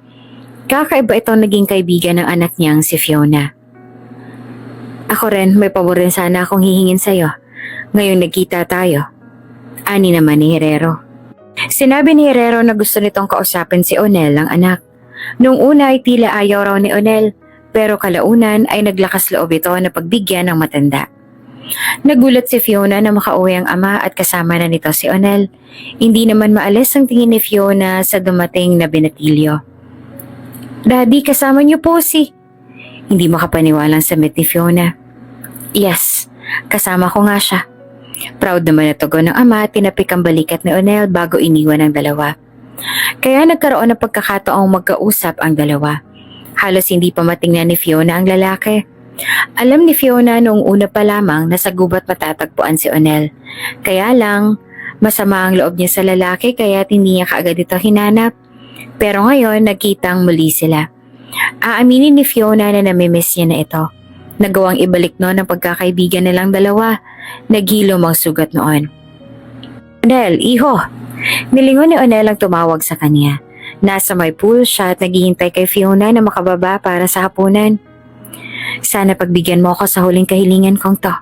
Kakaiba itong naging kaibigan ng anak niyang si Fiona. Ako rin, may pabor rin sana akong hihingin sa'yo. Ngayon nagkita tayo. Ani naman ni Herrero. Sinabi ni Herrero na gusto nitong kausapin si Onel ang anak. Noong una ay tila ayaw raw ni Onel, pero kalaunan ay naglakas loob ito na pagbigyan ng matanda. Nagulat si Fiona na makauwi ang ama at kasama na nito si Onel. Hindi naman maalis ang tingin ni Fiona sa dumating na binatilyo. Daddy, kasama niyo po si... Hindi makapaniwalang samit ni Fiona. Yes, kasama ko nga siya. Proud naman na tugon ng ama at tinapik ang balikat ni Onel bago iniwan ang dalawa. Kaya nagkaroon ng pagkakataong magkausap ang dalawa. Halos hindi pa matingnan ni Fiona ang lalaki. Alam ni Fiona noong una pa lamang na sa gubat matatagpuan si Onel. Kaya lang, masama ang loob niya sa lalaki kaya hindi niya kaagad ito hinanap. Pero ngayon, nagkitang muli sila. Aaminin ni Fiona na namimiss niya na ito. Nagawang ibalik noon ang pagkakaibigan nilang dalawa. Naghilom ang sugat noon. Onel, iho! Nilingon ni Onel ang tumawag sa kanya. Nasa may pool siya at naghihintay kay Fiona na makababa para sa hapunan. Sana pagbigyan mo ako sa huling kahilingan kong to.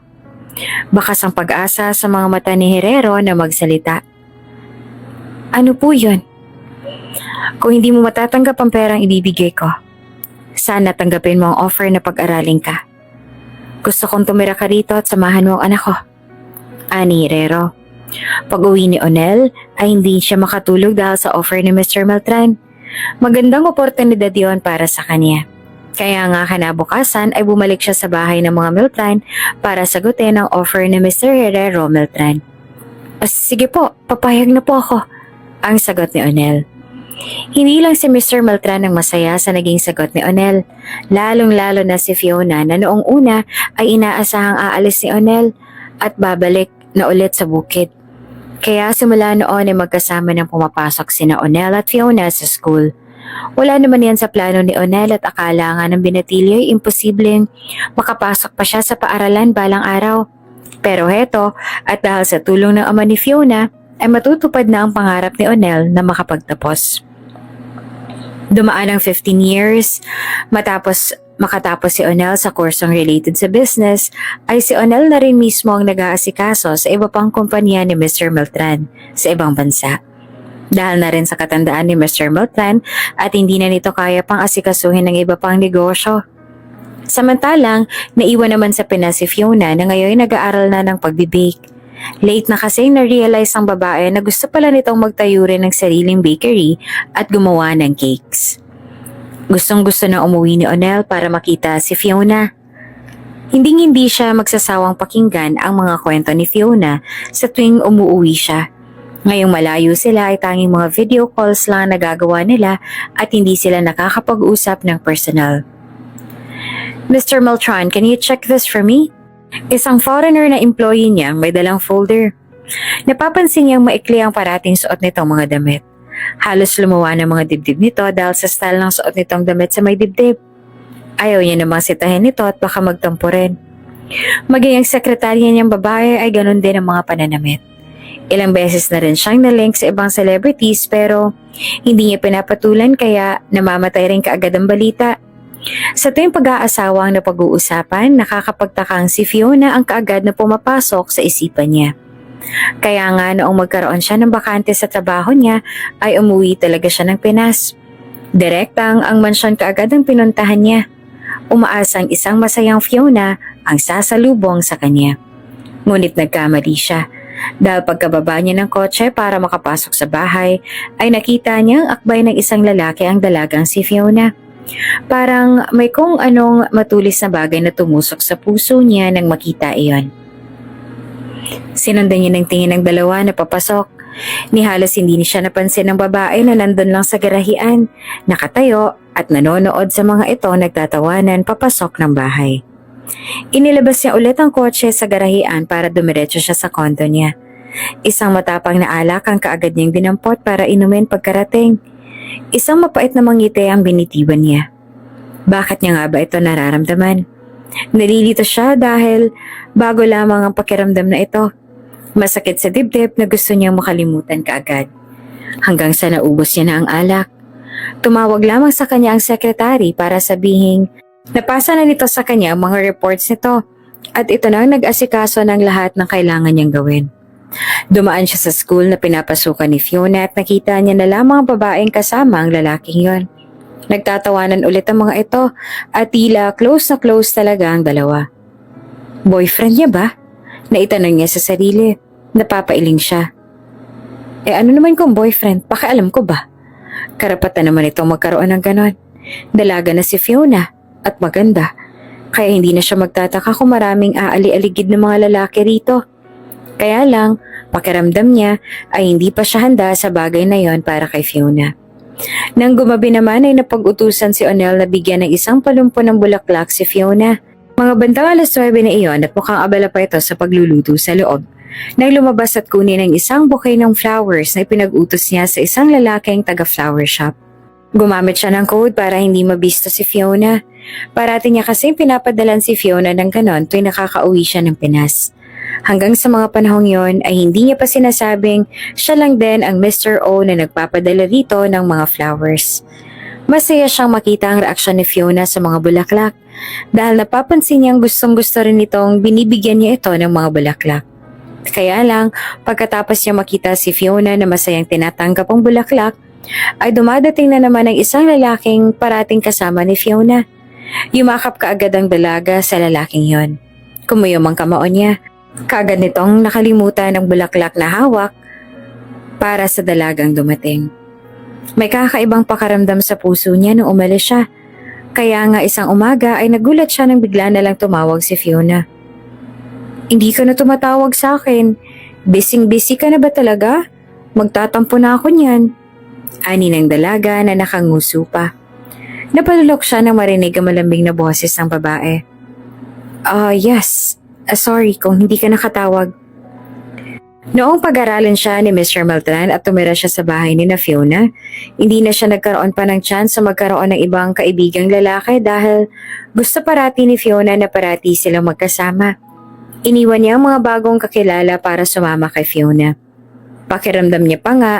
Bakas ang pag-asa sa mga mata ni Herrero na magsalita. Ano po yun? Kung hindi mo matatanggap ang perang ibibigay ko, sana tanggapin mo ang offer na pag-aralin ka. Gusto kong tumira ka rito at samahan mo ang anak ko. Ani Herrero. Pag-uwi ni Onel ay hindi siya makatulog dahil sa offer ni Mr. Beltran. Magandang oportunidad yon para sa kanya. Kaya nga kinabukasan ay bumalik siya sa bahay ng mga Beltran para sagutin ang offer ni Mr. Herrero Beltran. Sige po, papayag na po ako, ang sagot ni Onel. Hindi lang si Mr. Beltran ang masaya sa naging sagot ni Onel, lalong-lalo na si Fiona na noong una ay inaasahang aalis ni Onel at babalik na ulit sa bukid. Kaya simula noon ay magkasama nang pumapasok sina Onel at Fiona sa school. Wala naman yan sa plano ni Onel at akala nga ng binatilyo ay imposibleng makapasok pa siya sa paaralan balang araw. Pero heto, at dahil sa tulong ng ama ni Fiona, ay matutupad na ang pangarap ni Onel na makapagtapos. Dumaan ang 15 years, makatapos si Onel sa kursong related sa business, ay si Onel na rin mismo ang nag-aasikaso sa iba pang kumpanya ni Mr. Meltran sa ibang bansa. Dahil na rin sa katandaan ni Mr. Meltran at hindi na nito kaya pang asikasuhin ng iba pang negosyo. Samantalang, naiwan naman sa Pinas si Fiona na ngayon nag-aaral na ng pagbibake. Late na kasi na-realize ang babae na gusto pala nitong magtayo rin ng sariling bakery at gumawa ng cakes. Gustong-gusto na umuwi ni Onel para makita si Fiona. Hindi siya magsasawang pakinggan ang mga kwento ni Fiona sa tuwing umuwi siya. Ngayong malayo sila ay tanging mga video calls lang nagagawa nila at hindi sila nakakapag-usap ng personal. Mr. Meltran, can you check this for me? Isang foreigner na employee niyang may dalang folder. Napapansin niyang maikli ang parating suot nitong mga damit. Halos lumuwa ng mga dibdib nito dahil sa style ng suot nitong damit sa may dibdib. Ayaw niya namang sitahin nito at baka magtampo rin. Maging ang sekretarya niyang babae ay ganun din ang mga pananamit. Ilang beses na rin siyang nalink sa ibang celebrities pero hindi niya pinapatulan kaya namamatay rin kaagad ang balita. Sa tuwing pag-aasawa ang napag-uusapan, nakakapagtakang si Fiona ang kaagad na pumapasok sa isipan niya. Kaya nga noong magkaroon siya ng bakante sa trabaho niya, ay umuwi talaga siya ng Pinas. Direktang ang mansyon kaagad ang pinuntahan niya. Umaasang isang masayang Fiona ang sasalubong sa kanya. Ngunit nagkamali siya. Dahil pagkababa niya ng kotse para makapasok sa bahay, ay nakita niyang akbay ng isang lalaki ang dalagang si Fiona. Parang may kung anong matulis na bagay na tumusok sa puso niya nang makita iyon. Sinundan niya ng tingin ng dalawa na papasok. Ni halos hindi niya napansin ng babae na nandun lang sa garahian, nakatayo at nanonood sa mga ito nagtatawanan papasok ng bahay. Inilabas niya ulit ang kotse sa garahian para dumiretso siya sa kondo niya. Isang matapang na alak ang kaagad niyang dinampot para inumin pagkarating. Isang mapait na ngiti ang binitiwan niya. Bakit niya nga ba ito nararamdaman? Nalilito siya dahil bago lamang ang pakiramdam na ito. Masakit sa dibdib na gusto niyang makalimutan kaagad. Hanggang sa naubos niya na ang alak. Tumawag lamang sa kanya ang sekretary para sabihin napasa na nito sa kanya ang mga reports nito at ito na ang nag-asikaso ng lahat ng kailangan niyang gawin. Dumaan siya sa school na pinapasukan ni Fiona at nakita niya na lamang ang babaeng kasama ang lalaking yon. Nagtatawanan ulit ang mga ito at tila close na close talaga ang dalawa. Boyfriend niya ba? Naitanong niya sa sarili. Napapailing siya. Ano naman kung boyfriend? Pakialam ko ba? Karapatan naman itong magkaroon ng ganon. Dalaga na si Fiona at maganda. Kaya hindi na siya magtataka kung maraming aali-aligid ng mga lalaki rito. Kaya lang, pakiramdam niya ay hindi pa siya handa sa bagay na yon para kay Fiona. Nang gumabi naman ay napag-utusan si Onel na bigyan ng isang palumpo ng bulaklak si Fiona. Mga bandang alas 9 na iyon at mukhang abala pa ito sa pagluluto sa loob. Nang lumabas at kunin ang isang bouquet ng flowers na ipinag-utos niya sa isang lalaking taga-flower shop. Gumamit siya ng code para hindi mabisto si Fiona. Parati niya kasing pinapadalan si Fiona ng ganon tuwing nakakauwi siya ng Pinas. Hanggang sa mga panahong yon ay hindi niya pa sinasabing siya lang din ang Mr. O na nagpapadala rito ng mga flowers. Masaya siyang makita ang reaksyon ni Fiona sa mga bulaklak dahil napapansin niyang gustong-gusto rin itong binibigyan niya ito ng mga bulaklak. Kaya lang, pagkatapos niya makita si Fiona na masayang tinatanggap ang bulaklak, ay dumadating na naman ang isang lalaking parating kasama ni Fiona. Yumakap kaagad ang dalaga sa lalaking yon. Kumuyom ang kamao niya. Kaagad nitong nakalimutan ng bulaklak na hawak para sa dalagang dumating. May kakaibang pakaramdam sa puso niya nung umalis siya. Kaya nga isang umaga ay nagulat siya nang bigla na lang tumawag si Fiona. Hindi ka na tumatawag sa akin. Busy ka na ba talaga? Magtatampo na ako niyan. Ani ng dalaga na nakanguso pa. Napalulok siya nang marinig ang malambing na boses ng babae. Yes. Sorry kung hindi ka nakatawag. Noong pag-aralin siya ni Mr. Maltran at tumira siya sa bahay ni na Fiona, hindi na siya nagkaroon pa ng chance sa magkaroon ng ibang kaibigang lalaki dahil gusto parati ni Fiona na parati silang magkasama. Iniwan niya ang mga bagong kakilala para sumama kay Fiona. Pakiramdam niya pa nga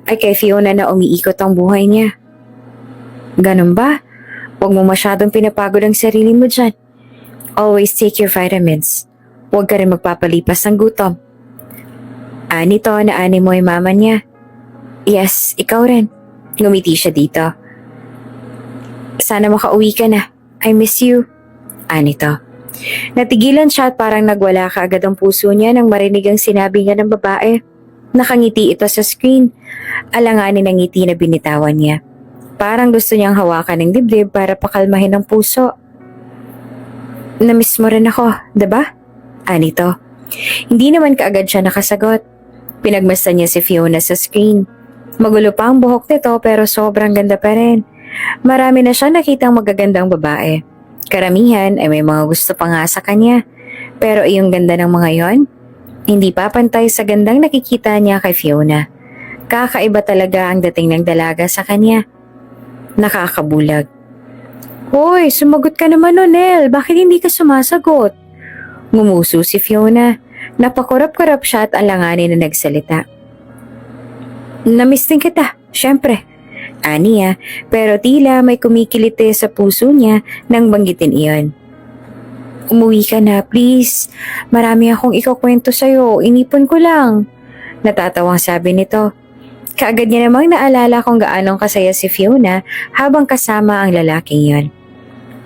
ay kay Fiona na umiikot ang buhay niya. Ganun ba? Huwag mo masyadong pinapagod ang sarili mo dyan. Always take your vitamins. Huwag ka rin magpapalipas ng gutom. Ani to na ani mo ay mama niya. Yes, ikaw rin. Ngumiti siya dito. Sana makauwi ka na. I miss you. Ani to. Natigilan siya at parang nagwala kaagad ang puso niya nang marinig ang sinabi niya ng babae. Nakangiti ito sa screen. Alanganin ang ngiti na binitawan niya. Parang gusto niyang hawakan ng dibdib para pakalmahin ang puso. Namiss mo rin ako, diba? Ani to. Hindi naman kaagad siya nakasagot. Pinagmasdan niya si Fiona sa screen. Magulo pa ang buhok nito pero sobrang ganda pa rin. Marami na siya nakitang magagandang babae. Karamihan ay may mga gusto pa nga sa kanya. Pero iyong ganda ng mga yon, hindi pa pantay sa gandang nakikita niya kay Fiona. Kakaiba talaga ang dating ng dalaga sa kanya. Nakakabulag. Hoy, sumagot ka naman, Nel. Bakit hindi ka sumasagot? Ngumuso si Fiona. Napakurap-kurap siya at alanganin na nagsalita. Namiss din kita, syempre. Aniya, pero tila may kumikiliti sa puso niya nang banggitin iyon. Umuwi ka na, please. Marami akong ikukwento sa'yo. Inipon ko lang. Natatawang sabi nito. Kaagad niya namang naalala kung gaanong kasaya si Fiona habang kasama ang lalaking yon.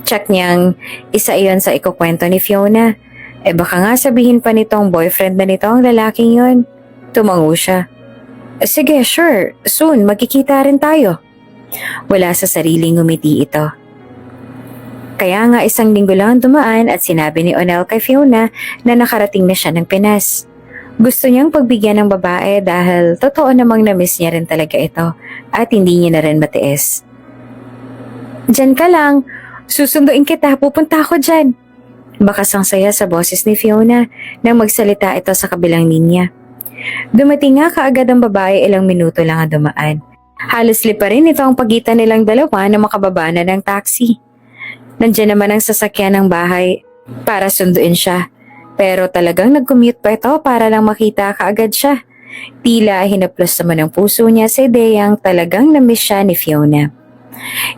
Check niyang isa iyon sa ikukwento ni Fiona. Baka nga sabihin pa nitong boyfriend na nito ang lalaking yon. Tumango siya. Sige, sure. Soon, magkikita rin tayo. Wala sa sariling ngumiti ito. Kaya nga 1 linggo lang dumaan at sinabi ni Onel kay Fiona na nakarating na siya ng Pinas. Gusto niyang pagbigyan ng babae dahil totoo namang na-miss niya rin talaga ito at hindi niya na rin matiis. Diyan ka lang. Susunduin kita. Pupunta ako dyan. Bakas ang saya sa boses ni Fiona nang magsalita ito sa kabilang linya. Dumating nga kaagad ang babae, ilang minuto lang ang dumaan. Halos lipa rin ito ang pagitan nilang dalawa na makababa na ng taxi. Nandiyan naman ang sasakyan ng bahay para sunduin siya. Pero talagang nag-commute pa ito para lang makita kaagad siya. Tila hinaplos naman ang puso niya sa ideyang talagang na-miss siya ni Fiona.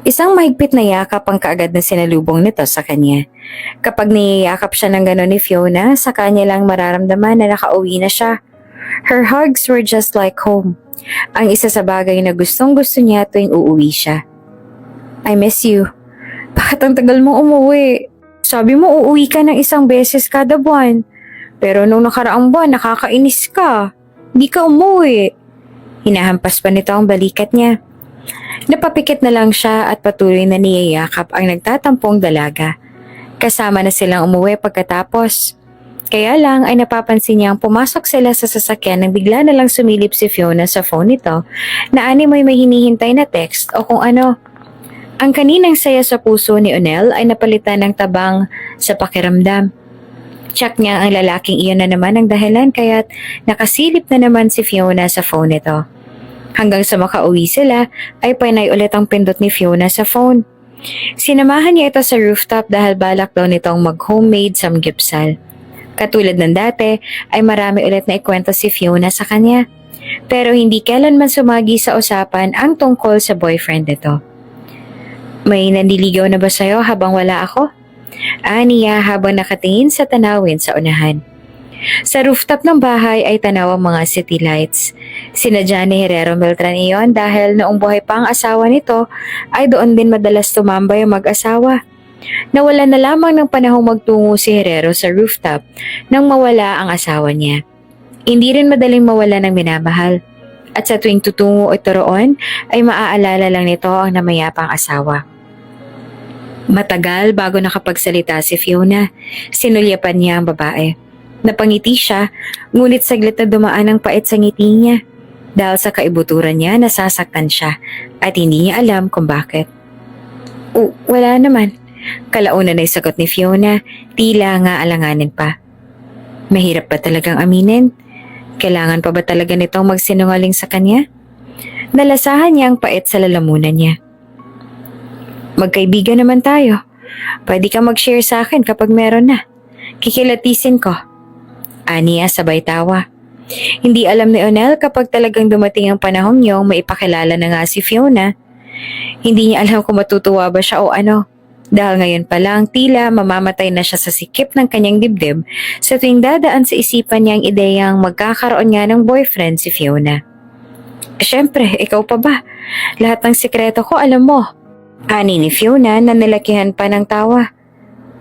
Isang mahigpit na yakap ang kaagad na sinalubong nito sa kanya. Kapag niyayakap siya ng gano'n ni Fiona, sa kanya lang mararamdaman na nakauwi na siya. Her hugs were just like home. Ang isa sa bagay na gustong-gusto niya tuwing uuwi siya. I miss you. Bakit ang tagal mong umuwi? Sabi mo uuwi ka ng 1 beses kada buwan. Pero nung nakaraang buwan, nakakainis ka. Hindi ka umuwi. Hinahampas pa nito ang balikat niya. Napapikit na lang siya at patuloy na niyayakap ang nagtatampong dalaga. Kasama na silang umuwi pagkatapos. Kaya lang ay napapansin niyang pumasok sila sa sasakyan nang bigla na lang sumilip si Fiona sa phone nito na animoy may hinihintay na text o kung ano. Ang kaninang saya sa puso ni Onel ay napalitan ng tabang sa pakiramdam. Check niya ang lalaking iyon na naman ang dahilan kaya't nakasilip na naman si Fiona sa phone nito. Hanggang sa makauwi sila ay panay ulit ang pindot ni Fiona sa phone. Sinamahan niya ito sa rooftop dahil balak daw nitong mag-homemade samgyeopsal. Katulad ng dati ay marami ulit na ikwento si Fiona sa kanya. Pero hindi kailanman sumagi sa usapan ang tungkol sa boyfriend nito. May nanliligaw na ba sa'yo habang wala ako? Aniya habang nakatingin sa tanawin sa unahan. Sa rooftop ng bahay ay tanaw ang mga city lights. Sinadya ni Herrero Beltran iyon dahil noong buhay pa ang asawa nito ay doon din madalas tumambay ang mag-asawa. Nawala na lamang ng panahong magtungo si Herrero sa rooftop nang mawala ang asawa niya. Hindi rin madaling mawala ng minamahal. At sa tuwing tutungo ito roon ay maaalala lang nito ang namayapang asawa. Matagal bago nakapagsalita si Fiona, sinulyapan niya ang babae. Napangiti siya, ngunit saglit na dumaan ang pait sa ngiti niya. Dahil sa kaibuturan niya, nasasaktan siya at hindi niya alam kung bakit. Wala naman. Kalaunan ay sagot ni Fiona, tila nga alanganin pa. Mahirap pa talagang aminin. Kailangan pa ba talaga nitong magsinungaling sa kanya? Nalasahan niya ang pait sa lalamunan niya. Magkaibigan naman tayo. Pwede ka mag-share sa akin kapag meron na. Kikilatisin ko. Aniya sabay tawa. Hindi alam ni Onel kapag talagang dumating ang panahong yung maipakilala na nga si Fiona. Hindi niya alam kung matutuwa ba siya o ano. Dahil ngayon pa lang tila mamamatay na siya sa sikip ng kanyang dibdib sa tuwing dadaan sa isipan niya ang ideyang magkakaroon nga ng boyfriend si Fiona. Siyempre, ikaw pa ba? Lahat ng sikreto ko alam mo. Ani ni Fiona na nilakihan pa ng tawa.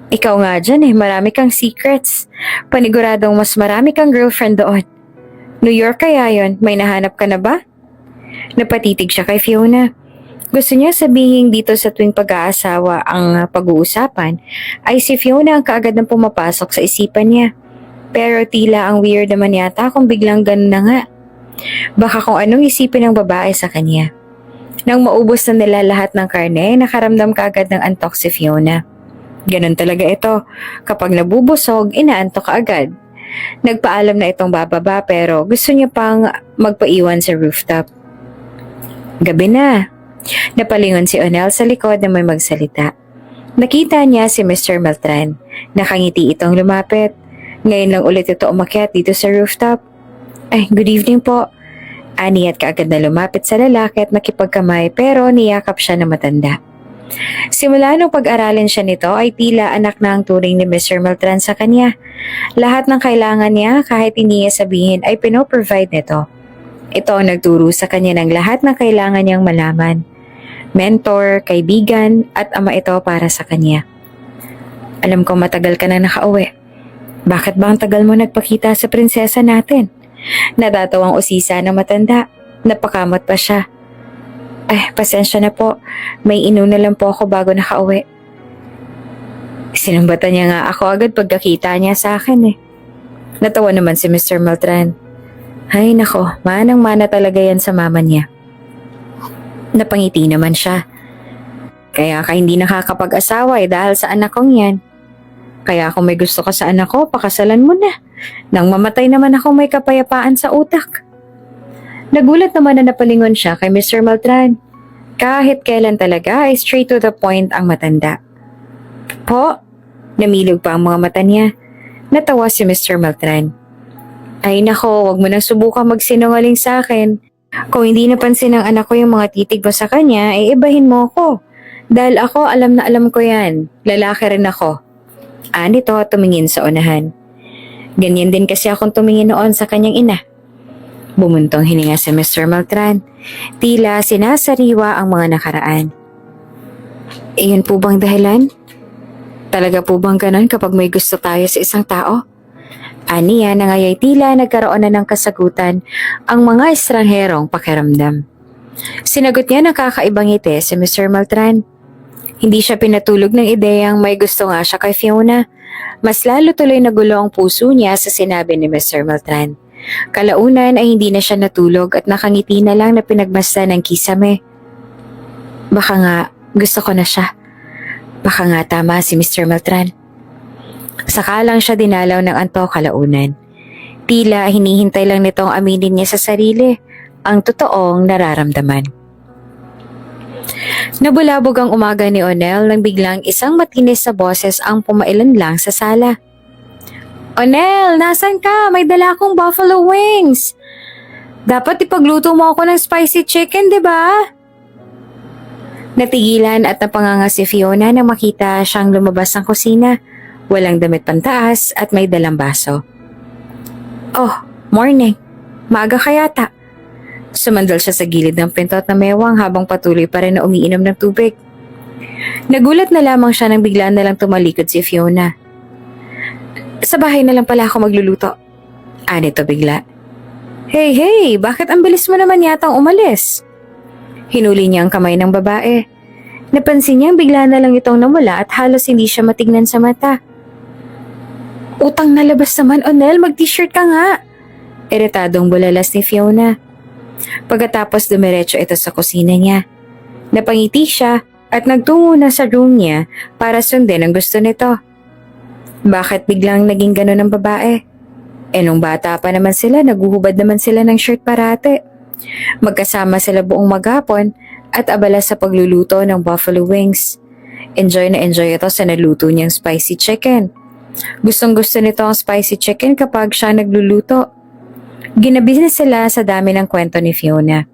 Ikaw nga dyan marami kang secrets. Paniguradong mas marami kang girlfriend doon. New York kaya yon, may nahanap ka na ba? Napatitig siya kay Fiona. Gusto niya sabihin dito sa tuwing pag-aasawa ang pag-uusapan ay si Fiona ang kaagad na pumapasok sa isipan niya. Pero tila ang weird naman yata kung biglang ganun na nga. Baka kung anong isipin ng babae sa kanya. Nang maubos na nila lahat ng karne, nakaramdam kaagad ng antok si Fiona. Ganon talaga ito. Kapag nabubusog, inaantok agad. Nagpaalam na itong bababa pero gusto niya pang magpaiwan sa rooftop. Gabi na. Napalingon si Onel sa likod na may magsalita. Nakita niya si Mr. Beltran. Nakangiti itong lumapit. Ngayon lang ulit ito umakyat dito sa rooftop. Ay, good evening po. Ani at kaagad na lumapit sa lalaki at nakipagkamay pero niyakap siya na matanda. Simula nung pag-aralin siya nito ay tila anak na ang turing ni Mr. Beltran sa kanya. Lahat ng kailangan niya kahit hindi niya sabihin ay pinoprovide nito. Ito ang nagturo sa kanya ng lahat ng kailangan niyang malaman. Mentor, kaibigan at ama ito para sa kanya. Alam ko matagal ka na nakauwi. Bakit ba ang tagal mo nagpakita sa prinsesa natin? Natatawang usisa ng matanda. Napakamot pa siya. Ay, pasensya na po. May inuna lang po ako bago nakauwi. Sinumbatan niya nga ako agad pagkakita niya sa akin Natawa naman si Mr. Beltran. Ay nako, manang-mana talaga yan sa mama niya. Napangiti naman siya. Kaya ka hindi nakakapag-asawa dahil sa anak kong yan. Kaya kung may gusto ka sa anak ko, pakasalan mo na. Nang mamatay naman ako may kapayapaan sa utak. Nagulat naman na napalingon siya kay Mr. Beltran. Kahit kailan talaga ay straight to the point ang matanda. Po, namilog pa ang mga mata niya. Natawa si Mr. Beltran. Ay nako, wag mo nang subukan magsinungaling sa akin. Kung hindi napansin ng anak ko yung mga titig mo sa kanya, ay ibahin mo ako. Dahil ako alam na alam ko yan. Lalaki rin ako. Nito tumingin sa unahan. Ganyan din kasi akong tumingin noon sa kanyang ina. Bumuntong hininga si Mr. Beltran. Tila sinasariwa ang mga nakaraan. Iyon po bang dahilan? Talaga po bang ganon kapag may gusto tayo sa isang tao? Aniya na ngaya'y tila nagkaroon na ng kasagutan ang mga estrangherong pakiramdam. Sinagot niya ng kakaibang ngiti si Mr. Beltran. Hindi siya pinatulog ng ideyang may gusto nga siya kay Fiona. Mas lalo tuloy nagulo ang puso niya sa sinabi ni Mr. Beltran. Kalaunan ay hindi na siya natulog at nakangiti na lang na pinagmasdan ng kisame. Baka nga gusto ko na siya. Baka nga tama si Mr. Beltran. Saka lang siya dinalaw ng antok kalaunan. Tila hinihintay lang nitong aminin niya sa sarili ang totoong nararamdaman. Nabulabog ang umaga ni Onel nang biglang isang matinis na boses ang pumailan lang sa sala. Onel, nasan ka? May dala akong buffalo wings. Dapat ipagluto mo ako ng spicy chicken, di ba? Natigilan at napanganga si Fiona nang makita siyang lumabas ng kusina. Walang damit pantaas at may dalang baso. Oh, morning. Maaga ka yata. Sumandal siya sa gilid ng pintot na mewang habang patuloy pa rin na umiinom ng tubig. Nagulat na lamang siya nang biglaan na lang tumalikod si Fiona. Sa bahay na lang pala ako magluluto. Nito bigla. Hey, bakit ang bilis mo naman yatang umalis? Hinuli niya ang kamay ng babae. Napansin niyang bigla na lang itong namula at halos hindi siya matignan sa mata. Utang na labas naman, Onel, mag-t-shirt ka nga. Iritadong bulalas ni Fiona. Pagkatapos dumiretso ito sa kusina niya. Napangiti siya at nagtungo na sa room niya para sundin ang gusto nito. Bakit biglang naging ganon ang babae? Nung bata pa naman sila, naguhubad naman sila ng shirt parate. Magkasama sila buong maghapon at abala sa pagluluto ng buffalo wings. Enjoy na enjoy ito sa naluto niyang spicy chicken. Gustong gusto nito ang spicy chicken kapag siya nagluluto. Ginabi na sila sa dami ng kwento ni Fiona.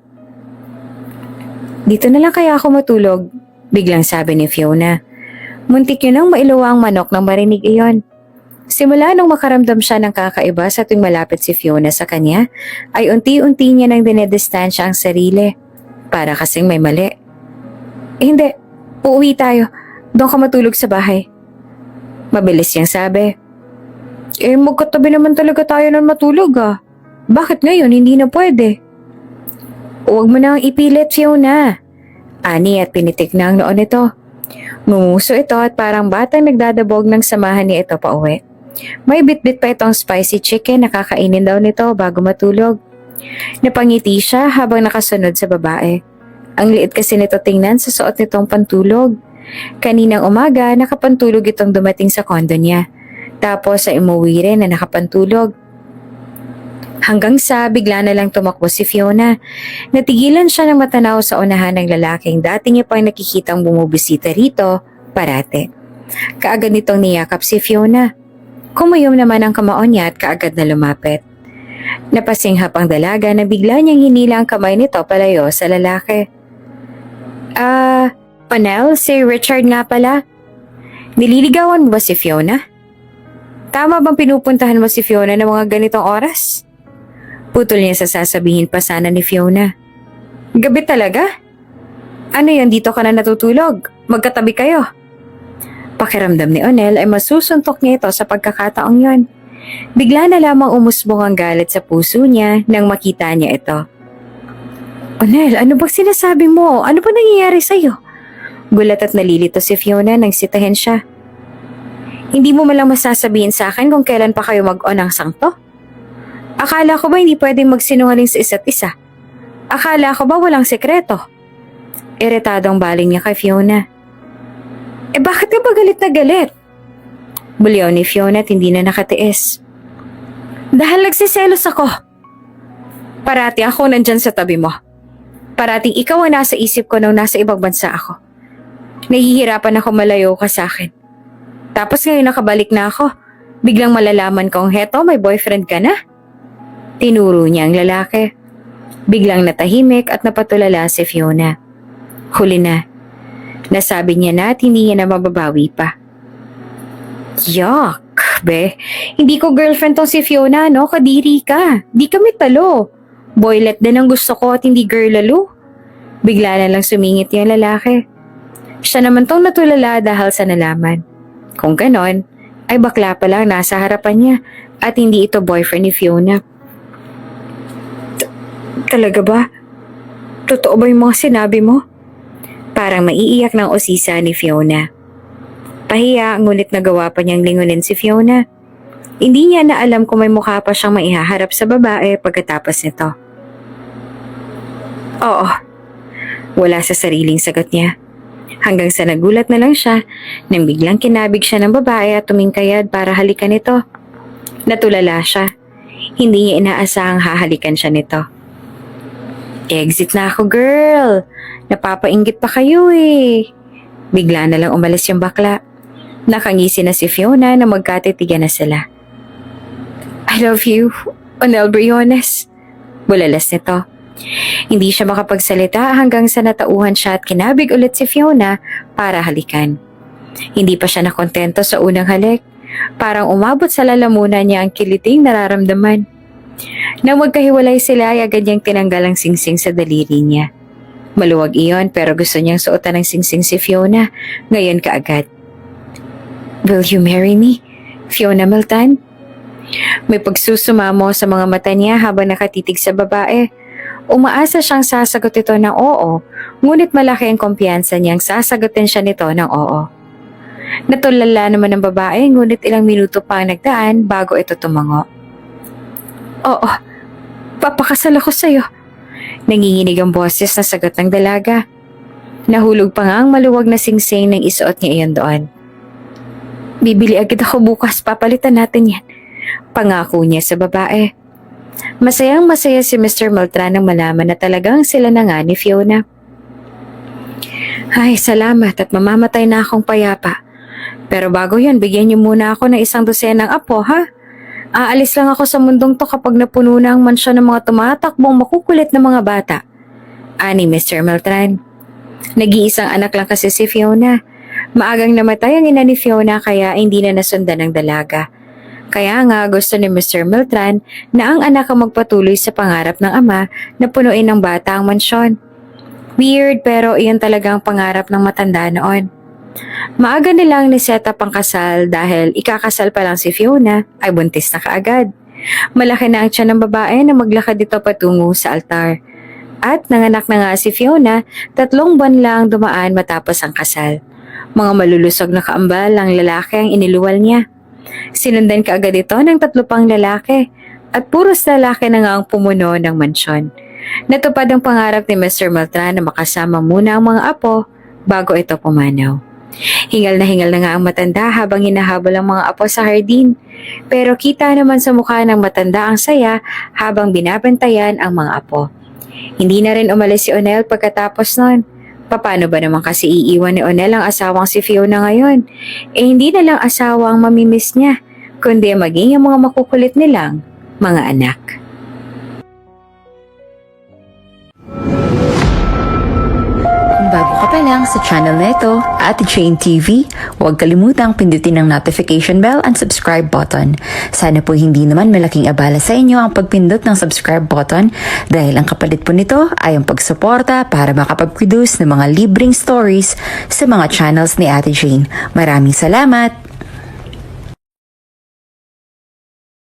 Dito na lang kaya ako matulog, biglang sabi ni Fiona. Muntik yun ang mailuwa ang manok nang marinig iyon. Simula nung makaramdam siya ng kakaiba sa tuwing malapit si Fiona sa kanya, ay unti-unti niya nang dinedistansya ang sarili. Para kasing may mali. Hindi, uuwi tayo. Doon ka matulog sa bahay. Mabilis niyang sabi. Magkatabi naman talaga tayo ng matulog ah. Bakit ngayon hindi na pwede? Huwag mo na ang ipilit, Fiona. Ani at pinitik na ang noon nito. Nunguso ito at parang batang nagdadabog ng samahan niya ito pa uwi. May bitbit pa itong spicy chicken na kakainin daw nito bago matulog. Napangiti siya habang nakasunod sa babae. Ang liit kasi nito tingnan sa suot nitong pantulog. Kaninang umaga, nakapantulog itong dumating sa kondo niya. Tapos ay umuwi rin na nakapantulog. Hanggang sa bigla na lang tumakbo si Fiona. Natigilan siya ng matanaw sa unahan ng lalaking dati niya pang nakikitang bumubisita rito parate. Kaagad nitong niyakap si Fiona. Kumayom naman ang kamaon niya at kaagad na lumapit. Napasinghap ang dalaga na bigla niyang hinila ang kamay nito palayo sa lalaki. Panel, si Richard nga pala. Nililigawan mo ba si Fiona? Tama bang pinupuntahan mo si Fiona ng mga ganitong oras? Putol niya sa sasabihin pa sana ni Fiona. Gabi talaga? Ano yan, dito ka na natutulog? Magkatabi kayo. Pakiramdam ni Onel ay masusuntok niya ito sa pagkakataong yon. Bigla na lamang umusbong ang galit sa puso niya nang makita niya ito. Onel, ano bang sinasabi mo? Ano ba nangyayari sa'yo? Gulat at nalilito si Fiona nang sitahin siya. Hindi mo malang masasabihin sa akin kung kailan pa kayo mag-on ang sangto? Akala ko ba hindi pwedeng magsinungaling sa isa't isa? Akala ko ba walang sekreto? Iritadong baling niya kay Fiona. Bakit ka ba galit na galit? Buliyaw ni Fiona at hindi na nakatiis. Dahil nagsiselos ako. Parati ako nandyan sa tabi mo. Parating ikaw ang nasa isip ko nang nasa ibang bansa ako. Nahihirapan ako malayo ka sa akin. Tapos ngayon nakabalik na ako. Biglang malalaman kong heto may boyfriend ka na. Tinuro niya ang lalaki. Biglang natahimik at napatulala si Fiona. Huli na. Nasabi niya na at hindi niya na mababawi pa. Yuck, be. Hindi ko girlfriend tong si Fiona, no? Kadiri ka. Di kami talo. Boylet din ang gusto ko at hindi girl lalo. Bigla na lang sumingit yung lalaki. Siya naman tong natulala dahil sa nalaman. Kung ganon, ay bakla pa lang nasa harapan niya at hindi ito boyfriend ni Fiona. Talaga ba? Totoo ba yung mga sinabi mo? Parang maiiyak ng usisa ni Fiona. Pahiya, ngunit nagawa pa niyang lingunin si Fiona. Hindi niya na alam kung may mukha pa siyang maihaharap sa babae pagkatapos nito. Oo. Wala sa sariling sagot niya. Hanggang sa nagulat na lang siya nang biglang kinabig siya ng babae at tumingkayad para halikan ito. Natulala siya. Hindi niya inaasahang hahalikan siya nito. Exit na ako, girl. Napapainggit pa kayo eh. Bigla na lang umalis yung bakla. Nakangisi na si Fiona na magkatitigan na sila. I love you, Onel Briones. Bulalas nito. Hindi siya makapagsalita hanggang sa natauhan siya at kinabig ulit si Fiona para halikan. Hindi pa siya nakontento sa unang halik. Parang umabot sa lalamunan niya ang kiliting nararamdaman. Nang magkahiwalay sila ay agad niyang tinanggal ang singsing sa daliri niya. Maluwag iyon pero gusto niyang suotan ng singsing si Fiona ngayon kaagad. Will you marry me, Fiona Milton? May pagsusumamo sa mga mata niya habang nakatitig sa babae. Umaasa siyang sasagot ito ng oo, ngunit malaki ang kumpiyansa niyang sasagutin siya nito ng oo. Natulala naman ng babae ngunit ilang minuto pa ang nagdaan bago ito tumango. Oo, papakasal ako sa'yo. Nanginginig ang boses na sagot ng dalaga. Nahulog pa nga ang maluwag na singsing nang isuot niya iyon doon. Bibili agad ako bukas, papalitan natin yan. Pangako niya sa babae. Masayang masaya si Mr. Beltran nang malaman na talagang sila na nga ni Fiona. Ay, salamat at mamamatay na akong payapa. Pero bago yan, bigyan niyo muna ako ng 100 apo, ha? Aalis lang ako sa mundong to kapag napuno na ang mansyon ng mga tumatakbong makukulit na mga bata. Ani Mr. Beltran. Nag-iisang anak lang kasi si Fiona. Maagang namatay ang ina ni Fiona kaya hindi na nasundan ng dalaga. Kaya nga gusto ni Mr. Beltran na ang anak ang magpatuloy sa pangarap ng ama na punuin ng bata ang mansyon. Weird pero iyon talagang pangarap ng matanda noon. Maaga nilang niset up ang kasal dahil ikakasal pa lang si Fiona ay buntis na kaagad. Malaki na ang tiyan ng babae na maglakad dito patungo sa altar. At nanganak na nga si Fiona, 3 buwan lang dumaan matapos ang kasal. Mga malulusog na kaambal ang lalaki ang iniluwal niya. Sinundan kaagad ito ng 3 pang lalaki at puros lalaki na nga ang pumuno ng mansyon. Natupad ang pangarap ni Mr. Beltran na makasama muna ang mga apo bago ito pumanaw. Hingal na nga ang matanda habang hinahabol ang mga apo sa hardin. Pero kita naman sa mukha ng matanda ang saya habang binabantayan ang mga apo. Hindi na rin umalis si Onel pagkatapos nun. Paano ba naman kasi iiwan ni Onel ang asawang si Fiona ngayon? Hindi na lang asawa ang mamimiss niya, kundi maging ang mga makukulit nilang mga anak.
Bago ka pa lang sa channel neto, Ate Jane TV, huwag kalimutang pindutin ang notification bell and subscribe button. Sana po hindi naman malaking abala sa inyo ang pagpindot ng subscribe button dahil ang kapalit po nito ay ang pagsuporta para makapag-produce ng mga libreng stories sa mga channels ni Ate Jane. Maraming salamat!